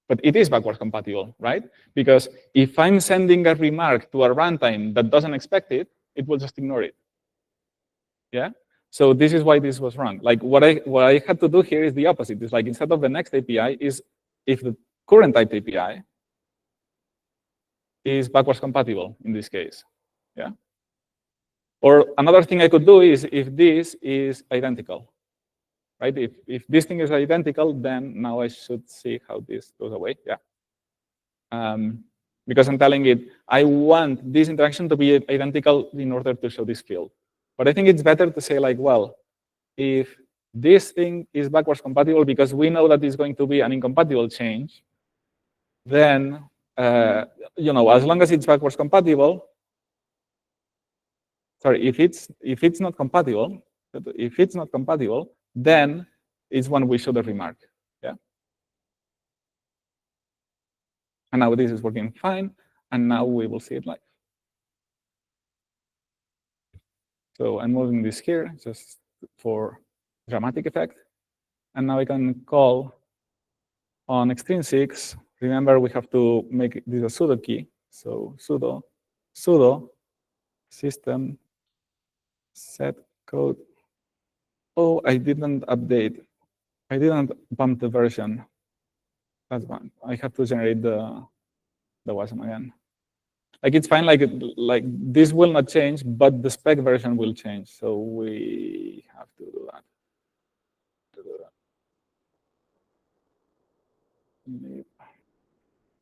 But it is backwards compatible, right? Because if I'm sending a remark to a runtime that doesn't expect it, it will just ignore it. Yeah? So this is why this was wrong. Like, what I had to do here is the opposite. It's like, instead of the next API, is if the current type API is backwards compatible in this case. Yeah. Or another thing I could do is if this is identical, right? If this thing is identical, then now I should see how this goes away. Yeah. Because I'm telling it, I want this interaction to be identical in order to show this field. But I think it's better to say, like, well, if this thing is backwards compatible because we know that it's going to be an incompatible change, then as long as it's backwards compatible, sorry, if it's not compatible, then it's when we show the remark. Yeah. And now this is working fine, and now we will see it live. So I'm moving this here just for dramatic effect. And now I can call on extrinsics. Remember, we have to make this a pseudo key. So sudo system set code. Oh, I didn't update. I didn't bump the version. That's one. I have to generate the WASM again. Like, it's fine. Like this will not change, but the spec version will change. So we have to do that.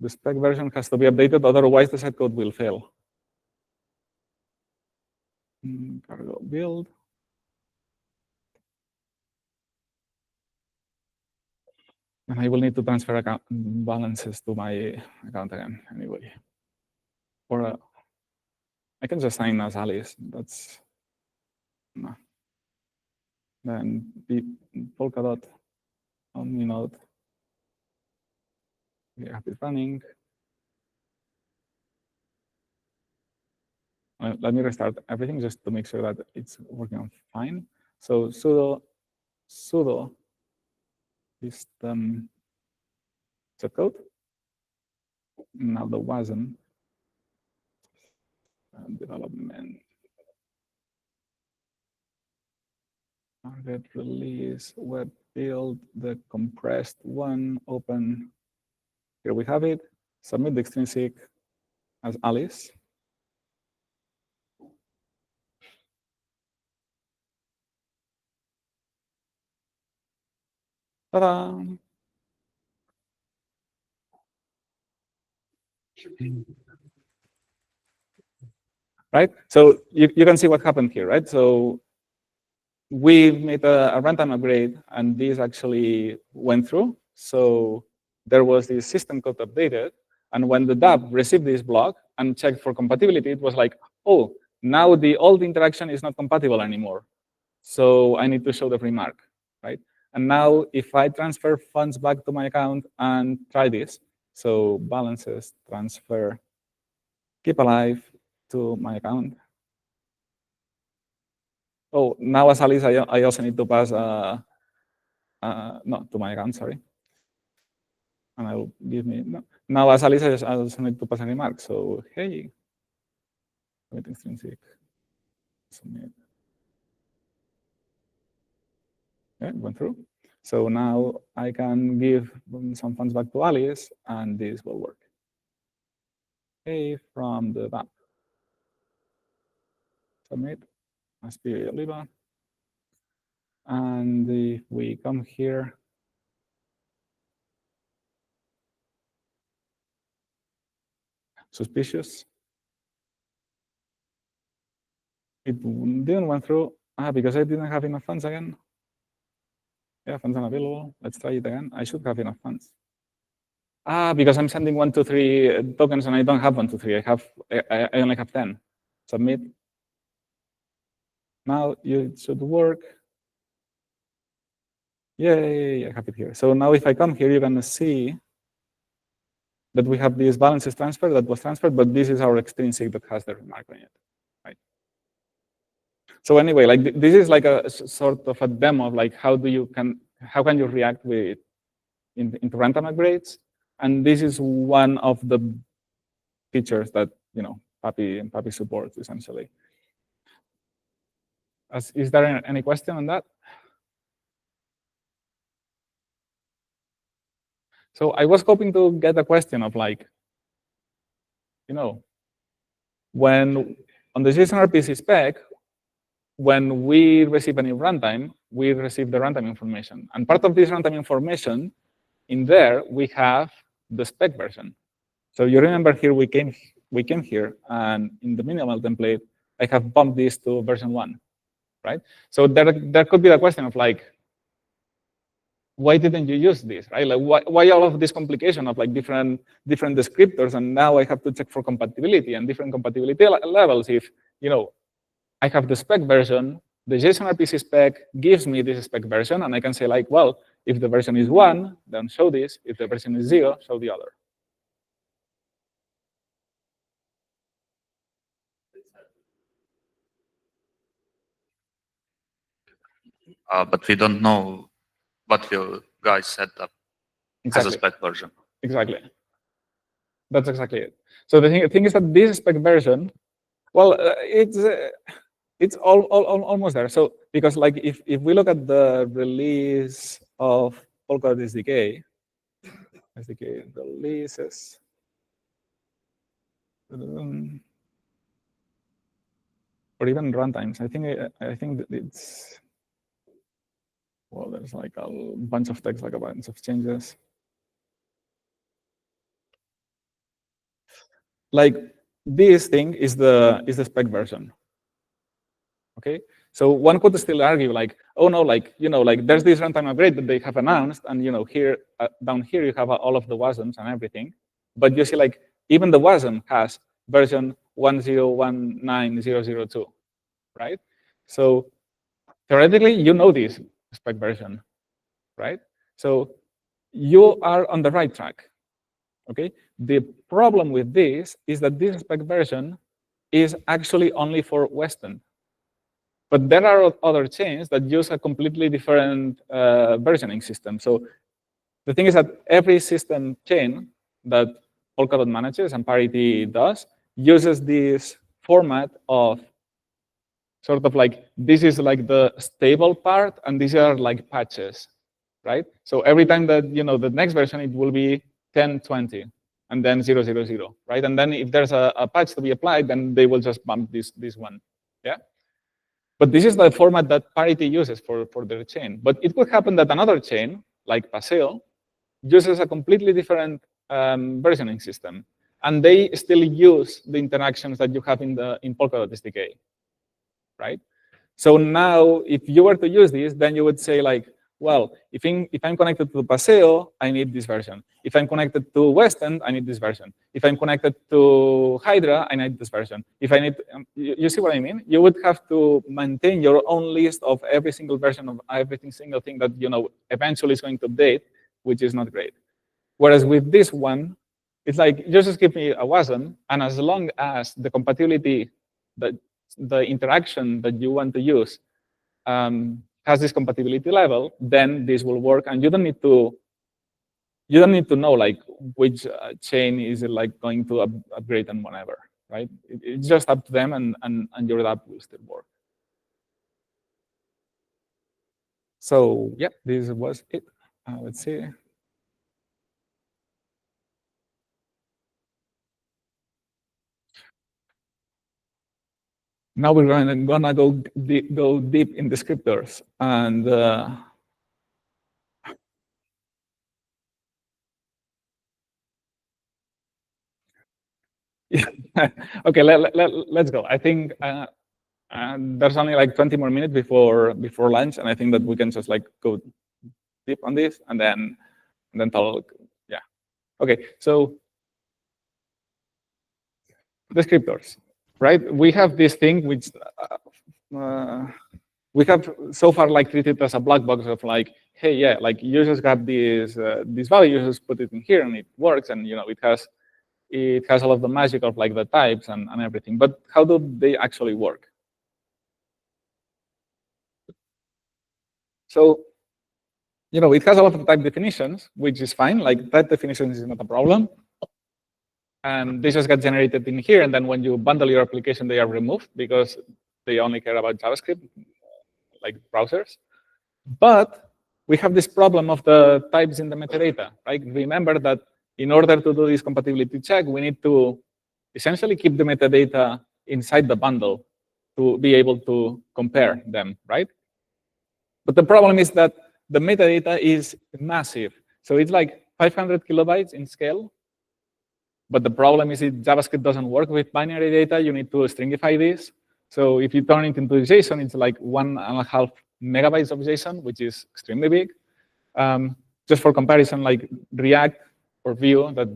The spec version has to be updated, otherwise the set code will fail. Cargo build. And I will need to transfer account balances to my account again anyway. Or I can just sign as Alice. That's no. Then Polkadot OmniNode. We have it running. Let me restart everything just to make sure that it's working fine. So sudo system set code. Now the WASM development. Target release web build, the compressed one, open. Here we have it. Submit the extrinsic as Alice. Ta-da! Right? So you can see what happened here, right? So we made a runtime upgrade, and this actually went through. So there was this system code updated, and when the dApp received this block and checked for compatibility, it was like, oh, now the old interaction is not compatible anymore. So I need to show the remark, right? And now if I transfer funds back to my account and try this, so balances, transfer, keep alive to my account. Oh, now as Alice, I also need to pass, no, to my account, sorry. And I will give me, no. Now as Alice, I also need to pass a remark. So, hey, wait, intrinsic, submit. Yeah, went through. So now I can give some funds back to Alice, and this will work. Hey, from the app. Submit as PBA Oliva. And if we come here, suspicious. It didn't went through. Because I didn't have enough funds again. Yeah, funds unavailable. Let's try it again. I should have enough funds. Because I'm sending 1, 2, 3 tokens, and I don't have 1, 2, 3. I only have 10. Submit. Now it should work. Yay, I have it here. So now if I come here, you're going to see that we have this balances transfer that was transferred, but this is our extrinsic that has the remark on it, right? So anyway, like this is like a sort of a demo of like how can you react with into runtime upgrades, and this is one of the features that PAPI supports essentially. Is there any question on that? So I was hoping to get a question of like, when on the JSON RPC spec, when we receive a new runtime, we receive the runtime information. And part of this runtime information, in there, we have the spec version. So you remember here, we came here, and in the minimal template, I have bumped this to version 1, right? So there could be the question of like, why didn't you use this, right? Like, why all of this complication of like different descriptors, and now I have to check for compatibility and different compatibility levels if, I have the spec version, the JSON RPC spec gives me this spec version, and I can say like, well, if the version is 1, then show this. If the version is 0, show the other. But we don't know what you guys set up as a spec version. Exactly. That's exactly it. So the thing is that this spec version, well, it's almost there. So because like if we look at the release of Polkadot SDK releases, or even runtimes, I think that it's, well, there's like a bunch of text, like a bunch of changes. Like this thing is the spec version. Okay, so one could still argue like, oh no, like like there's this runtime upgrade that they have announced, and here down here you have all of the WASMs and everything, but you see like even the WASM has version 1019002, right? So theoretically, this spec version, right? So you are on the right track. Okay. The problem with this is that this spec version is actually only for Western. But there are other chains that use a completely different versioning system. So the thing is that every system chain that Polkadot manages and Parity does uses this format of sort of like, this is like the stable part, and these are like patches, right? So every time that, the next version, it will be 1020, and then 000, right? And then if there's a patch to be applied, then they will just bump this one, yeah? But this is the format that Parity uses for their chain. But it could happen that another chain, like Paseo, uses a completely different versioning system, and they still use the interactions that you have in Polkadot SDK, right? So now, if you were to use this, then you would say like, well, if I'm connected to Paseo, I need this version. If I'm connected to West End, I need this version. If I'm connected to Hydra, I need this version. If I need, you see what I mean? You would have to maintain your own list of every single version of every single thing that eventually is going to update, which is not great. Whereas with this one, it's like, you just give me a WASM, and as long as the compatibility, the interaction that you want to use has this compatibility level, then this will work, and you don't need to know like which chain is it like going to upgrade and whatever, right? It's just up to them, and your app will still work. So yeah, this was it. Let's see. Now we're gonna go deep in descriptors, and okay, let's go. I think there's only like 20 more minutes before lunch, and I think that we can just like go deep on this, and then talk. Yeah. Okay. So descriptors, right? We have this thing which we have so far like treated as a black box of like, hey, yeah, like you just grab these values, just put it in here, and it works, and it has all of the magic of like the types and everything. But how do they actually work? So, it has a lot of type definitions, which is fine. Like type definitions is not a problem. And they just get generated in here. And then when you bundle your application, they are removed because they only care about JavaScript, like browsers. But we have this problem of the types in the metadata, right? Remember that in order to do this compatibility check, we need to essentially keep the metadata inside the bundle to be able to compare them, right? But the problem is that the metadata is massive. So it's like 500 kilobytes in scale. But the problem is JavaScript doesn't work with binary data. You need to stringify this. So if you turn it into JSON, it's like 1.5 megabytes of JSON, which is extremely big. Just for comparison, like React or Vue, that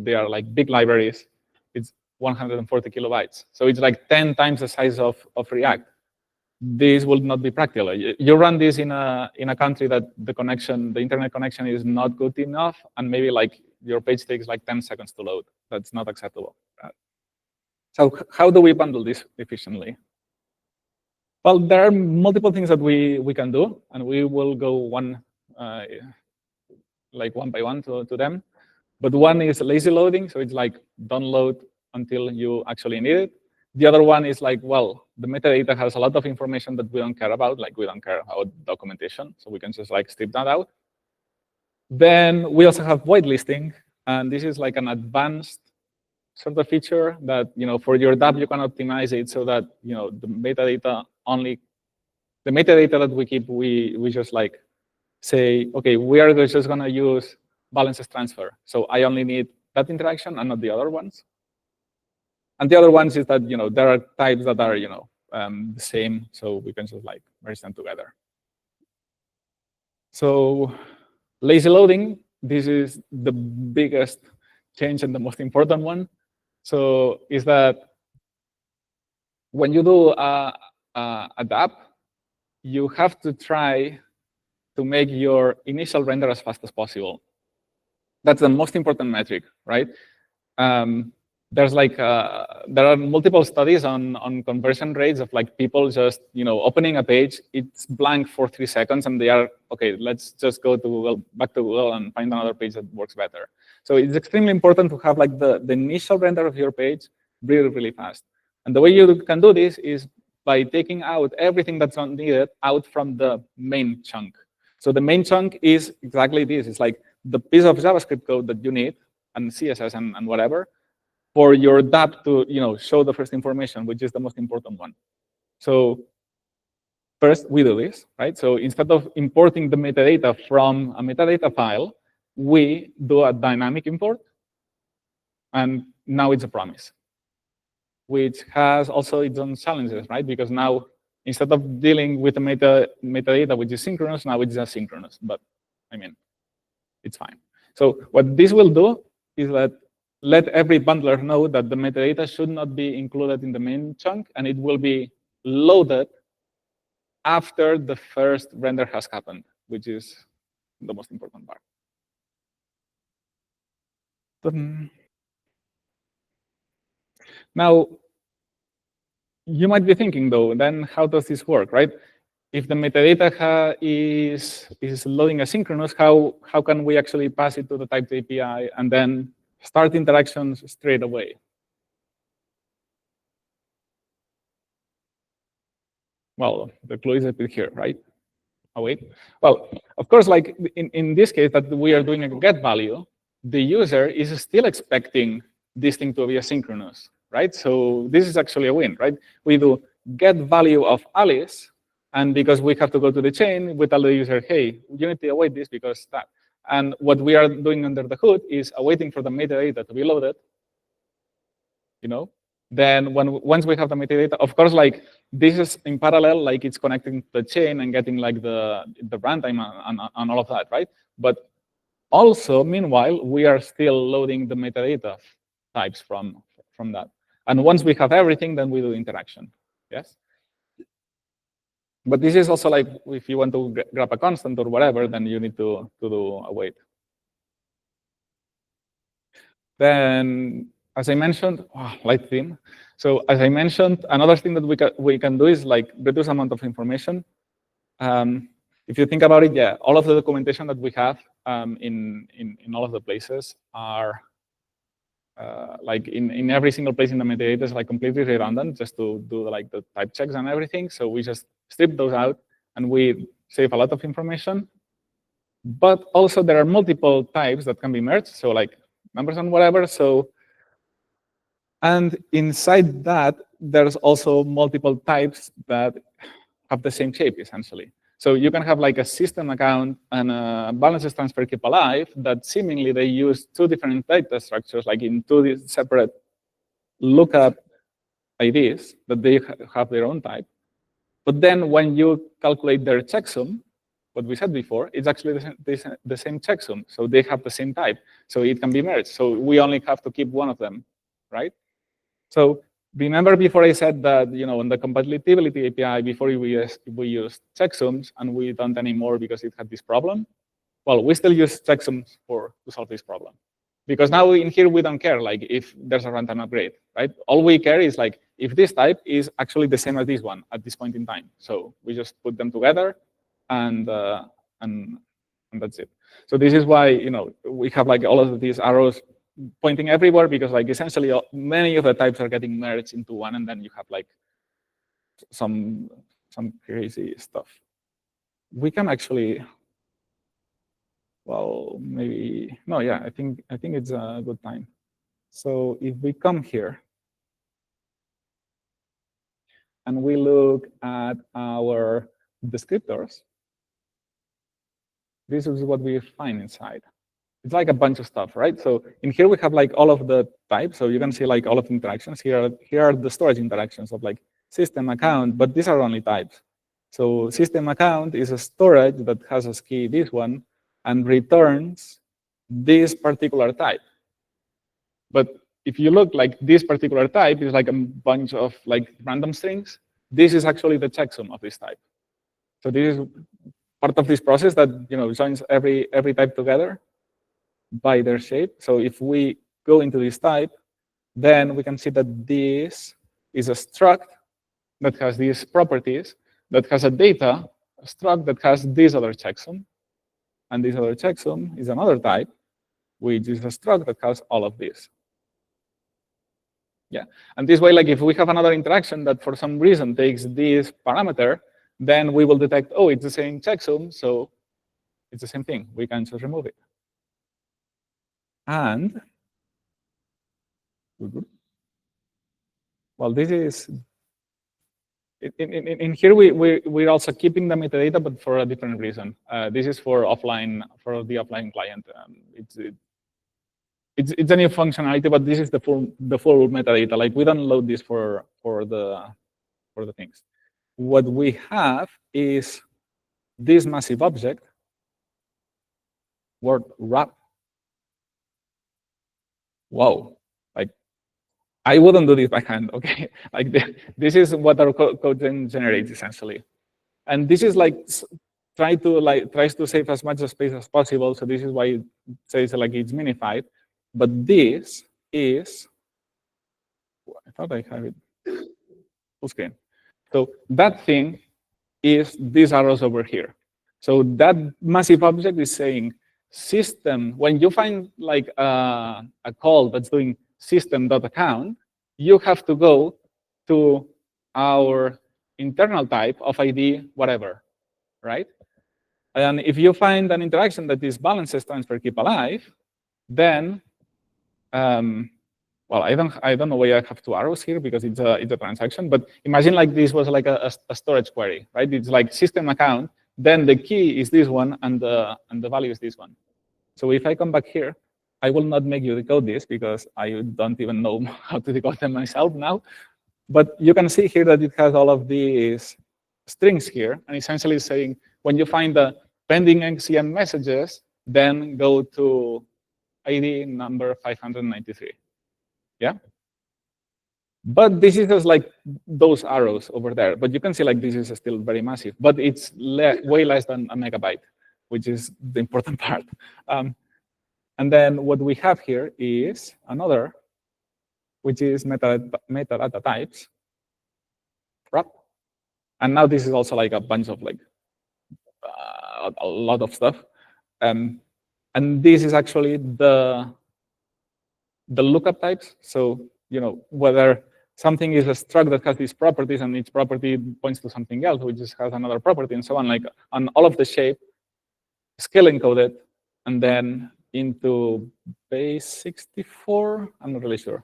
they are like big libraries, it's 140 kilobytes. So it's like 10 times the size of React. This will not be practical. You run this in a country that the internet connection is not good enough, and maybe like your page takes like 10 seconds to load. That's not acceptable. So how do we bundle this efficiently? Well, there are multiple things that we can do, and we will go one by one to them. But one is lazy loading, so it's like don't load until you actually need it. The other one is like, well, the metadata has a lot of information that we don't care about, like we don't care about documentation, so we can just like strip that out. Then we also have void listing, and this is like an advanced sort of feature that for your dApp you can optimize it so that the metadata that we keep, we just like say, okay, we are just gonna use balances transfer. So I only need that interaction and not the other ones. And the other ones is that there are types that are the same, so we can just like merge them together. So lazy loading, this is the biggest change and the most important one. So is that when you do a dApp, you have to try to make your initial render as fast as possible. That's the most important metric, right? There's like there are multiple studies on conversion rates of like people just opening a page, it's blank for 3 seconds, and they are okay. Let's just go to back to Google and find another page that works better. So it's extremely important to have like the initial render of your page really fast. And the way you can do this is by taking out everything that's not needed out from the main chunk. So the main chunk is exactly this. It's like the piece of JavaScript code that you need and CSS and whatever for your dApp to show the first information, which is the most important one. So first we do this, right? So instead of importing the metadata from a metadata file, we do a dynamic import, and now it's a promise, which has also its own challenges, right? Because now instead of dealing with the metadata, which is synchronous, now it's asynchronous. But I mean, it's fine. So what this will do is that let every bundler know that the metadata should not be included in the main chunk, and it will be loaded after the first render has happened, which is the most important part. Now, you might be thinking, though, then how does this work, right? If the metadata is loading asynchronous, how can we actually pass it to the typed API and then start interactions straight away? Well, the clue is a bit here, right? Oh, wait. Well, of course, like in this case that we are doing a get value, the user is still expecting this thing to be asynchronous, right? So this is actually a win, right? We do get value of Alice, and because we have to go to the chain, we tell the user, hey, you need to await this because that. And what we are doing under the hood is awaiting for the metadata to be loaded, Then once we have the metadata, of course, like this is in parallel, like it's connecting to the chain and getting like the runtime and all of that, right? But also, meanwhile, we are still loading the metadata types from that. And once we have everything, then we do interaction. Yes. But this is also like if you want to grab a constant or whatever, then you need to do await. Then, as I mentioned, light theme. So as I mentioned, another thing that we can do is like reduce amount of information. If you think about it, yeah, all of the documentation that we have in all of the places are like in every single place in the metadata is like completely redundant just to do like the type checks and everything. So we just strip those out and we save a lot of information. But also there are multiple types that can be merged. So like numbers and whatever. So, and inside that, there's also multiple types that have the same shape, essentially. So you can have like a system account and a balances transfer keep alive that seemingly they use two different data structures, like in two separate lookup IDs that they have their own type. But then when you calculate their checksum, what we said before, it's actually the same checksum. So they have the same type. So it can be merged. So we only have to keep one of them, right? So remember before I said that, on the compatibility API, before we used checksums, and we don't anymore because it had this problem? Well, we still use checksums to solve this problem. Because now in here, we don't care like if there's a runtime upgrade, right? All we care is like if this type is actually the same as this one at this point in time. So we just put them together, and that's it. So this is why we have like all of these arrows pointing everywhere, because like essentially many of the types are getting merged into one, and then you have like some crazy stuff. We can actually, well, maybe no, yeah, I think it's a good time. So if we come here and we look at our descriptors, this is what we find inside. It's like a bunch of stuff, right? So in here we have like all of the types. So you can see like all of the interactions. Here are the storage interactions of like system account, but these are only types. So system account is a storage that has a key, this one, and returns this particular type. But if you look, like this particular type is like a bunch of like random strings. This is actually the checksum of this type. So this is part of this process that joins every type together by their shape. So if we go into this type, then we can see that this is a struct that has these properties, that has a data struct that has this other checksum. And this other checksum is another type, which is a struct that has all of this. Yeah, and this way, like if we have another interaction that for some reason takes this parameter, then we will detect, oh, it's the same checksum, so it's the same thing. We can just remove it. And well, this is in here we're also keeping the metadata, but for a different reason. This is for offline, for the offline client. It's a new functionality, but this is the full metadata. Like we don't load this for the things. what we have is this massive object, word wrap. Whoa, like I wouldn't do this by hand, okay? Like this is what our code then generates essentially. And this is like tries to save as much space as possible. So this is why it says like it's minified. But this is, I thought I have it full screen. So that thing is these arrows over here. So that massive object is saying system, when you find like a call that's doing system.account, you have to go to our internal type of ID, whatever, right? And if you find an interaction that is balances transfer keep alive, then well, I don't know why I have two arrows here because it's a transaction. But imagine like this was like a storage query, right? It's like system account. Then the key is this one, and the value is this one. So if I come back here, I will not make you decode this because I don't even know how to decode them myself now. But you can see here that it has all of these strings here, and essentially saying when you find the pending XCM messages, then go to ID number 593. Yeah. But this is just like those arrows over there. But you can see like this is still very massive, but it's way less than a megabyte, which is the important part. And then what we have here is another, which is metadata types. Wrap. And now this is also like a bunch of like a lot of stuff. And this is actually the lookup types. So, you know, whether something is a struct that has these properties and each property points to something else, which just has another property and so on, like on all of the shape, scale encoded, and then into base 64, I'm not really sure.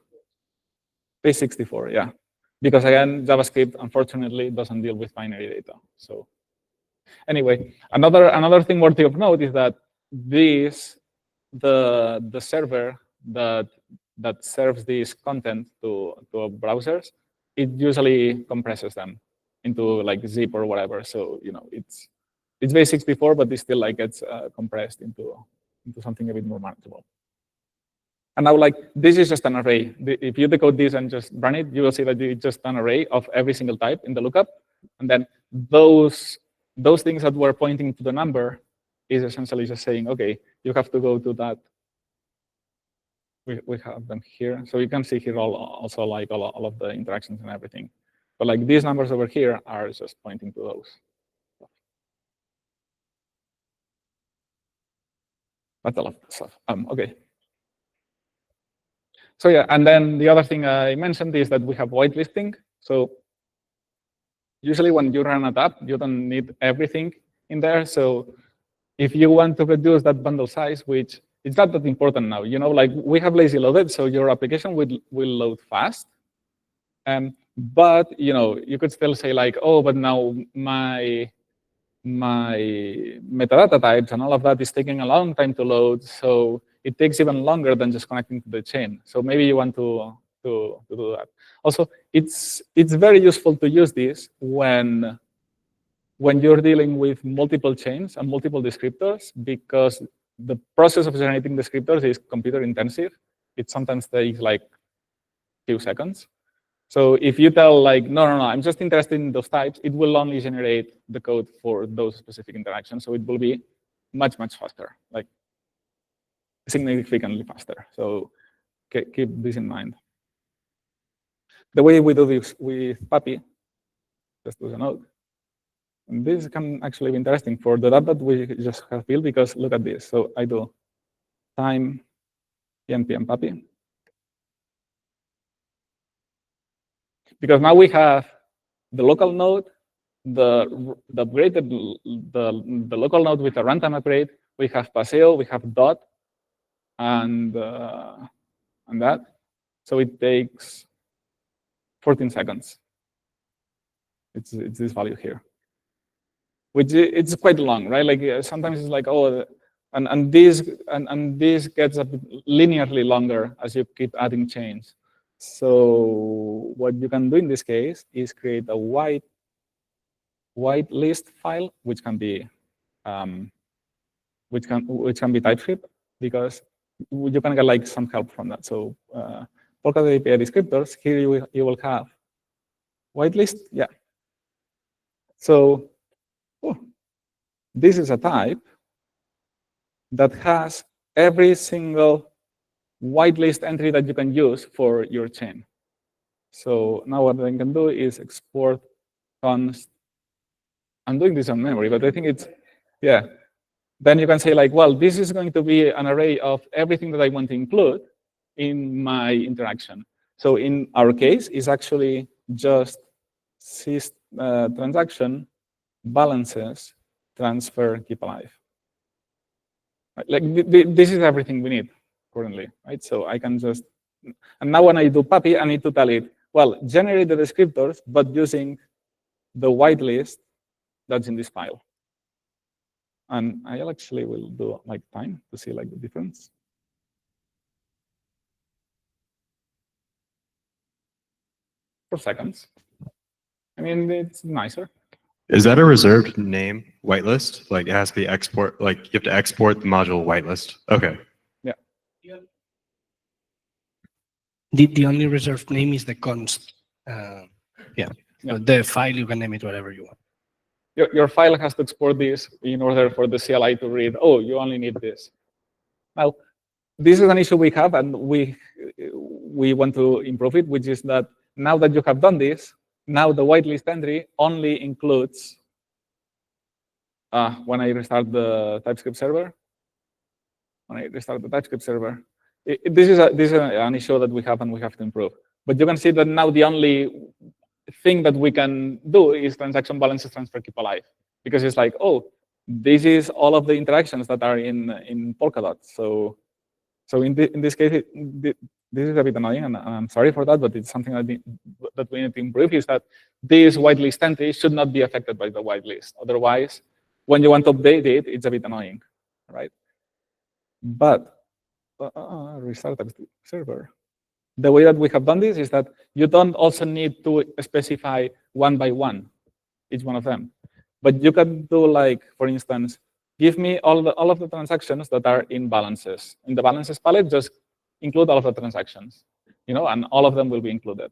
Base 64, yeah. Because again, JavaScript, unfortunately, doesn't deal with binary data. So anyway, another thing worthy of note is that this, the server that serves this content to browsers, it usually compresses them into like zip or whatever. So you know it's base 64, but it still like gets compressed into something a bit more manageable. And now like this is just an array. If you decode this and just run it, you will see that it's just an array of every single type in the lookup, and then those things that were pointing to the number is essentially just saying, okay, you have to go to that. We have them here. So you can see here also like all of the interactions and everything. But like these numbers over here are just pointing to those. That's a lot of stuff. Okay. So yeah, and then the other thing I mentioned is that we have whitelisting. So usually when you run a tab, you don't need everything in there. So if you want to reduce that bundle size, which it's not that important now, you know, like we have lazy loaded, so your application will load fast. But you know, you could still say like, oh, but now my metadata types and all of that is taking a long time to load, so it takes even longer than just connecting to the chain. So maybe you want to do that. Also, it's very useful to use this when you're dealing with multiple chains and multiple descriptors, because the process of generating descriptors is computer intensive. It sometimes takes like a few seconds. So if you tell like, no, I'm just interested in those types, it will only generate the code for those specific interactions. So it will be much faster, like significantly faster. So keep this in mind. The way we do this with PAPI, just as a note, and this can actually be interesting for the data that we just have built, because look at this. So I do time npm PAPI. Because now we have the local node, the upgraded the local node with a runtime upgrade. We have Paseo, we have dot, and that. So it takes 14 seconds. It's this value here, which it's quite long, right? Like sometimes it's like, oh, and this gets a bit linearly longer as you keep adding chains. So what you can do in this case is create a white whitelist file, which can be TypeScript, because you can get like some help from that. So Polkadot API descriptors, here you will have whitelist, yeah. So this is a type that has every single whitelist entry that you can use for your chain. So now what I can do is export const. I'm doing this on memory, but I think it's, yeah. Then you can say like, well, this is going to be an array of everything that I want to include in my interaction. So in our case, it's actually just transaction, balances, transfer, keep alive. Right? Like this is everything we need currently, right? So I can just, and now when I do puppy, I need to tell it, well, generate the descriptors, but using the whitelist that's in this file. And I actually will do like time to see like the difference. For seconds. I mean, it's nicer. Is that a reserved name, whitelist? Like it has to be export, like you have to export the module whitelist. Okay. Yeah. The only reserved name is the const. So the file, you can name it whatever you want. Your file has to export this in order for the CLI to read, oh, you only need this. Now, this is an issue we have, and we want to improve it, which is that now that you have done this, now the whitelist entry only includes, when I restart the TypeScript server, this is an issue that we have and we have to improve. But you can see that now the only thing that we can do is transaction balances transfer keep alive, because it's like, oh, this is all of the interactions that are in Polkadot. So in this case, this is a bit annoying, and I'm sorry for that, but it's something that we need to improve, is that this whitelist entry should not be affected by the whitelist. Otherwise, when you want to update it, it's a bit annoying, right? But restart the server. The way that we have done this is that you don't also need to specify one by one, each one of them. But you can do like, for instance, give me all of the transactions that are in balances. In the balances palette, just include all of the transactions, and all of them will be included.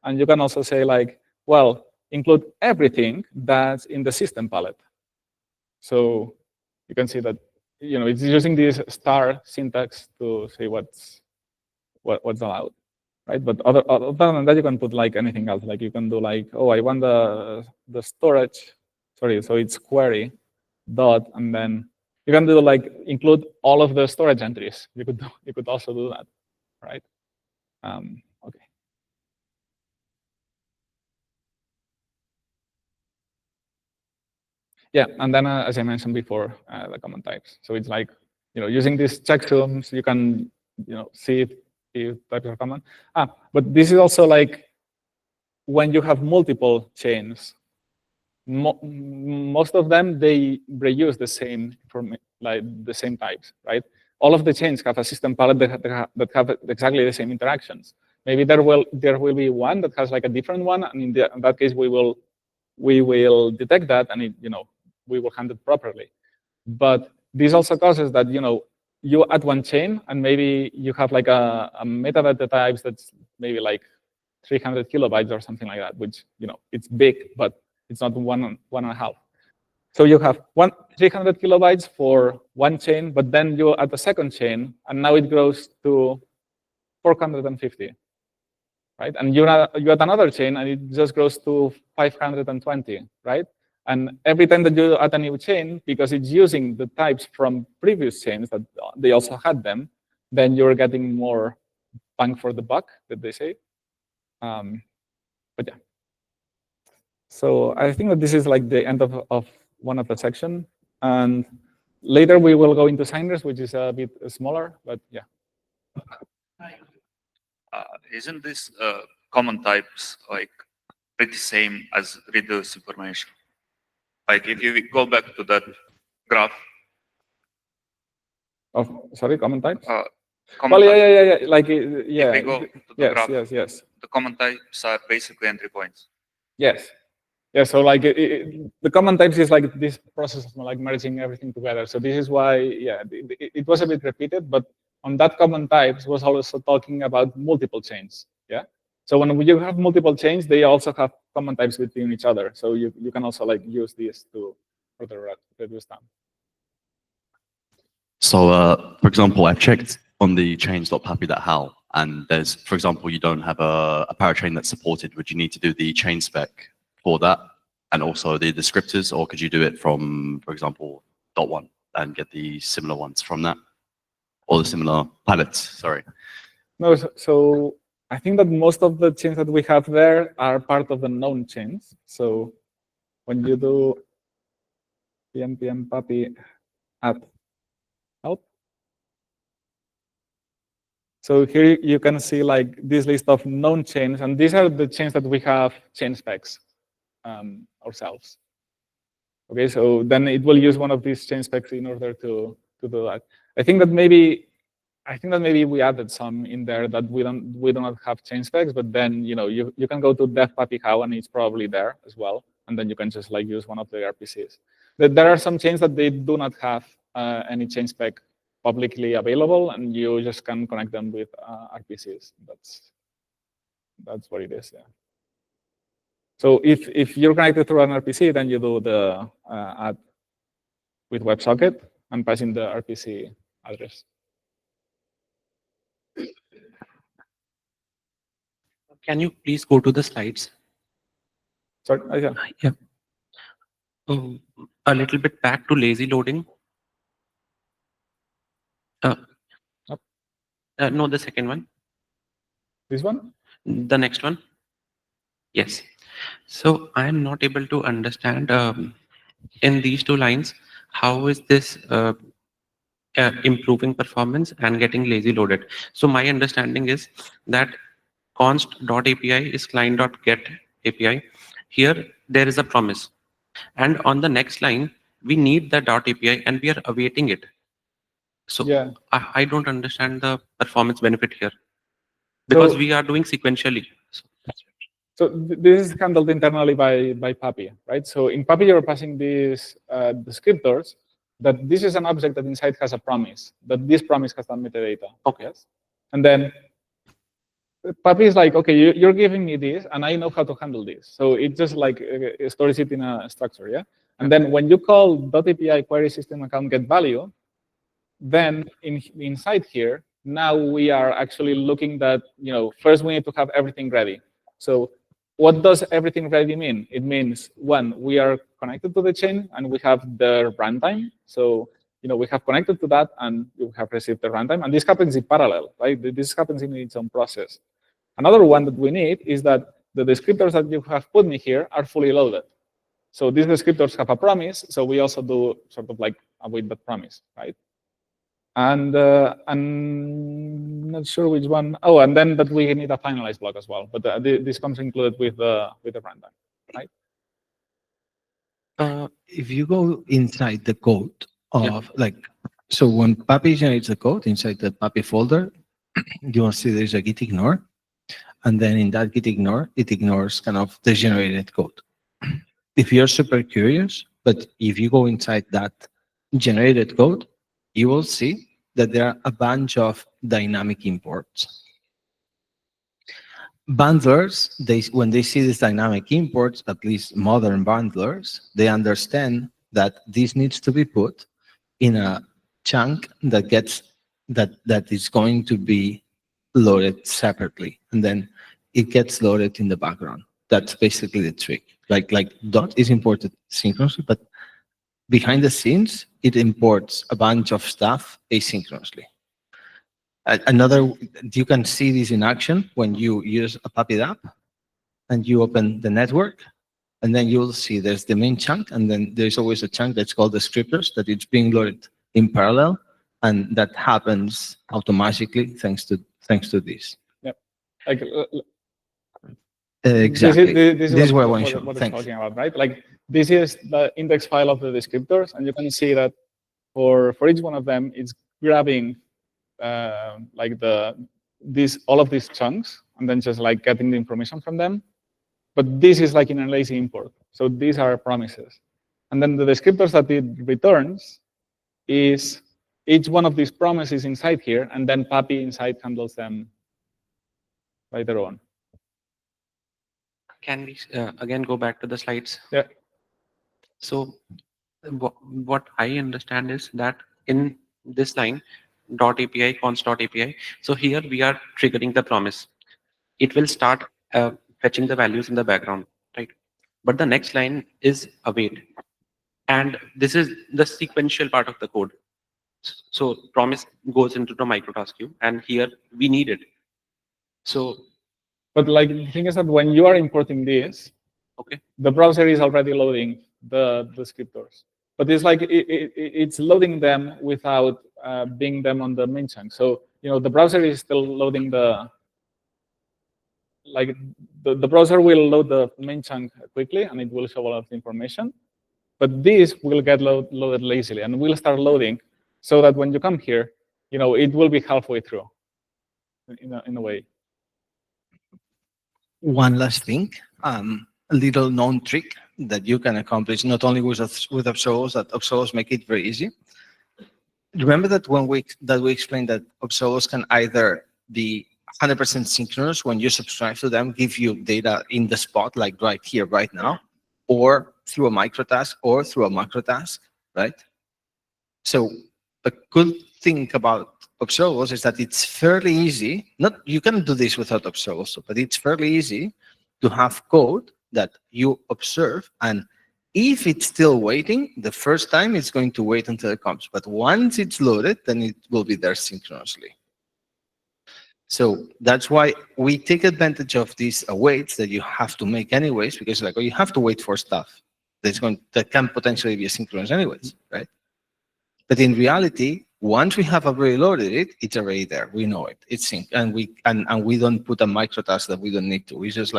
And you can also say like, well, include everything that's in the system palette. So you can see that, it's using this star syntax to say what's allowed. Right, but other than that, you can put like anything else. Like you can do like, oh, I want the storage. Sorry, so it's query dot, and then you can do like include all of the storage entries. You could also do that, right? Okay. Yeah, and then as I mentioned before, the common types. So it's like, using these checksums, you can, see if types are common. But this is also like when you have multiple chains. Most of them, they reuse the same types, right? All of the chains have a system palette that have exactly the same interactions. Maybe there will be one that has like a different one, and in that case we will detect that, and we will handle it properly. But this also causes that you add one chain, and maybe you have like a metadata types that's maybe like 300 kilobytes or something like that, which it's big, but it's not one and a half. So you have 300 kilobytes for one chain, but then you add a second chain, and now it grows to 450, right? And you add another chain, and it just grows to 520, right? And every time that you add a new chain, because it's using the types from previous chains that they also had them, then you're getting more bang for the buck, that they say. But yeah. So I think that this is like the end of one of the section. And later we will go into signers, which is a bit smaller, but yeah. Isn't this common types like pretty same as reduce information? Like if you go back to that graph. Sorry, common types? Common yeah. Like, yeah. If we go to the graph, yes. the common types are basically entry points. Yes. Yeah, so like the common types is like this process of like merging everything together. So this is why, yeah, it was a bit repeated, but on that common types was also talking about multiple chains. Yeah. So when you have multiple chains, they also have common types between each other. So you can also like use this to further reduce them. So, for example, I've checked on the chains.papi.how, and there's, for example, you don't have a parachain that's supported. Would you need to do the chain spec for that, and also the descriptors, or could you do it from, for example, .1 and get the similar ones from that, or the similar pilots? Sorry. No, so I think that most of the chains that we have there are part of the known chains. So when you do pnpm papi add help, so here you can see like this list of known chains, and these are the chains that we have chain specs ourselves. Okay, so then it will use one of these chain specs in order to do that. I think that maybe we added some in there that we do not have chain specs, but then you can go to dev papi how, and it's probably there as well, and then you can just like use one of the RPCs. There are some chains that they do not have any chain spec publicly available, and you just can connect them with RPCs. That's what it is. Yeah. So if you're connected through an RPC, then you do the add with WebSocket and pass in the RPC address. Can you please go to the slides? Sorry, yeah. A little bit back to lazy loading. No, the second one. This one? The next one. Yes. So I am not able to understand in these two lines, how is this improving performance and getting lazy loaded? So my understanding is that const.api is client.get API. Here, there is a promise. And on the next line, we need the .api and we are awaiting it. So yeah. I don't understand the performance benefit here because we are doing sequentially. So this is handled internally by Papi, right? So in Papi, you're passing these descriptors that this is an object that inside has a promise, that this promise has some metadata. Okay. Yes? And then Papi is like, okay, you're giving me this, and I know how to handle this. So it just like stores it in a structure, yeah? And then when you call .api query system account get value, then inside here, now we are actually looking that, first we need to have everything ready. So what does everything ready mean? It means, one, we are connected to the chain and we have the runtime. So, we have connected to that and we have received the runtime. And this happens in parallel, right? This happens in its own process. Another one that we need is that the descriptors that you have put me here are fully loaded. So these descriptors have a promise. So we also do sort of like await that promise, right? And I'm not sure which one. Oh, and then that we need a finalize block as well. But this comes included with the runtime, right? If you go inside the code of so when Papi generates the code inside the Papi folder, you will see there's a git ignore. And then in that git ignore, it ignores kind of the generated code. If you're super curious, but if you go inside that generated code, you will see that there are a bunch of dynamic imports. Bundlers, when they see these dynamic imports, at least modern bundlers, they understand that this needs to be put in a chunk that is going to be loaded separately, and then it gets loaded in the background. That's basically the trick. Like dot is imported synchronously, but behind the scenes, it imports a bunch of stuff asynchronously. You can see this in action when you use a Papi app and you open the network, and then you'll see there's the main chunk, and then there's always a chunk that's called the descriptors that it's being loaded in parallel, and that happens automatically thanks to this. Yep. Like exactly. This is what I want to show. What it's talking about, right? Like this is the index file of the descriptors, and you can see that for each one of them, it's grabbing like all of these chunks, and then just like getting the information from them. But this is like in a lazy import. So these are promises. And then the descriptors that it returns is each one of these promises inside here, and then Papi inside handles them by their own. Can we again go back to the slides? Yeah. So what I understand is that in this line, .api, const.api, so here we are triggering the promise. It will start fetching the values in the background, right? But the next line is await. And this is the sequential part of the code. So promise goes into the microtask queue, and here we need it. So, but like the thing is that when you are importing this, okay, the browser is already loading the descriptors. But it's like it's loading them without being them on the main chunk. So the browser is still loading the browser will load the main chunk quickly, and it will show a lot of information. But this will get loaded lazily, and will start loading, so that when you come here, it will be halfway through, in a way. One last thing, a little known trick that you can accomplish not only with observables, that observables make it very easy. Remember that when we explained that observables can either be 100% synchronous when you subscribe to them, give you data in the spot, like right here, right now, or through a microtask or through a macrotask, right? So a good thing about observables is that it's fairly easy. You can do this without observables, but it's fairly easy to have code that you observe, and if it's still waiting, the first time it's going to wait until it comes. But once it's loaded, then it will be there synchronously. So that's why we take advantage of these awaits that you have to make anyways, because you have to wait for stuff that can potentially be asynchronous anyways, right? But in reality, once we have already loaded it, it's already there. We know it. It's synced, and we don't put a microtask that we don't need to. We just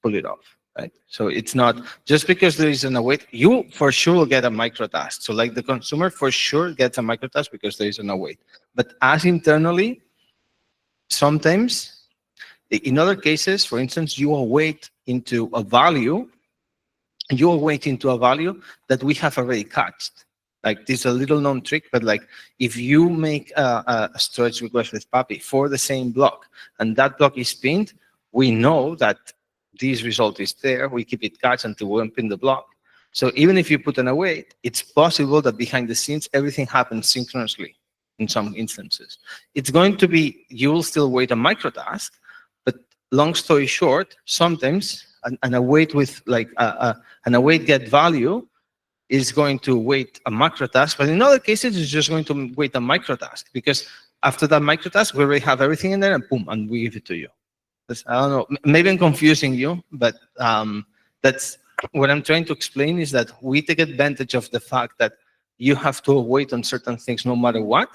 pull it off, right? So it's not just because there is an await. You for sure will get a microtask. So like the consumer for sure gets a microtask because there is an await. But as internally, sometimes, in other cases, for instance, you await into a value. You await into a value that we have already cached. Like this is a little known trick, but like if you make a storage request with Papi for the same block, and that block is pinned, we know that this result is there. We keep it cached until we unpin the block. So even if you put an await, it's possible that behind the scenes, everything happens synchronously in some instances. It's going to be, you will still wait a microtask, but long story short, sometimes an await with like an await get value is going to wait a macrotask, but in other cases, it's just going to wait a microtask, because after that microtask, we already have everything in there, and boom, and we give it to you. I don't know, maybe I'm confusing you, but that's what I'm trying to explain, is that we take advantage of the fact that you have to wait on certain things no matter what,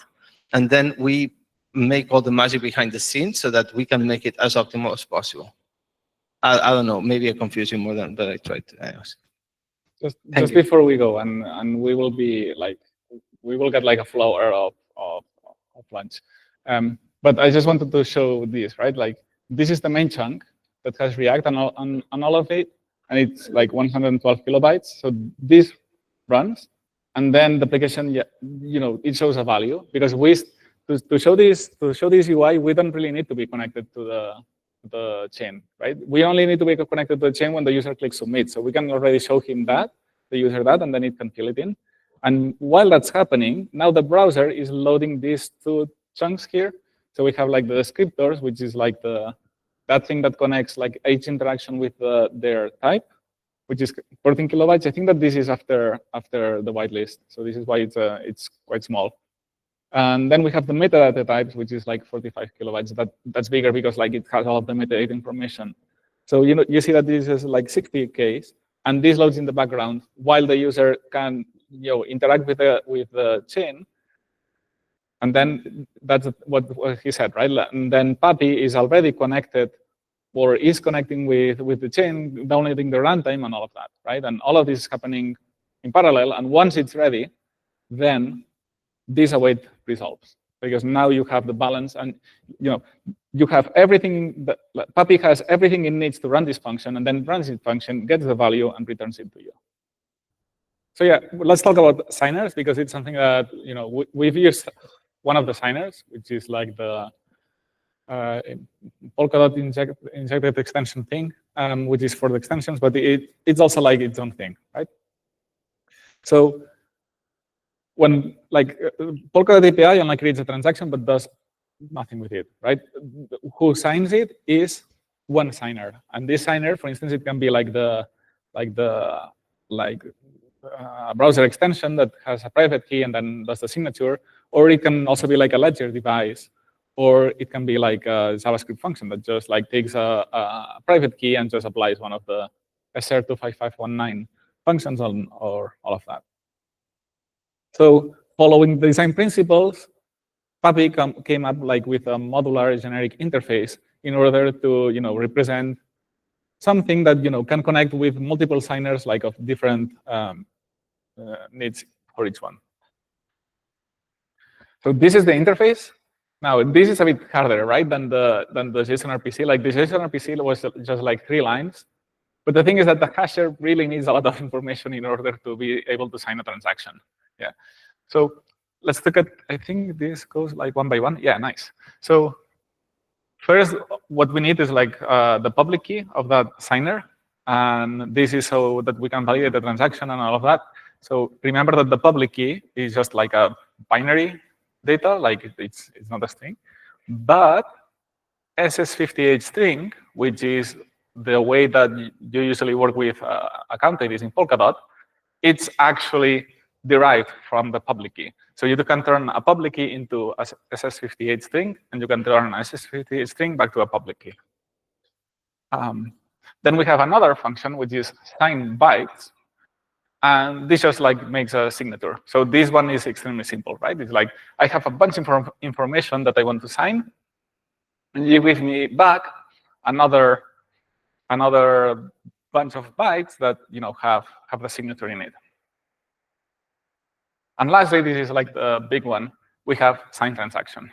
and then we make all the magic behind the scenes so that we can make it as optimal as possible. I don't know, maybe I confuse you more than, but I tried to. Anyways. Just before we go, and we will be like, we will get like a flower of lunch. But I just wanted to show this, right? Like this is the main chunk that has React and all of it, and it's like 112 kilobytes. So this runs, and then the application, it shows a value, because to show this UI, we don't really need to be connected to the chain, right? We only need to be connected to the chain when the user clicks submit. So we can already show him the user that, and then it can fill it in. And while that's happening, now the browser is loading these two chunks here. So we have like the descriptors, which is like that thing that connects like each interaction with their type, which is 14 kilobytes. I think that this is after the whitelist. So this is why it's quite small. And then we have the metadata types, which is like 45 kilobytes. That's bigger because like it has all of the metadata information. So you see that this is like 60Ks, and this loads in the background while the user can interact with the chain. And then that's what he said, right? And then Papi is already connected, or is connecting with the chain, downloading the runtime and all of that, right? And all of this is happening in parallel. And once it's ready, then this await resolves, because now you have the balance. And you have everything, Puppy has everything it needs to run this function, and then runs this function, gets the value, and returns it to you. So yeah, let's talk about signers, because it's something that we've used one of the signers, which is like the Polkadot injected extension thing, which is for the extensions, but it's also like its own thing, right? So when Polkadot API only creates a transaction but does nothing with it, right? Who signs it is one signer, and this signer, for instance, it can be like browser extension that has a private key and then does the signature, or it can also be like a ledger device, or it can be like a JavaScript function that just takes a private key and just applies one of the SR25519 functions or all of that. So following the design principles, Puppy came up with a modular generic interface in order to represent something that can connect with multiple signers of different needs for each one. So this is the interface. Now this is a bit harder, right, than the JSON RPC. The JSON RPC was just 3 lines, but the thing is that the hasher really needs a lot of information in order to be able to sign a transaction. Yeah. So let's look at. I think this goes one by one. Yeah, nice. So first, what we need is the public key of that signer, and this is so that we can validate the transaction and all of that. So remember that the public key is just a binary data, it's not a string, but SS58 string, which is the way that you usually work with account IDs in Polkadot, it's actually derived from the public key. So you can turn a public key into a SS58 string, and you can turn an SS58 string back to a public key. Then we have another function, which is sign bytes, and this just makes a signature. So this one is extremely simple, right? It's I have a bunch of information that I want to sign, and you give me back another bunch of bytes that have the signature in it. And lastly, this is the big one. We have sign transaction.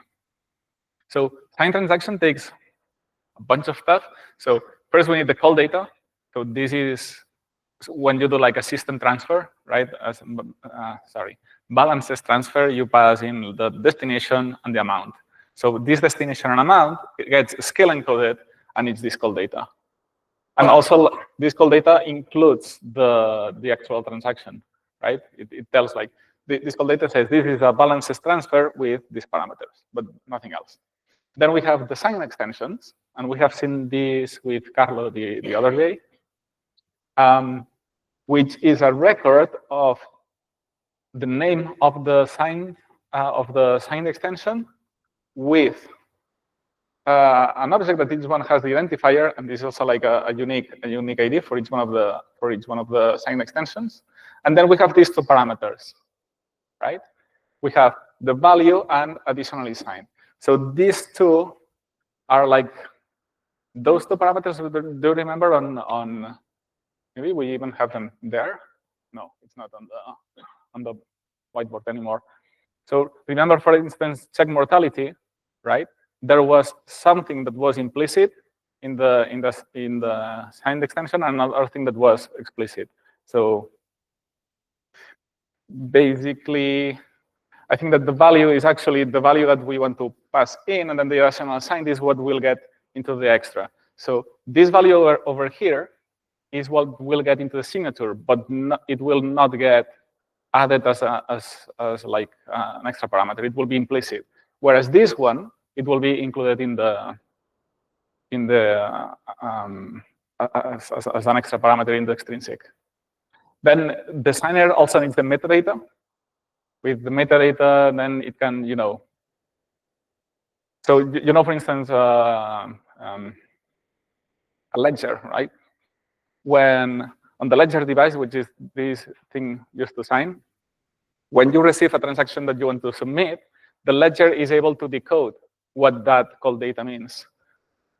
So sign transaction takes a bunch of stuff. So first we need the call data. So this is when you do a system transfer, right? Balances transfer, you pass in the destination and the amount. So this destination and amount, it gets scale encoded, and it's this call data. And also, this call data includes the actual transaction, right? It tells this call data says this is a balances transfer with these parameters, but nothing else. Then we have the sign extensions, and we have seen this with Carlo the other day, which is a record of the name of the sign extension with an object that each one has the identifier, and this is also a unique ID for each one of the sign extensions. And then we have these 2 parameters, right? We have the value and additionally signed. So these 2 are those 2 parameters. Do you remember on maybe we even have them there? No, it's not on the whiteboard anymore. So remember, for instance, check mortality, right? There was something that was implicit in the signed extension, and another thing that was explicit. So basically, I think that the value is actually the value that we want to pass in, and then the irrational signed is what we'll get into the extra. So this value over here is what we'll get into the signature, but it will not get added as an extra parameter. It will be implicit. Whereas this one, it will be included as an extra parameter in the extrinsic. Then the signer also needs the metadata. With the metadata, then it can, so for instance, a ledger, right? When on the ledger device, which is this thing used to sign, when you receive a transaction that you want to submit, the ledger is able to decode what that call data means,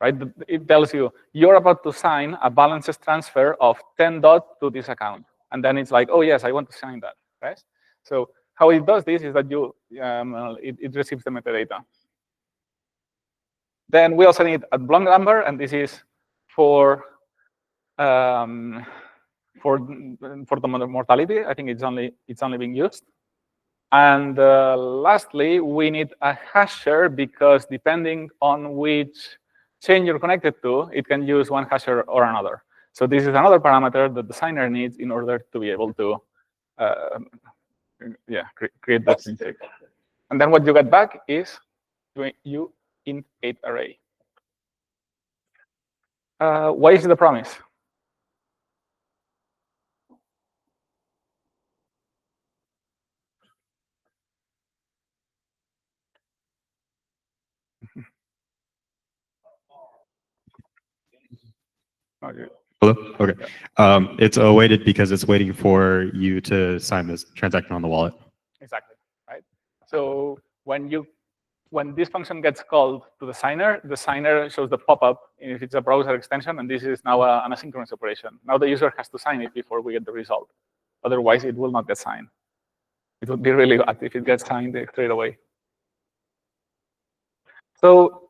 right? It tells you, you're about to sign a balances transfer of 10 dot to this account. And then it's oh, yes, I want to sign that, right? So how it does this is that it receives the metadata. Then we also need a block number, and this is for the mortality. I think it's only being used. And lastly, we need a hasher because depending on which chain you're connected to, it can use one hasher or another. So this is another parameter that the signer needs in order to be able to create that syntax. And then what you get back is you int 8 array. Why is it a promise? Hello? Okay. It's awaited because it's waiting for you to sign this transaction on the wallet. Exactly, right? So when this function gets called to the signer shows the pop-up if it's a browser extension, and this is now an asynchronous operation. Now the user has to sign it before we get the result. Otherwise, it will not get signed. It would be really bad if it gets signed straight away. So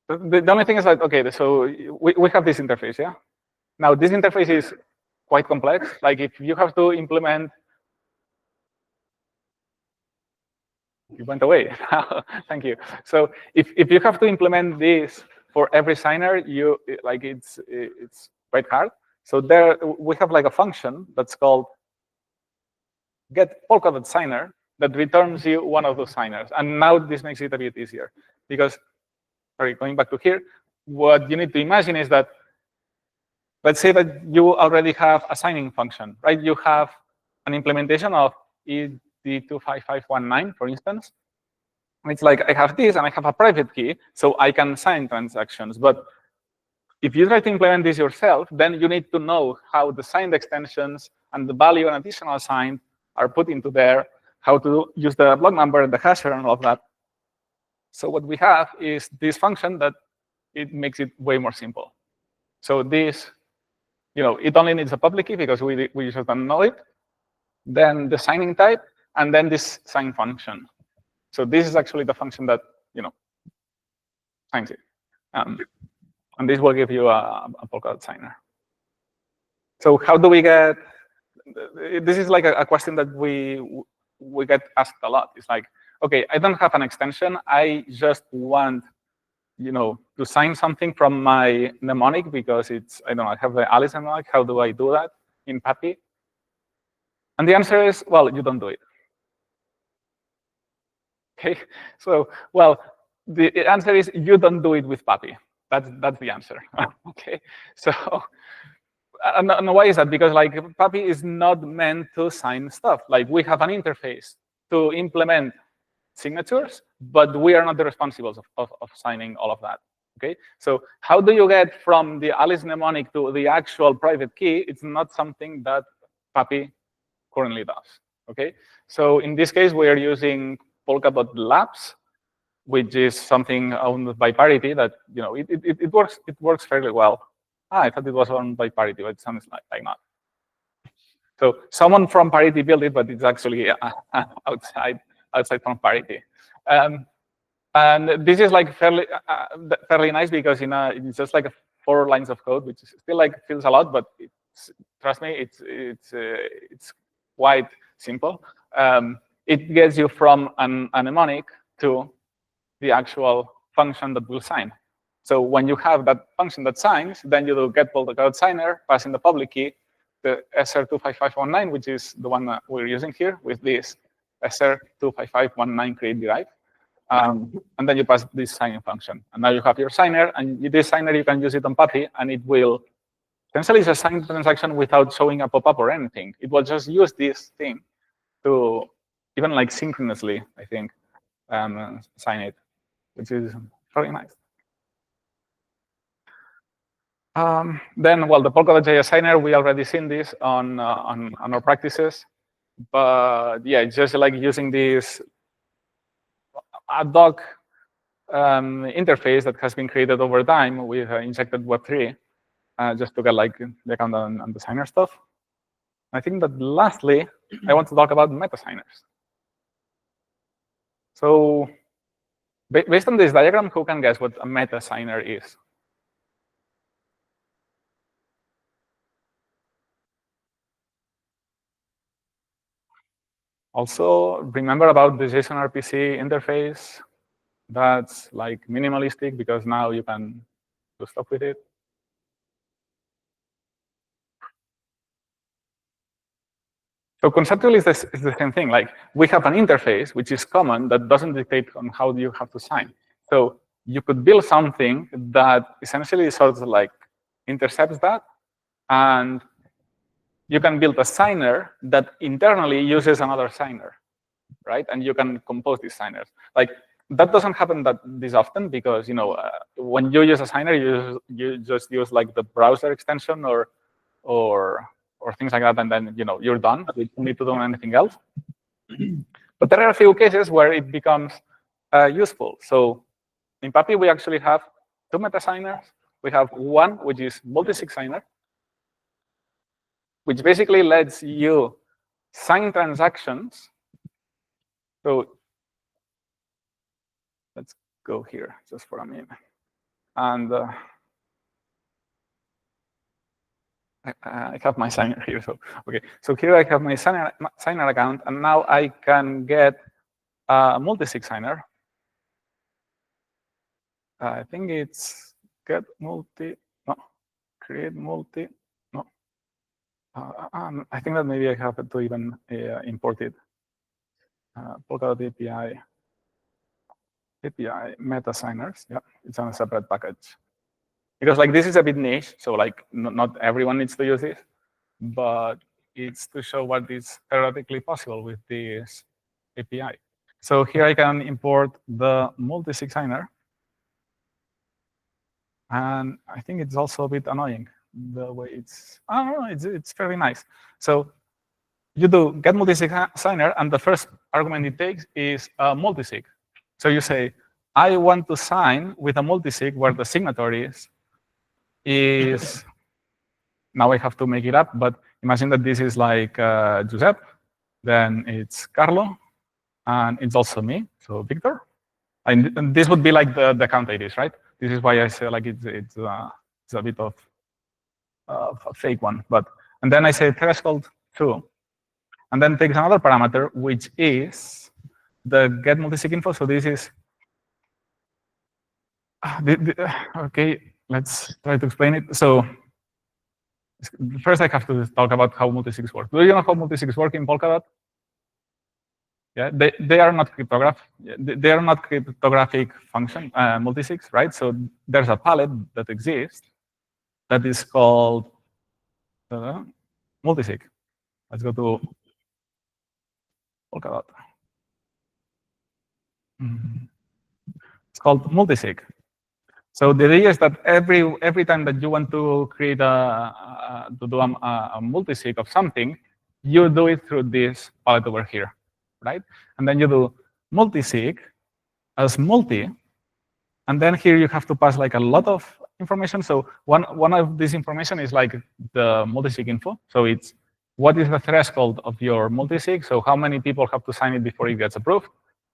the only thing is that, okay, so we have this interface, yeah? Now, this interface is quite complex. Like, if you have to implement... You went away. Thank you. So if you have to implement this for every signer, it's quite hard. So there we have like a function that's called get Polkadot signer that returns you one of those signers. And now this makes it a bit easier because, sorry, going back to here, what you need to imagine is that, let's say that you already have a signing function, right? You have an implementation of ED25519, for instance. And it's like, I have this, and I have a private key, so I can sign transactions. But if you try to implement this yourself, then you need to know how the signed extensions and the value and additional sign are put into there, how to use the block number and the hasher and all of that. So what we have is this function that it makes it way more simple. So this, it only needs a public key because we just don't know it. Then the signing type, and then this sign function. So this is actually the function that, signs it. And this will give you a Polkadot signer. So how do we get, this is like a question that we get asked a lot. It's like, okay, I don't have an extension. I just want, to sign something from my mnemonic because it's, I don't know, I have the Alice mnemonic. How do I do that in PAPI? And the answer is, well, you don't do it. Okay, so, well, the answer is you don't do it with PAPI. That's the answer. Okay, so and why is that? Because like PAPI is not meant to sign stuff. Like we have an interface to implement signatures, but we are not the responsibles of signing all of that. Okay, so how do you get from the Alice mnemonic to the actual private key? It's not something that PAPI currently does. Okay, so in this case, we are using Polkadot Labs, which is something owned by Parity that, it works fairly well. I thought it was owned by Parity, but it sounds like not. So someone from Parity built it, but it's actually outside from Parity. And this is like fairly nice because it's just like 4 lines of code, which is still like feels a lot, but trust me, it's quite simple. It gets you from a mnemonic to the actual function that will sign. So when you have that function that signs, then you do get Polkadot signer, pass in the public key, the SR25519, which is the one that we're using here with this SR25519 create derive. And then you pass this signing function. And now you have your signer, and this signer, you can use it on PAPI, and it will, essentially it's a signed transaction without showing a pop-up or anything. It will just use this thing to, even like synchronously, I think, sign it, which is very nice. Then, well, the Polkadot signer, we already seen this on our practices. But yeah, it's just like using this ad hoc interface that has been created over time with injected Web3, just to get like the account and the signer stuff. I think that lastly, I want to talk about meta signers. So Based on this diagram, who can guess what a meta signer is? Also, remember about the JSON RPC interface. That's like minimalistic because now you can do stuff with it. So conceptually, it's the same thing. Like we have an interface which is common that doesn't dictate on how you have to sign. So you could build something that essentially sort of like intercepts that, and you can build a signer that internally uses another signer, right? And you can compose these signers. Like that doesn't happen this often because when you use a signer, you just use like the browser extension or things like that, and then you're done. You don't need to do anything else. But there are a few cases where it becomes useful. So in PAPI, we actually have 2 meta signers. We have one which is multi-sig signer, which basically lets you sign transactions. So let's go here just for a minute. And I have my signer here. So okay, so here I have my signer account, and now I can get a multi-sig signer. I think it's get multi, no, create multi, no. I think that maybe I have to even import it. Polkadot API meta signers. Yeah, it's on a separate package. Because like this is a bit niche, so like not everyone needs to use this, but it's to show what is theoretically possible with this API. So here I can import the multi-sig signer. And I think it's also a bit annoying the way it's, I don't know, it's very nice. So you do get multi-sig signer, and the first argument it takes is a multi-sig. So you say, I want to sign with a multi-sig where the signatory is now I have to make it up, but imagine that this is like Giuseppe, then it's Carlo, and it's also me, so Victor. And this would be like the count IDs, right? This is why I say like it's a bit of a fake one. And then I say threshold 2, and then takes another parameter, which is the get multisig info. So this is okay. Let's try to explain it. So first, I have to talk about how multisigs work. Do you know how multisigs work in Polkadot? Yeah, they are not cryptographic. They are not cryptographic function multisigs, right? So there's a palette that exists that is called multisig. Let's go to Polkadot. It's called multisig. So the idea is that every time that you want to create a multisig of something, you do it through this palette over here, right? And then you do multisig as multi, and then here you have to pass like a lot of information. So one of this information is like the multisig info. So it's what is the threshold of your multisig? So how many people have to sign it before it gets approved?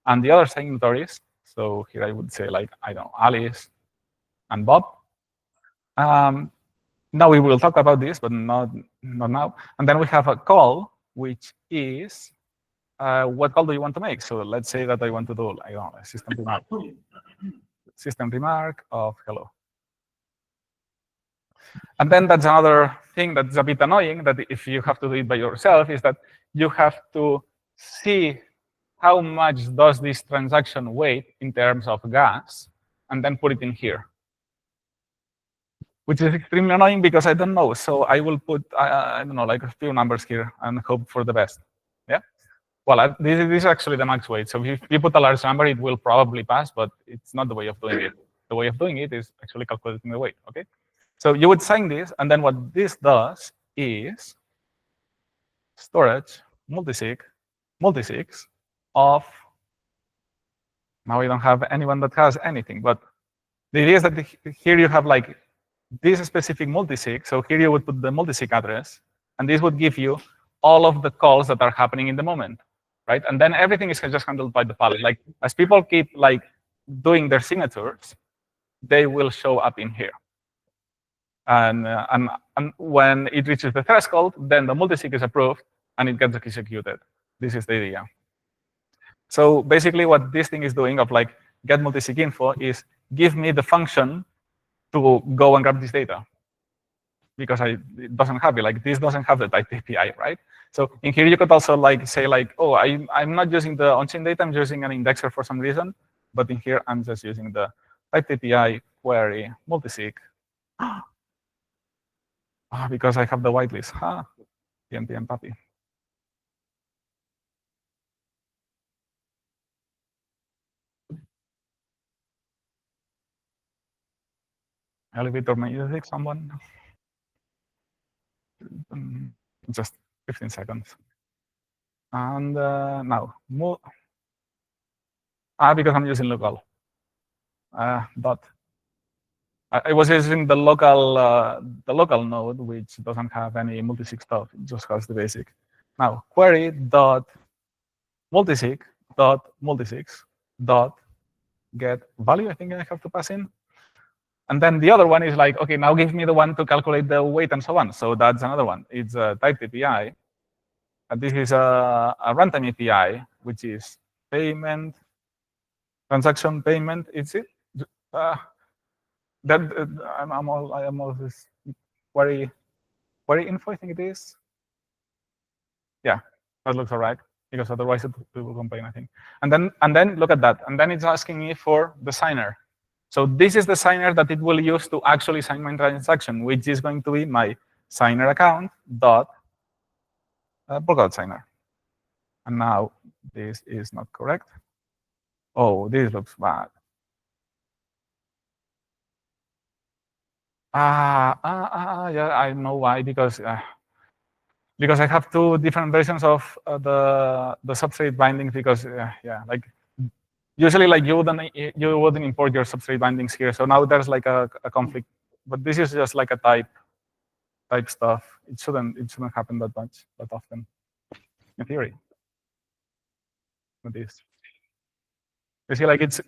And the other signatories. So here I would say like, I don't know, Alice and Bob. Now we will talk about this, but not now. And then we have a call, which is what call do you want to make? So let's say that I want to do, I don't know, a system remark. System remark of hello. And then that's another thing that's a bit annoying, that if you have to do it by yourself, is that you have to see how much does this transaction weight in terms of gas, and then put it in here, which is extremely annoying because I don't know. So I will put, I don't know, like a few numbers here and hope for the best. Yeah. Well, this is actually the max weight. So if you put a large number, it will probably pass, but it's not the way of doing it. The way of doing it is actually calculating the weight. Okay. So you would sign this, and then what this does is storage multisigs of. Now we don't have anyone that has anything, but the idea is that here you have like this specific multisig. So here you would put the multisig address, and this would give you all of the calls that are happening in the moment, right? And then everything is just handled by the palette. Like as people keep like doing their signatures, they will show up in here. And when it reaches the threshold, then the multisig is approved and it gets executed. This is the idea. So basically what this thing is doing of like get multisig info is give me the function to go and grab this data. Because it doesn't have it, like this doesn't have the type API, right? So in here you could also like say like, oh, I'm not using the on-chain data, I'm using an indexer for some reason. But in here I'm just using the type API query multisig. Because I have the whitelist. PNPN puppy. Elevator music, someone? Just 15 seconds. And now, because I'm using local. Dot. I was using the local node, which doesn't have any multisig stuff. It just has the basic. Now, query dot multisig dot multisigs dot get value. I think I have to pass in. And then the other one is like, okay, now give me the one to calculate the weight and so on. So that's another one. It's a typed API. And this is a runtime API, which is payment, transaction payment. Is it? I'm all this query info, I think it is. Yeah, that looks all right, because otherwise it will complain, I think. And then look at that. And then it's asking me for the signer. So this is the signer that it will use to actually sign my transaction, which is going to be my signer account dot Polkadot signer. And now this is not correct. Oh, this looks bad. Yeah, I know why, because I have two different versions of the substrate bindings. Because yeah, like usually like you wouldn't import your substrate bindings here. So now there's like a conflict. But this is just like a type stuff. It shouldn't happen that often, in theory. With this. You see, like it's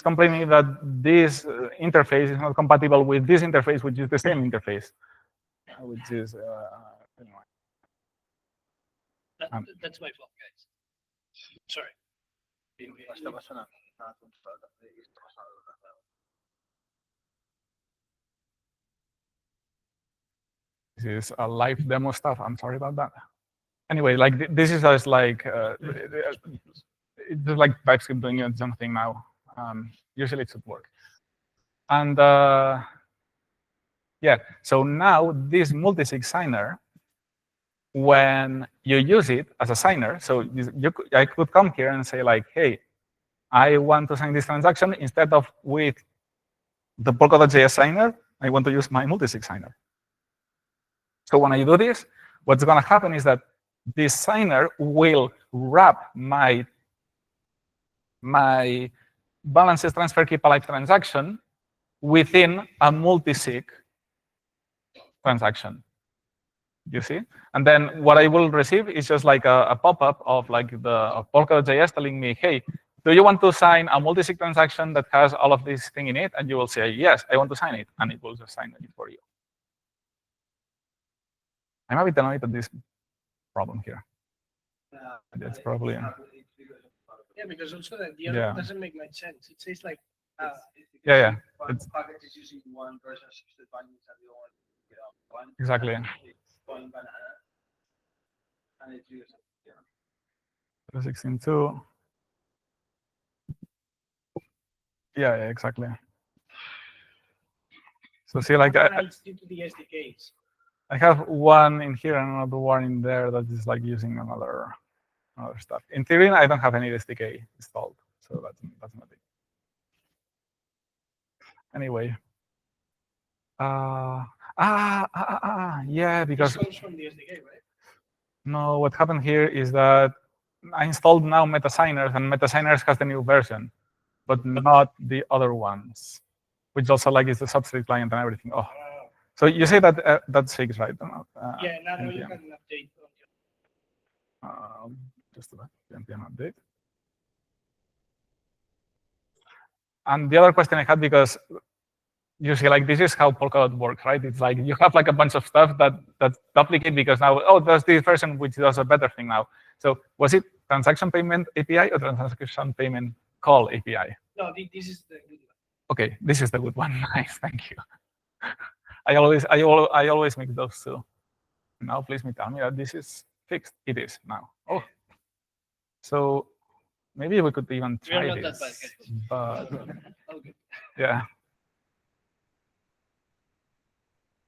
complaining that this interface is not compatible with this interface, which is the same interface, which is anyway. That's my fault, guys. Sorry. This is a live demo stuff. I'm sorry about that. Anyway, like this is just like it's just like TypeScript doing its own thing now. Usually it should work. And yeah, so now this multisig signer, when you use it as a signer, so I could come here and say like, hey, I want to sign this transaction instead of with the Polkadot.js signer, I want to use my multisig signer. So when I do this, what's going to happen is that this signer will wrap my balances transfer keep alive transaction within a multisig transaction. You see? And then what I will receive is just like a pop-up of like the Polkadot.js telling me, hey, do you want to sign a multisig transaction that has all of this thing in it? And you will say, yes, I want to sign it. And it will just sign it for you. I'm a bit annoyed at this problem here. That's probably. Yeah, because also the other one doesn't make much sense. It says like. Yeah. One package is using one version of the bindings and the other one. Exactly. And it's using 16.2. Yeah, exactly. So see, like it's due to the SDKs. I have one in here and another one in there that is like using another stuff. In theory, I don't have any SDK installed, so that's not it. Anyway. Yeah, because this comes from the SDK, right? No, what happened here is that I installed now MetaSigners, and MetaSigners has the new version, but not the other ones, which also like is the substrate client and everything. Oh, so you say that that's fixed, right? Yeah, now you can update. Just a npm update. And the other question I had, because you see, like, this is how Polkadot works, right? It's like you have like a bunch of stuff that duplicate because now, oh, there's this version which does a better thing now. So was it transaction payment API or transaction payment call API? No, this is the good one. Okay, this is the good one. Nice, thank you. I always make those two. Now please tell me that this is fixed. It is now. Oh, so maybe we could even try this. But yeah.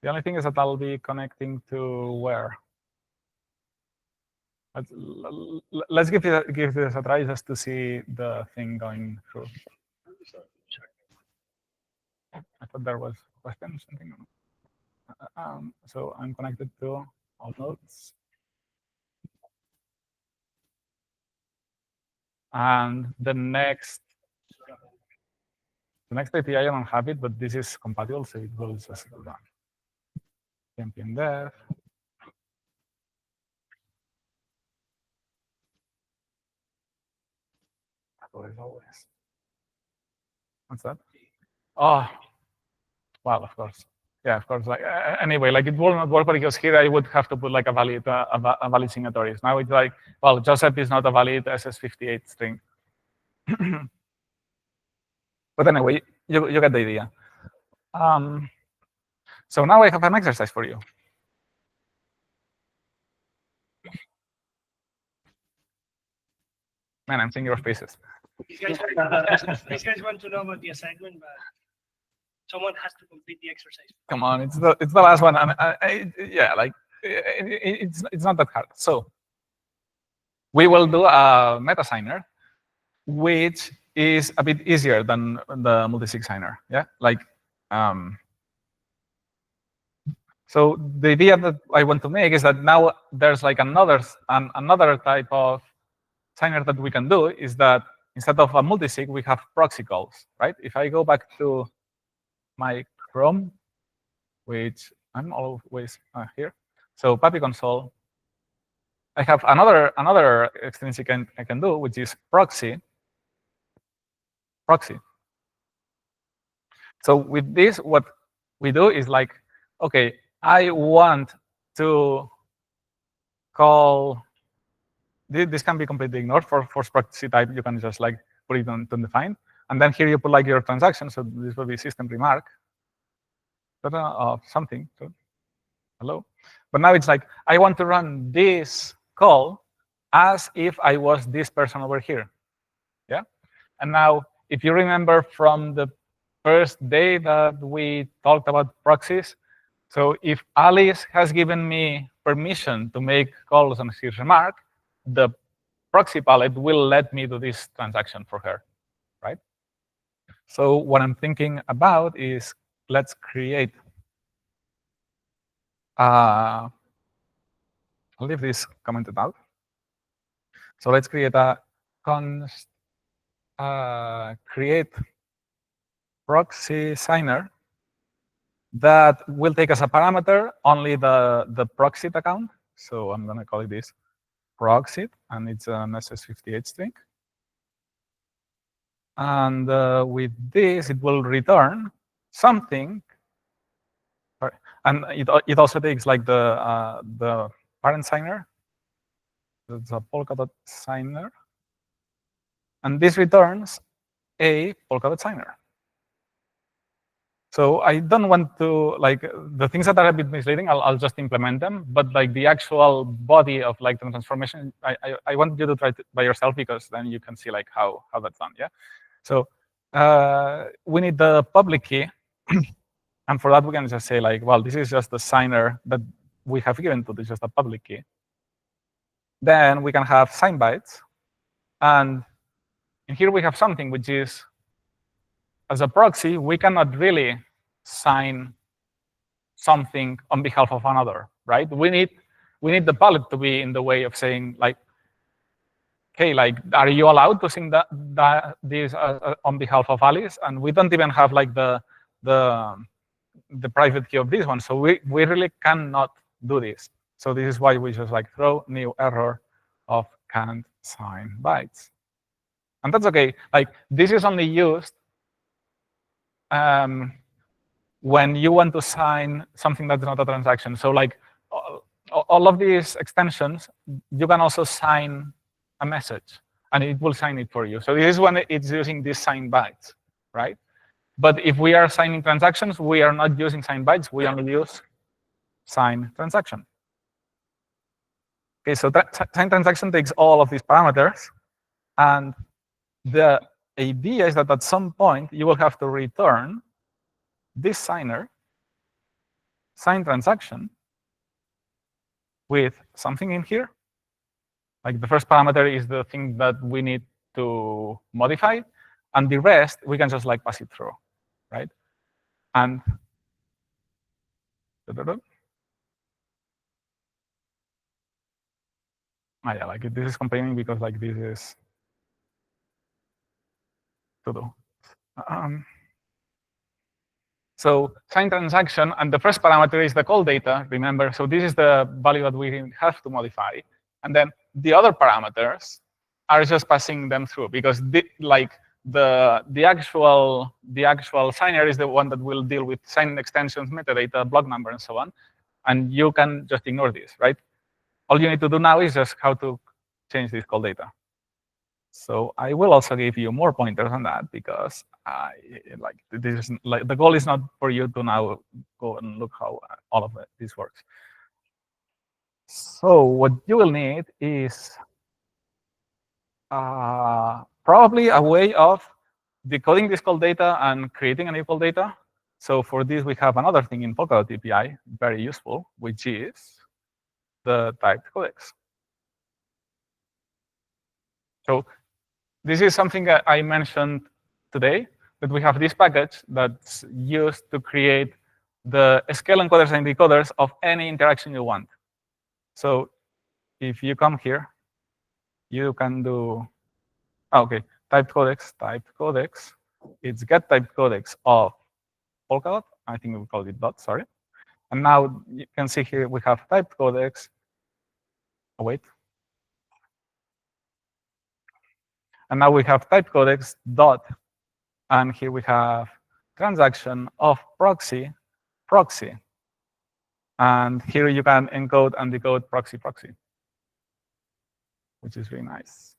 The only thing is that I'll be connecting to where? Let's give this a try just to see the thing going through. I thought there was a question, something. So I'm connected to all nodes. And the next API, I don't have it, but this is compatible, so it will just run. npm dev. As always. What's that? Oh, well, of course. Yeah, of course. Like anyway, like it will not work because here I would have to put like a valid signatories. Now it's like, well, Joseph is not a valid SS58 string. But anyway, you get the idea. So now I have an exercise for you. Man, I'm seeing your faces. These guys want to know about the assignment, but someone has to complete the exercise. Come on, it's the last one, and yeah, like it's not that hard. So we will do a meta signer, which is a bit easier than the multi-sig signer. Yeah, like so the idea that I want to make is that now there's like another type of signer that we can do is that instead of a multi-sig, we have proxy calls, right? If I go back to my Chrome, which I'm always here, so Papi console, I have another extrinsic I can do, which is proxy. So with this, what we do is like, okay, I want to call. This can be completely ignored for proxy type. You can just like put it on undefined, and then here you put like your transaction. So this will be system remark of something. So hello, but now it's like I want to run this call as if I was this person over here. Yeah, and now if you remember from the first day that we talked about proxies, so if Alice has given me permission to make calls on his remark, the proxy palette will let me do this transaction for her, right? So what I'm thinking about is let's create. I'll leave this commented out. So let's create a const create proxy signer that will take as a parameter only the proxied account. So I'm going to call it this proxied, and it's an SS58 string. And with this, it will return something. Sorry. And it also takes like the parent signer. It's a Polkadot signer. And this returns a Polkadot signer. So I don't want to, like, the things that are a bit misleading, I'll just implement them. But like the actual body of like the transformation, I want you to try it by yourself, because then you can see like how that's done, yeah? So we need the public key. And for that, we can just say like, well, this is just the signer that we have given to this, just a public key. Then we can have sign bytes. And in here we have something which is, as a proxy, we cannot really sign something on behalf of another, right? We need the palette to be in the way of saying like, okay, like, are you allowed to sing this on behalf of Alice? And we don't even have like the private key of this one, so we really cannot do this. So this is why we just like throw new error of can't sign bytes, and that's okay. Like this is only used when you want to sign something that's not a transaction. So like all of these extensions, you can also sign a message, and it will sign it for you. So this is when it's using these sign bytes, right? But if we are signing transactions, we are not using sign bytes. We only use sign transaction. Okay, so sign transaction takes all of these parameters, and the idea is that at some point you will have to return this signer, sign transaction, with something in here. Like the first parameter is the thing that we need to modify, and the rest we can just like pass it through, right? And yeah, like this is complaining because like this is to do. So sign transaction, and the first parameter is the call data, remember. So this is the value that we have to modify. And then the other parameters are just passing them through, because the actual signer is the one that will deal with sign extensions, metadata, block number, and so on. And you can just ignore this, right? All you need to do now is just how to change this call data. So I will also give you more pointers on that, because this is like the goal is not for you to now go and look how all of this works. So what you will need is probably a way of decoding this call data and creating a new call data. So for this, we have another thing in Polkadot API, very useful, which is the typed codecs. So this is something that I mentioned today, that we have this package that's used to create the scale encoders and decoders of any interaction you want. So if you come here, you can do, okay, typed codecs. It's get typed codecs of Polkadot. I think we called it dot, sorry. And now you can see here we have typed codecs. Oh, wait. And now we have type codecs dot, and here we have transaction of proxy. And here you can encode and decode proxy, which is really nice.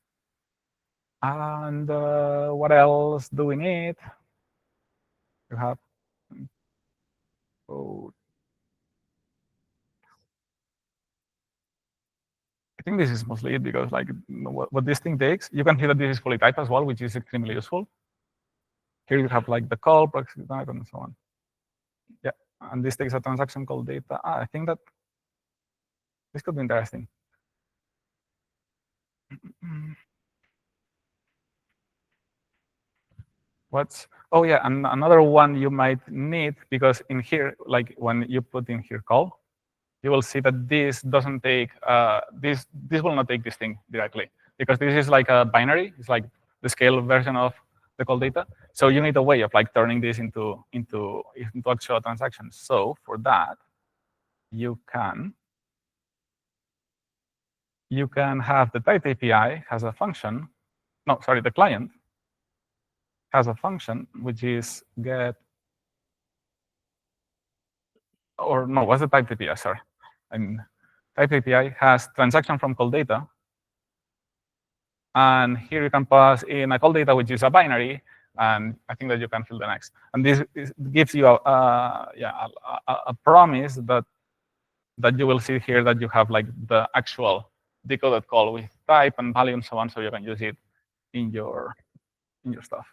And what else do we need? You have code. I think this is mostly it, because like what this thing takes, you can see that this is fully typed as well, which is extremely useful. Here you have like the call, proxy type, and so on. Yeah, and this takes a transaction called data. I think that this could be interesting. Oh yeah, and another one you might need, because in here, like when you put in here call, you will see that this doesn't take this will not take this thing directly, because this is like a binary. It's like the scale version of the call data. So you need a way of like turning this into actual transactions. So for that, you can have the type API has a function. No, sorry, the client has a function which is get, or no, what's the type API? Sorry, type API has transaction from call data, and here you can pass in a call data which is a binary, and I think that you can fill the next. And this gives you a promise that you will see here that you have like the actual decoded call with type and value and so on, so you can use it in your stuff.